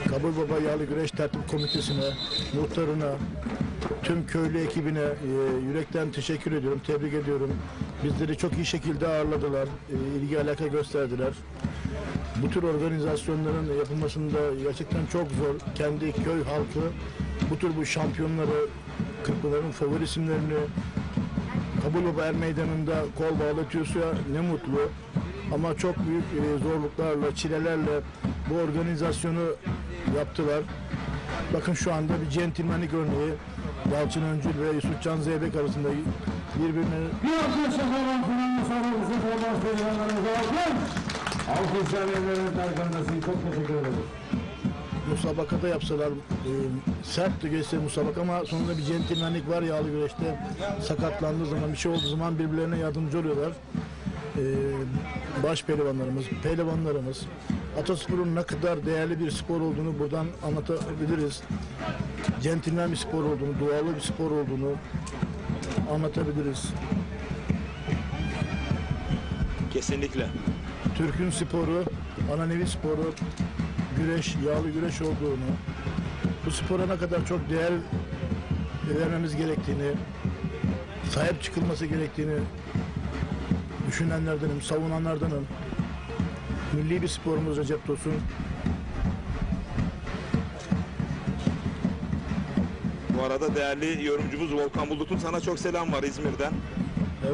Kabul Baba Yağlı Güreş Tertip Komitesi'ne, muhtarına, tüm köylü ekibine yürekten teşekkür ediyorum, tebrik ediyorum. Bizleri çok iyi şekilde ağırladılar, ilgi alaka gösterdiler. Bu tür organizasyonların yapılmasında gerçekten çok zor. Kendi köy halkı bu tür bu şampiyonları, Kırkpınar'ın favori isimlerini Kabul Baba Er Meydanı'nda kol bağlatıyorsa ne mutlu. Ama çok büyük zorluklarla, çilelerle bu organizasyonu yaptılar. Bakın şu anda bir centilmenlik örneği. Yalçın Öncül ve Yusufcan Zeybek arasında birbirine... Bir alkış yapalım finalini sorumuzu formas pehlivanlarımıza alkış. Alkışlar evlerin arkasındasın. Çok teşekkür ederiz. Musabakada yapsalar sert de geçse musabaka ama sonunda bir centilmenlik var yağlı güreşte. Sakatlandığı zaman, bir şey olduğu zaman birbirlerine yardımcı oluyorlar. Baş pehlivanlarımız, pehlivanlarımız, Ataspor'un ne kadar değerli bir spor olduğunu buradan anlatabiliriz. Centilmen bir spor olduğunu, dualı bir spor olduğunu anlatabiliriz. Kesinlikle. Türk'ün sporu, ananevi sporu, güreş, yağlı güreş olduğunu, bu spora ne kadar çok değer vermemiz gerektiğini, sahip çıkılması gerektiğini düşünenlerdenim, savunanlardanım. Milli bir sporumuz Recep Tosun. Bu arada değerli yorumcumuz Volkan Bulut'un sana çok selam var İzmir'den.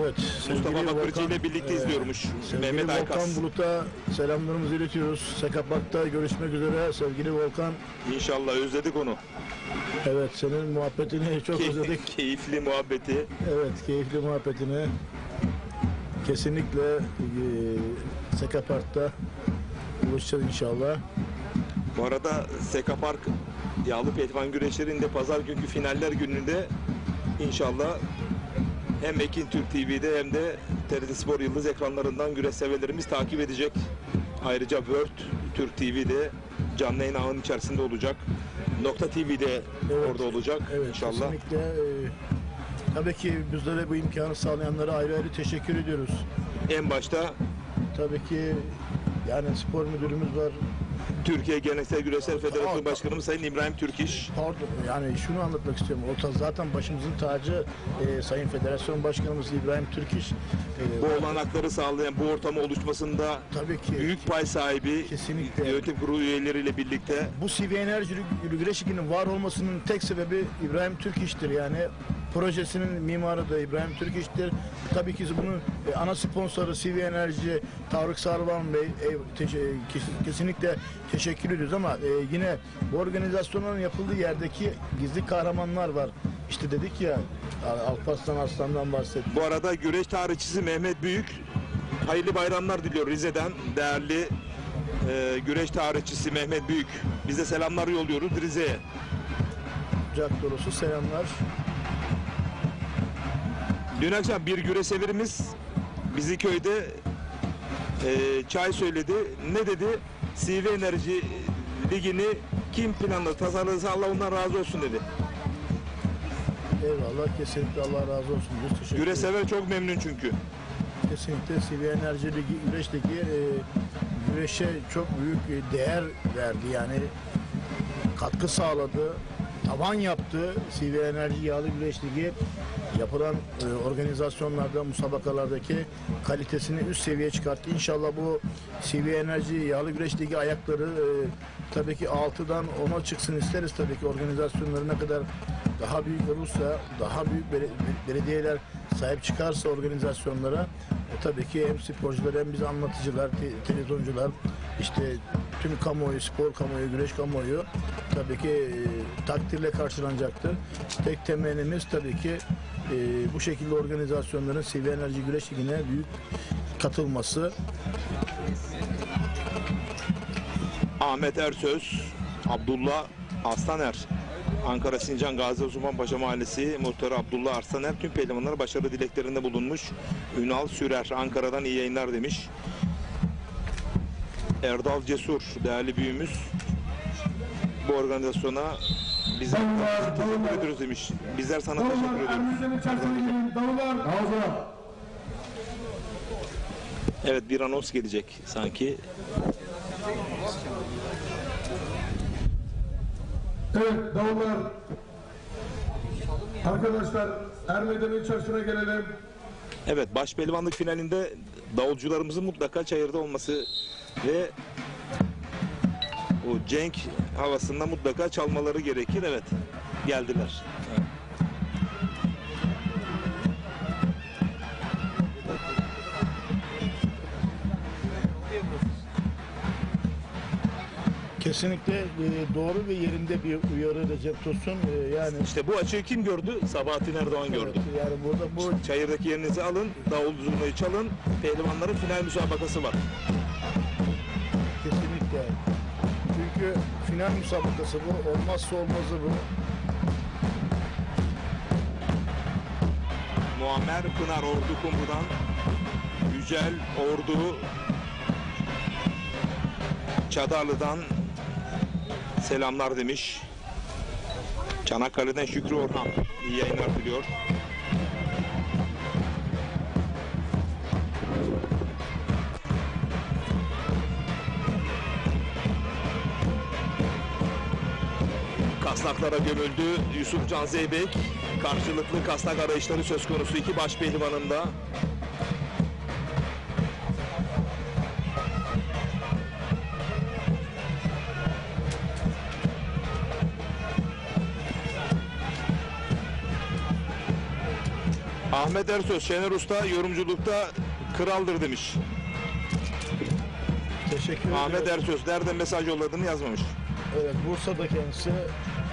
Evet. Mustafa Bakırcı ile birlikte izliyormuş. Mehmet Volkan Aykas. Bulut'a selamlarımızı iletiyoruz. Sekapark'ta görüşmek üzere sevgili Volkan. İnşallah özledik onu. Evet, senin muhabbetini çok özledik. Keyifli muhabbeti. Evet, keyifli muhabbetini. Kesinlikle Sekapark'ta buluşacağız inşallah. Bu arada Sekapark yağlı pehlivan güreşlerinde pazar günkü finaller gününde inşallah hem Ekin Türk TV'de hem de TRT Spor Yıldız ekranlarından güreş severlerimiz takip edecek. Ayrıca World Türk TV'de canlı yayın ağının içerisinde olacak. Nokta TV'de orada olacak inşallah. Kesinlikle. Tabii ki bizlere bu imkanı sağlayanlara ayrı ayrı teşekkür ediyoruz. En başta tabii ki yani spor müdürümüz var. Türkiye Geleneksel Güreşler Federasyonu Başkanımız Sayın İbrahim Türkiş. Pardon, yani şunu anlatmak istiyorum. O zaten başımızın tacı Sayın Federasyon Başkanımız İbrahim Türkiş. Bu olanakları sağlayan, bu ortamı oluşmasında tabii ki büyük pay sahibi. Kesinlikle. Yönetim kurulu üyeleriyle birlikte. Bu CV Enerji Güreş Ligi'nin var olmasının tek sebebi İbrahim Türkiş'tir. Yani projesinin mimarı da İbrahim Türkiş'tir. Tabii ki bunun ana sponsoru CV Enerji Tarık Sarvan Bey. Kesinlikle teşekkür ediyoruz ama yine bu organizasyonun yapıldığı yerdeki gizli kahramanlar var. İşte dedik ya, Alparslan Arslan'dan bahsettik. Bu arada güreş tarihçisi Mehmet Büyük hayırlı bayramlar diliyor Rize'den. Değerli güreş tarihçisi Mehmet Büyük. Biz de selamlar yolluyoruz Rize'ye. Kucak dolusu selamlar. Dün akşam bir güreş severimiz bizi köyde çay söyledi. Ne dedi? CV Enerji Ligi'ni kim planladı, tasarladı, Allah ondan razı olsun dedi. Eyvallah, kesinlikle Allah razı olsun. Güreşsever çok memnun çünkü. Kesinlikle CV Enerji Ligi, Güreş Ligi güreşe çok büyük değer verdi. Yani katkı sağladı, tavan yaptı. CV Enerji Yağlı Güreş Ligi yapılan organizasyonlarda, musabakalardaki kalitesini üst seviyeye çıkarttı. İnşallah bu CV Enerji Yağlı Güreş Ligi ayakları tabii ki 6'dan 10'a çıksın isteriz tabii ki. Organizasyonları ne kadar daha büyük olursa, daha büyük belediyeler sahip çıkarsa organizasyonlara tabii ki hem sporcular hem biz anlatıcılar, televizyoncular, işte tüm kamuoyu, spor kamuoyu, güreş kamuoyu tabii ki takdirle karşılanacaktır. Tek temennimiz tabii ki bu şekilde organizasyonların CV Enerji Güreş Ligi'ne büyük katılması. Ahmet Ersöz, Abdullah Aslaner, Ankara Sincan Gazi Osman Paşa Mahallesi muhtarı Abdullah Aslaner tüm pehlivanlara başarı dileklerinde bulunmuş. Ünal Sürer Ankara'dan iyi yayınlar demiş. Erdal Cesur değerli büyüğümüz bu organizasyona bizler teşekkür ediyoruz demiş. Bizler sana teşekkür ediyoruz. Evet, bir anons gelecek sanki. Evet, davullar. Arkadaşlar, Meydanı içerisine gelelim. Evet, başpehlivanlık finalinde davulcularımızın mutlaka çayırda olması ve o cenk havasında mutlaka çalmaları gerekir. Evet, geldiler. Evet. Kesinlikle doğru ve yerinde bir uyarı Recep Tosun. Yani işte bu açığı kim gördü? Sabahattin Erdoğan gördü. Evet, yani burada bu çayırdaki yerinizi alın, davul zurnayı çalın. Pehlivanların final müsabakası var. Kesinlikle. Çünkü final müsabakası bu. Olmazsa olmazı bu. Muammer Pınar Ordu Kumru'dan Yücel Ordu Çadarlı'dan selamlar demiş. Çanakkale'den Şükrü Orhan iyi yayınlar diliyor. Kasnaklara gömüldü Yusuf Can Zeybek. Karşılıklı kasnak arayışları söz konusu iki başpehlivanın da. Ahmet Ersöz, Şener Usta yorumculukta kraldır demiş. Teşekkür ederim. Ahmet Ersöz nereden mesaj yolladığını yazmamış. Evet, Bursa'da kendisi.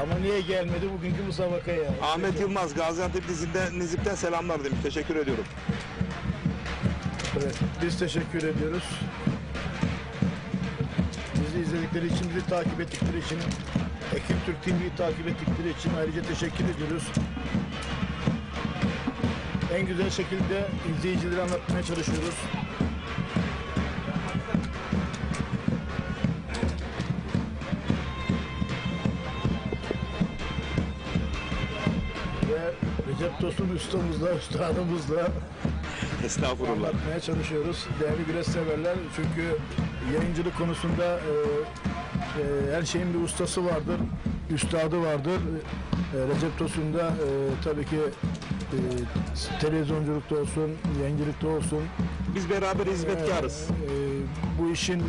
Ama niye gelmedi bugünkü musabakaya? Ahmet Yılmaz, Gaziantep Nizip'ten selamlar demiş. Teşekkür ediyorum. Evet, biz teşekkür ediyoruz. Bizi izledikleri için, bizi takip ettikleri için, Ekip Türk TV'yi takip ettikleri için ayrıca teşekkür ediyoruz. En güzel şekilde izleyicileri anlatmaya çalışıyoruz. Ve Recep Tosun ustamızla, üstadımızla estağfurullah anlatmaya çalışıyoruz. Değerli güreş severler, çünkü yayıncılık konusunda her şeyin bir ustası vardır, üstadı vardır. Recep Tosun'da tabii ki televizyonculukta olsun, yayıncılıkta olsun. Biz beraber hizmetkarız. Bu işin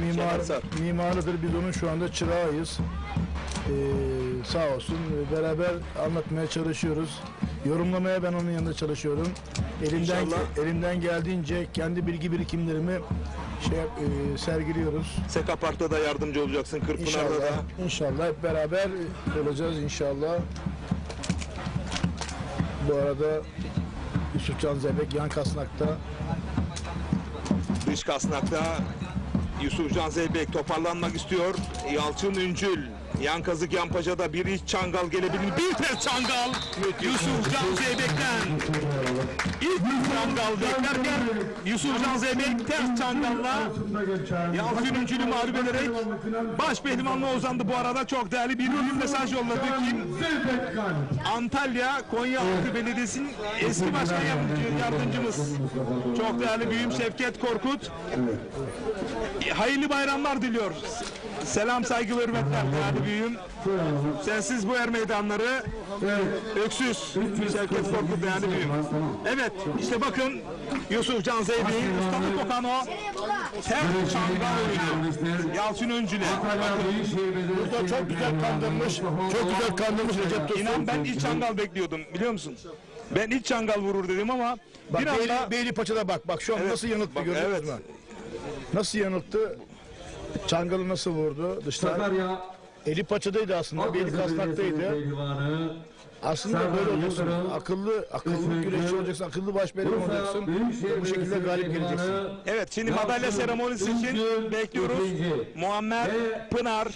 mimarıdır. Biz onun şu anda çırağıyız. Sağ olsun. Beraber anlatmaya çalışıyoruz. Yorumlamaya ben onun yanında çalışıyorum. Elimden geldiğince kendi bilgi birikimlerimi sergiliyoruz. Sekapark'ta da yardımcı olacaksın, Kırkpınar'da da. İnşallah hep beraber olacağız inşallah. Bu arada Yusuf Can Zeybek yan kasnakta. Dış kasnakta Yusuf Can Zeybek toparlanmak istiyor. Yalçın Üncül yan kazık yan pacada bir iç çangal gelebilir. Bir ters çangal Yusuf Can Zeybek'ten. İlk çangal beklerken Yusufcan Zeybek ters çangalla Yalçın Üncül'ü mağlup ederek baş pehlivanlığa uzandı. Bu arada çok değerli bir ölüm mesaj yolladı. Kim? Antalya Konyaaltı Belediyesi'nin eski başkan yardımcımız. Çok değerli büyüğüm Şevket Korkut. Hayırlı bayramlar diliyor. Selam, saygı ve hürmetler değerli büyüğüm. Sensiz bu er meydanları öksüz. Şevket Korkut değerli büyüğüm. Evet, işte bakın Yusufcan Zeybek'in ustalık kokan o ters çangal oyunu. Yalçın Öncül'e. Burada çok güzel kandırmış. Çok güzel kandırmış Recep Tosun. İnan ben ilk çangal bekliyordum biliyor musun? Ben ilk çangal vurur dedim ama Bak, bir anda... Beyli Paça'da bak şu an Evet, nasıl yanılttı bak, görüyorsunuz evet. mu? Nasıl yanılttı? Çangalı nasıl vurdu? Dışta. Eli paçadaydı aslında, beli kasnaktaydı. Aslında böyle olacaksın. Akıllı güreşçi olacaksın, akıllı başpehlivan olacaksın. Bu şekilde galip geleceksin. Evet, şimdi madalya seremonisi için bekliyoruz. Muammer Pınar,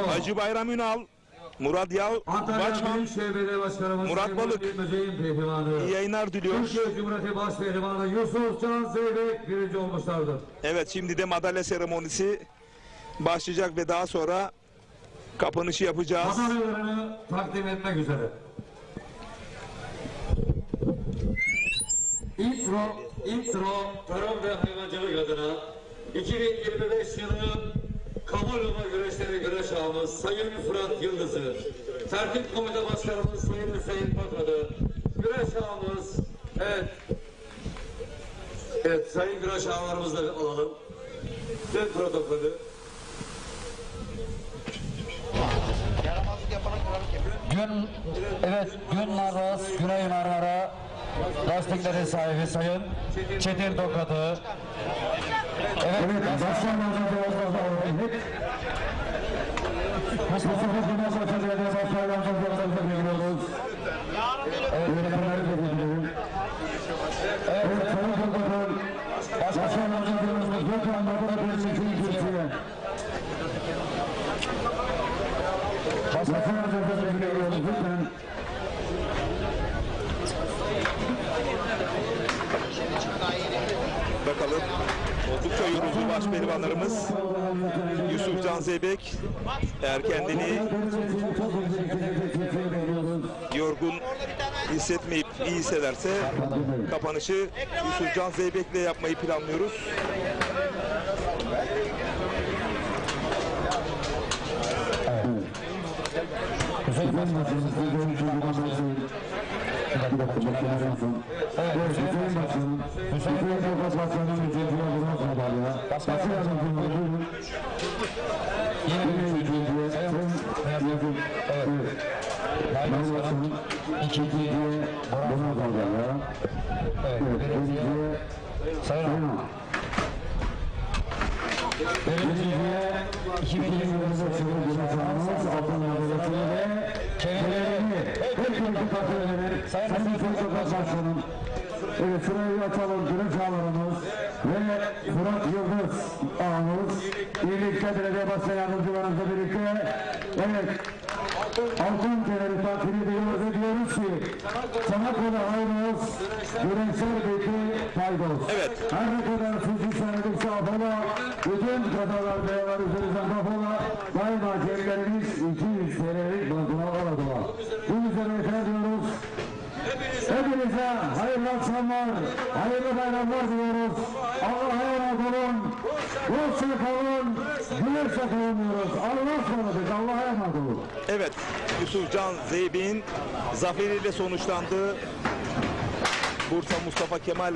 Hacı Bayram Ünal, Murat Başkan, Murat Balık. İyi yayınlar diliyor. Türkiye Cumhuriyeti Başpehlivanı Yusufcan Zeybek birinci olmuşlardır. Evet, şimdi de madalya seremonisi başlayacak ve daha sonra kapanışı yapacağız. Madalyalarını takdim etmek üzere. İntro Tarım ve Hayvancılık adına 2025 yılı Kamoluma güreşleri güreş ağımız Sayın Fırat Yıldız'ı, Tertip Komite Başkanımız Sayın Hüseyin Bakadı, güreş ağımız, evet sayın güreş ağalarımızı da alalım. Ve protokolü. Gün Narvas, Güney Marmara lastiklerin sahibi Sayın Çetin Tokadı. Evet, Mustafa Kemal Paşa Belediye Başkanlarımızı bekliyoruz. Evet, Sayın Tokadı, Başkanlarımızın lütfen burada bir seçim kürsüye. Başkanlarımızı bekliyoruz lütfen. Bakalım oldukça yorucu başpehlivanlarımız Yusufcan Zeybek eğer kendini yorgun hissetmeyip iyi hissederse kapanışı Yusufcan Zeybek'le yapmayı planlıyoruz. Evet, sırayı açalım, güreş ağalarımız ve Fırat Yıldız ağamız birlikte belediye başkan yardımcılarımızla birlikte altın kenarı takdir ediyoruz ve diyoruz ki Çanakkale Hayros güreşler beki paydos. Evet. Her ne kadar suçu senedikse afola, bütün kazalar beyalar üzerinden kafola, daima ceplerimiz 200 TL'lik bankına aladılar. Bu üzere diyoruz. Hepinize hayırlı akşamlar, hayırlı bayramlar diliyoruz. Allah'a emanet olun, hoşça kalın, güneşle kalın diyoruz. Allah'a ısmarladık, Allah'a emanet olun. Evet, Yusufcan Zeybek'in zaferiyle sonuçlandı. Bursa Mustafa Kemal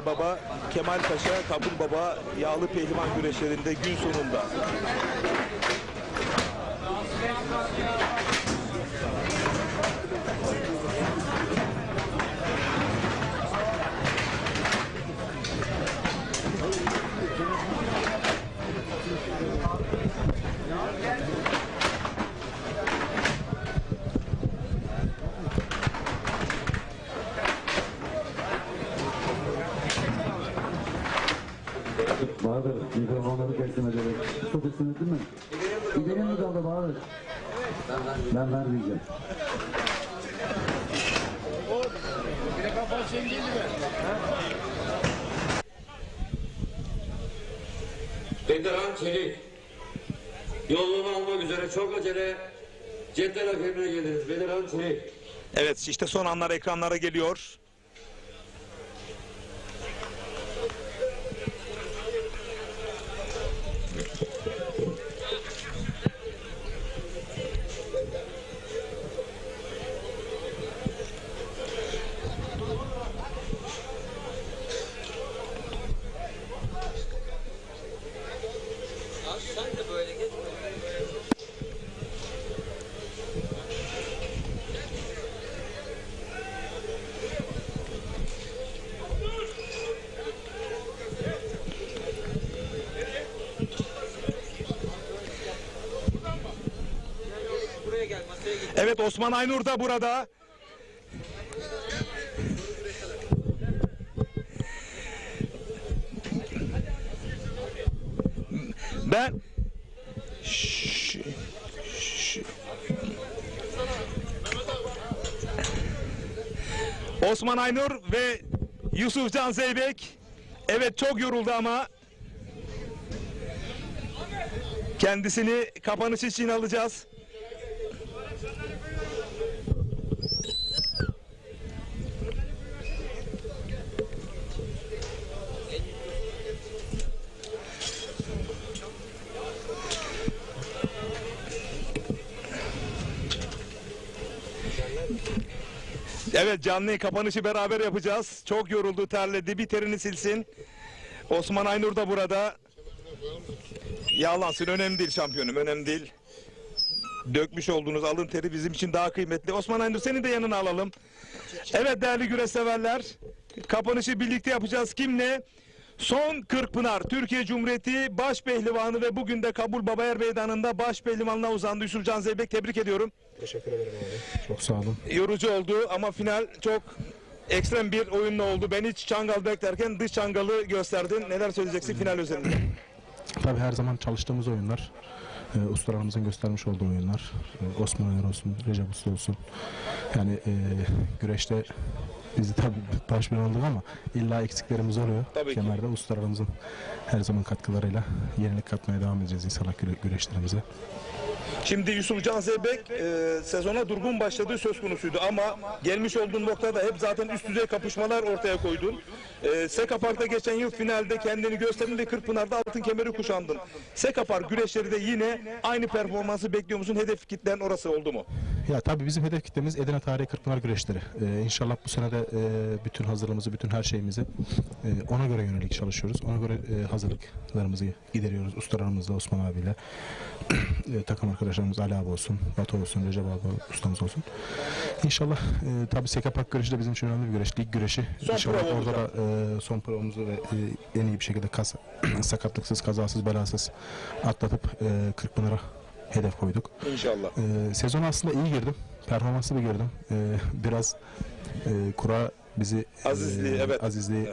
Paşa, Kabul Baba yağlı pehlivan güreşlerinde gün sonunda. Bahadır, mikrofonları teslim ederek. Çok teslim ettin mi? İleriye mi kaldı Bahadır? Ben vermeyeceğim. Bedirhan Çelik. Yolunu almak üzere çok acele cetvel hakemine geldiniz. Bedirhan Çelik. Evet işte son anlar ekranlara geliyor. Evet Osman Aynur da burada. Ben Osman Aynur ve Yusufcan Zeybek. Evet çok yoruldu ama kendisini kapanış için alacağız. Evet canlı kapanışı beraber yapacağız. Çok yoruldu, terledi. Bir terini silsin. Osman Aynur da burada. Yağlansın, önemli değil şampiyonum, önemli değil. Dökmüş olduğunuz alın teri bizim için daha kıymetli. Osman Aynur seni de yanına alalım. Evet değerli güreş severler. Kapanışı birlikte yapacağız. Kimle? Son Kırkpınar Türkiye Cumhuriyeti baş pehlivanı ve bugün de Kabul Babayer Meydanı'nda baş pehlivanlığa uzandı Yusufcan Zeybek. Tebrik ediyorum. Teşekkür ederim abi. Çok sağ olun. Yorucu oldu ama final çok ekstrem bir oyunla oldu. Ben hiç çangal beklerken dış çangalı gösterdin. Neler söyleyeceksin final özelinde? Tabii her zaman çalıştığımız oyunlar. Ustalarımızın göstermiş olduğu oyunlar. Osman Öner olsun, Recep Usta olsun. Yani güreşte biz de tabii başmen olduk ama illa eksiklerimiz oluyor. Tabii Kemerde ustalarımızın her zaman katkılarıyla yenilik katmaya devam edeceğiz inşallah güreşlerimize. Şimdi Yusufcan Zeybek sezona durgun başladığı söz konusuydu ama gelmiş olduğun noktada hep zaten üst düzey kapışmalar ortaya koydun. Sekapar'da geçen yıl finalde kendini gösterdin ve Kırkpınar'da altın kemeri kuşandın. Sekapar güreşleri de yine aynı performansı bekliyor musun? Hedef kitlen orası oldu mu? Ya tabii bizim hedef kitlemiz Edirne Tarihi Kırkpınar güreşleri. İnşallah bu sene de bütün hazırlığımızı, bütün her şeyimizi ona göre yönelik çalışıyoruz. Ona göre hazırlıklarımızı gideriyoruz ustalarımızla, Osman abiyle. Takım arkadaşlarımız Ali abi olsun, Batu olsun, Recep abi ustamız olsun. İnşallah tabii Sekapak güreşi de bizim için önemli bir güreş. Lig güreşi. İnşallah orada da son provamızı ve en iyi bir şekilde sakatlıksız, kazasız, belasız atlatıp Kırkpınar'a hedef koyduk. İnşallah. Sezon aslında iyi girdim. Performanslı bir girdim. Biraz kura bizi Azizli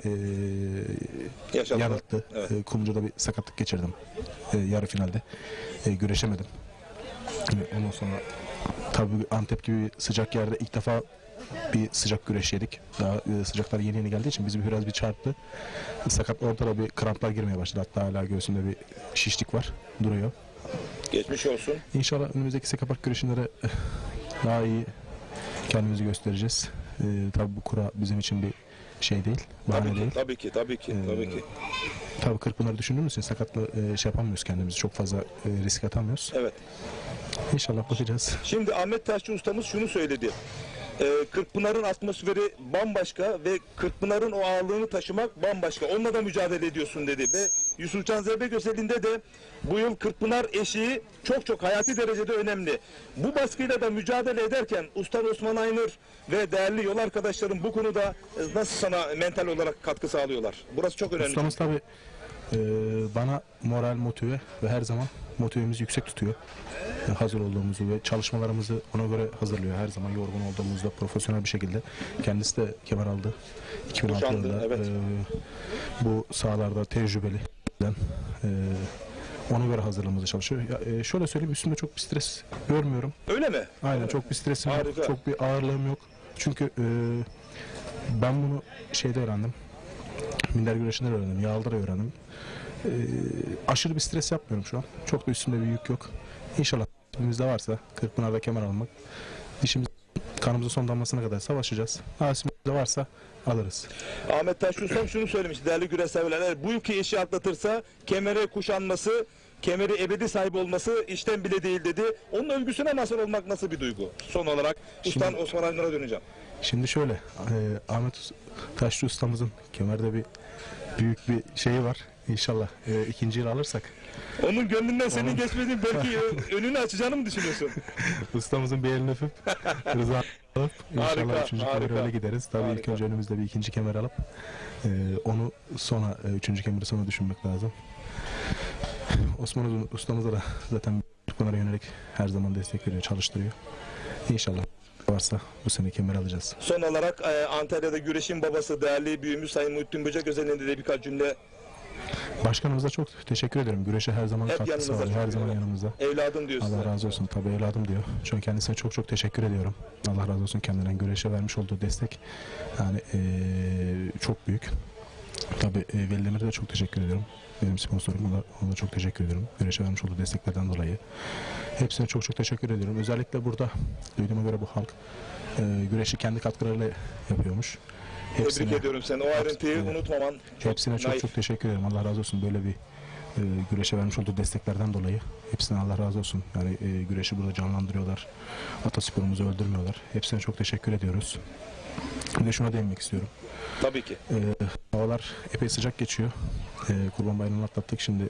yanılttı. Evet. Kumru'da bir sakatlık geçirdim. Yarı finalde. Güreşemedim. Ondan sonra tabii Antep gibi sıcak yerde ilk defa bir sıcak güreş yedik. Daha sıcaklar yeni yeni geldiği için bizi biraz bir çarptı. Sakat orada da bir kramplar girmeye başladı. Hatta hala göğsümde bir şişlik var. Duruyor. Geçmiş olsun. İnşallah önümüzdeki Sekapak güreşinde daha iyi kendimizi göstereceğiz. Tabii bu kura bizim için bir şey değil, bahane değil. Tabii ki. Tabii Kırkpınar'ı düşündüğümüz için sakatlı şey yapamıyoruz kendimizi. Çok fazla risk atamıyoruz. Evet. İnşallah bakacağız. Şimdi Ahmet Taşçı ustamız şunu söyledi. Kırkpınar'ın atmosferi bambaşka ve Kırkpınar'ın o ağırlığını taşımak bambaşka. Onunla da mücadele ediyorsun dedi ve Yusufcan Zeybek özelinde de bu yıl Kırkpınar eşiği çok hayati derecede önemli. Bu baskıyla da mücadele ederken Usta Osman Aynur ve değerli yol arkadaşlarım bu konuda nasıl sana mental olarak katkı sağlıyorlar? Burası çok önemli. Ustamız tabii bana moral, motive ve her zaman motivemizi yüksek tutuyor. Hazır olduğumuzu ve çalışmalarımızı ona göre hazırlıyor. Her zaman yorgun olduğumuzda profesyonel bir şekilde. Kendisi de kemer aldı. 2006 yılında evet. Bu sahalarda tecrübeli. Ona göre hazırlığımızı çalışıyor. Şöyle söyleyeyim, üstümde çok bir stres görmüyorum. Öyle mi? Aynen, çok bir stresim yok, çok bir ağırlığım yok. Çünkü Ben bunu şeyde öğrendim. Minder güreşinde öğrendim. Yağlı'da öğrendim. Aşırı bir stres yapmıyorum şu an. Çok da üstümde bir yük yok. İnşallah elimizde varsa Kırkpınar'da kemer almak. İşimiz kanımızın son damlasına kadar savaşacağız. Nasibimizde varsa alırız. Ahmet Taş Ustam şunu söylemiş değerli güreş severler. Bu ülke işi atlatırsa kemere kuşanması, kemeri ebedi sahibi olması işten bile değil dedi. Onun övgüsüne mazhar olmak nasıl bir duygu? Son olarak Ustan Osman Aydın'a döneceğim. Şimdi şöyle, Ahmet Taşçı ustamızın kemerde bir büyük bir şeyi var. İnşallah ikinci yıl alırsak. Onun gönlünden senin geçmediğin belki önünü açacağını mı düşünüyorsun? Ustamızın bir elini öpüp rıza alıp inşallah üçüncü kemeri öyle gideriz. Tabii ilk önce önümüzde bir ikinci kemer alıp onu sonra üçüncü kemeri sonra düşünmek lazım. Osman ustamıza da zaten bunlara yönelik her zaman destek veriyor, çalıştırıyor. İnşallah varsa bu sene kemer alacağız. Son olarak Antalya'da güreşin babası değerli büyüğümüz Sayın Muhittin Böcek özelinde de birkaç cümle. Başkanımıza çok teşekkür ederim. Güreşe her zaman katkısı var. Her zaman yanımızda. Evladım diyor size. Allah razı olsun. Tabii evladım diyor. Çünkü kendisine çok çok teşekkür ediyorum. Allah razı olsun kendinden güreşe vermiş olduğu destek. Yani çok büyük. Tabii Veli Demir'e de çok teşekkür ediyorum. Benim sponsorum. Ona da çok teşekkür ediyorum. Güreşe vermiş olduğu desteklerden dolayı. Hepsine çok çok teşekkür ediyorum. Özellikle burada duyduğuma göre bu halk güreşi kendi katkılarıyla yapıyormuş. Tebrik ediyorum seni. O ayrıntıyı unutmaman. Hepsine çok çok teşekkür ederim. Allah razı olsun böyle bir güreşe vermiş olduğu desteklerden dolayı. Hepsine Allah razı olsun. Yani güreşi burada canlandırıyorlar. Atasporumuzu öldürmüyorlar. Hepsine çok teşekkür ediyoruz. Ve şuna değinmek istiyorum. Tabii ki. Havalar epey sıcak geçiyor. Kurban Bayramı'nı atlattık. Şimdi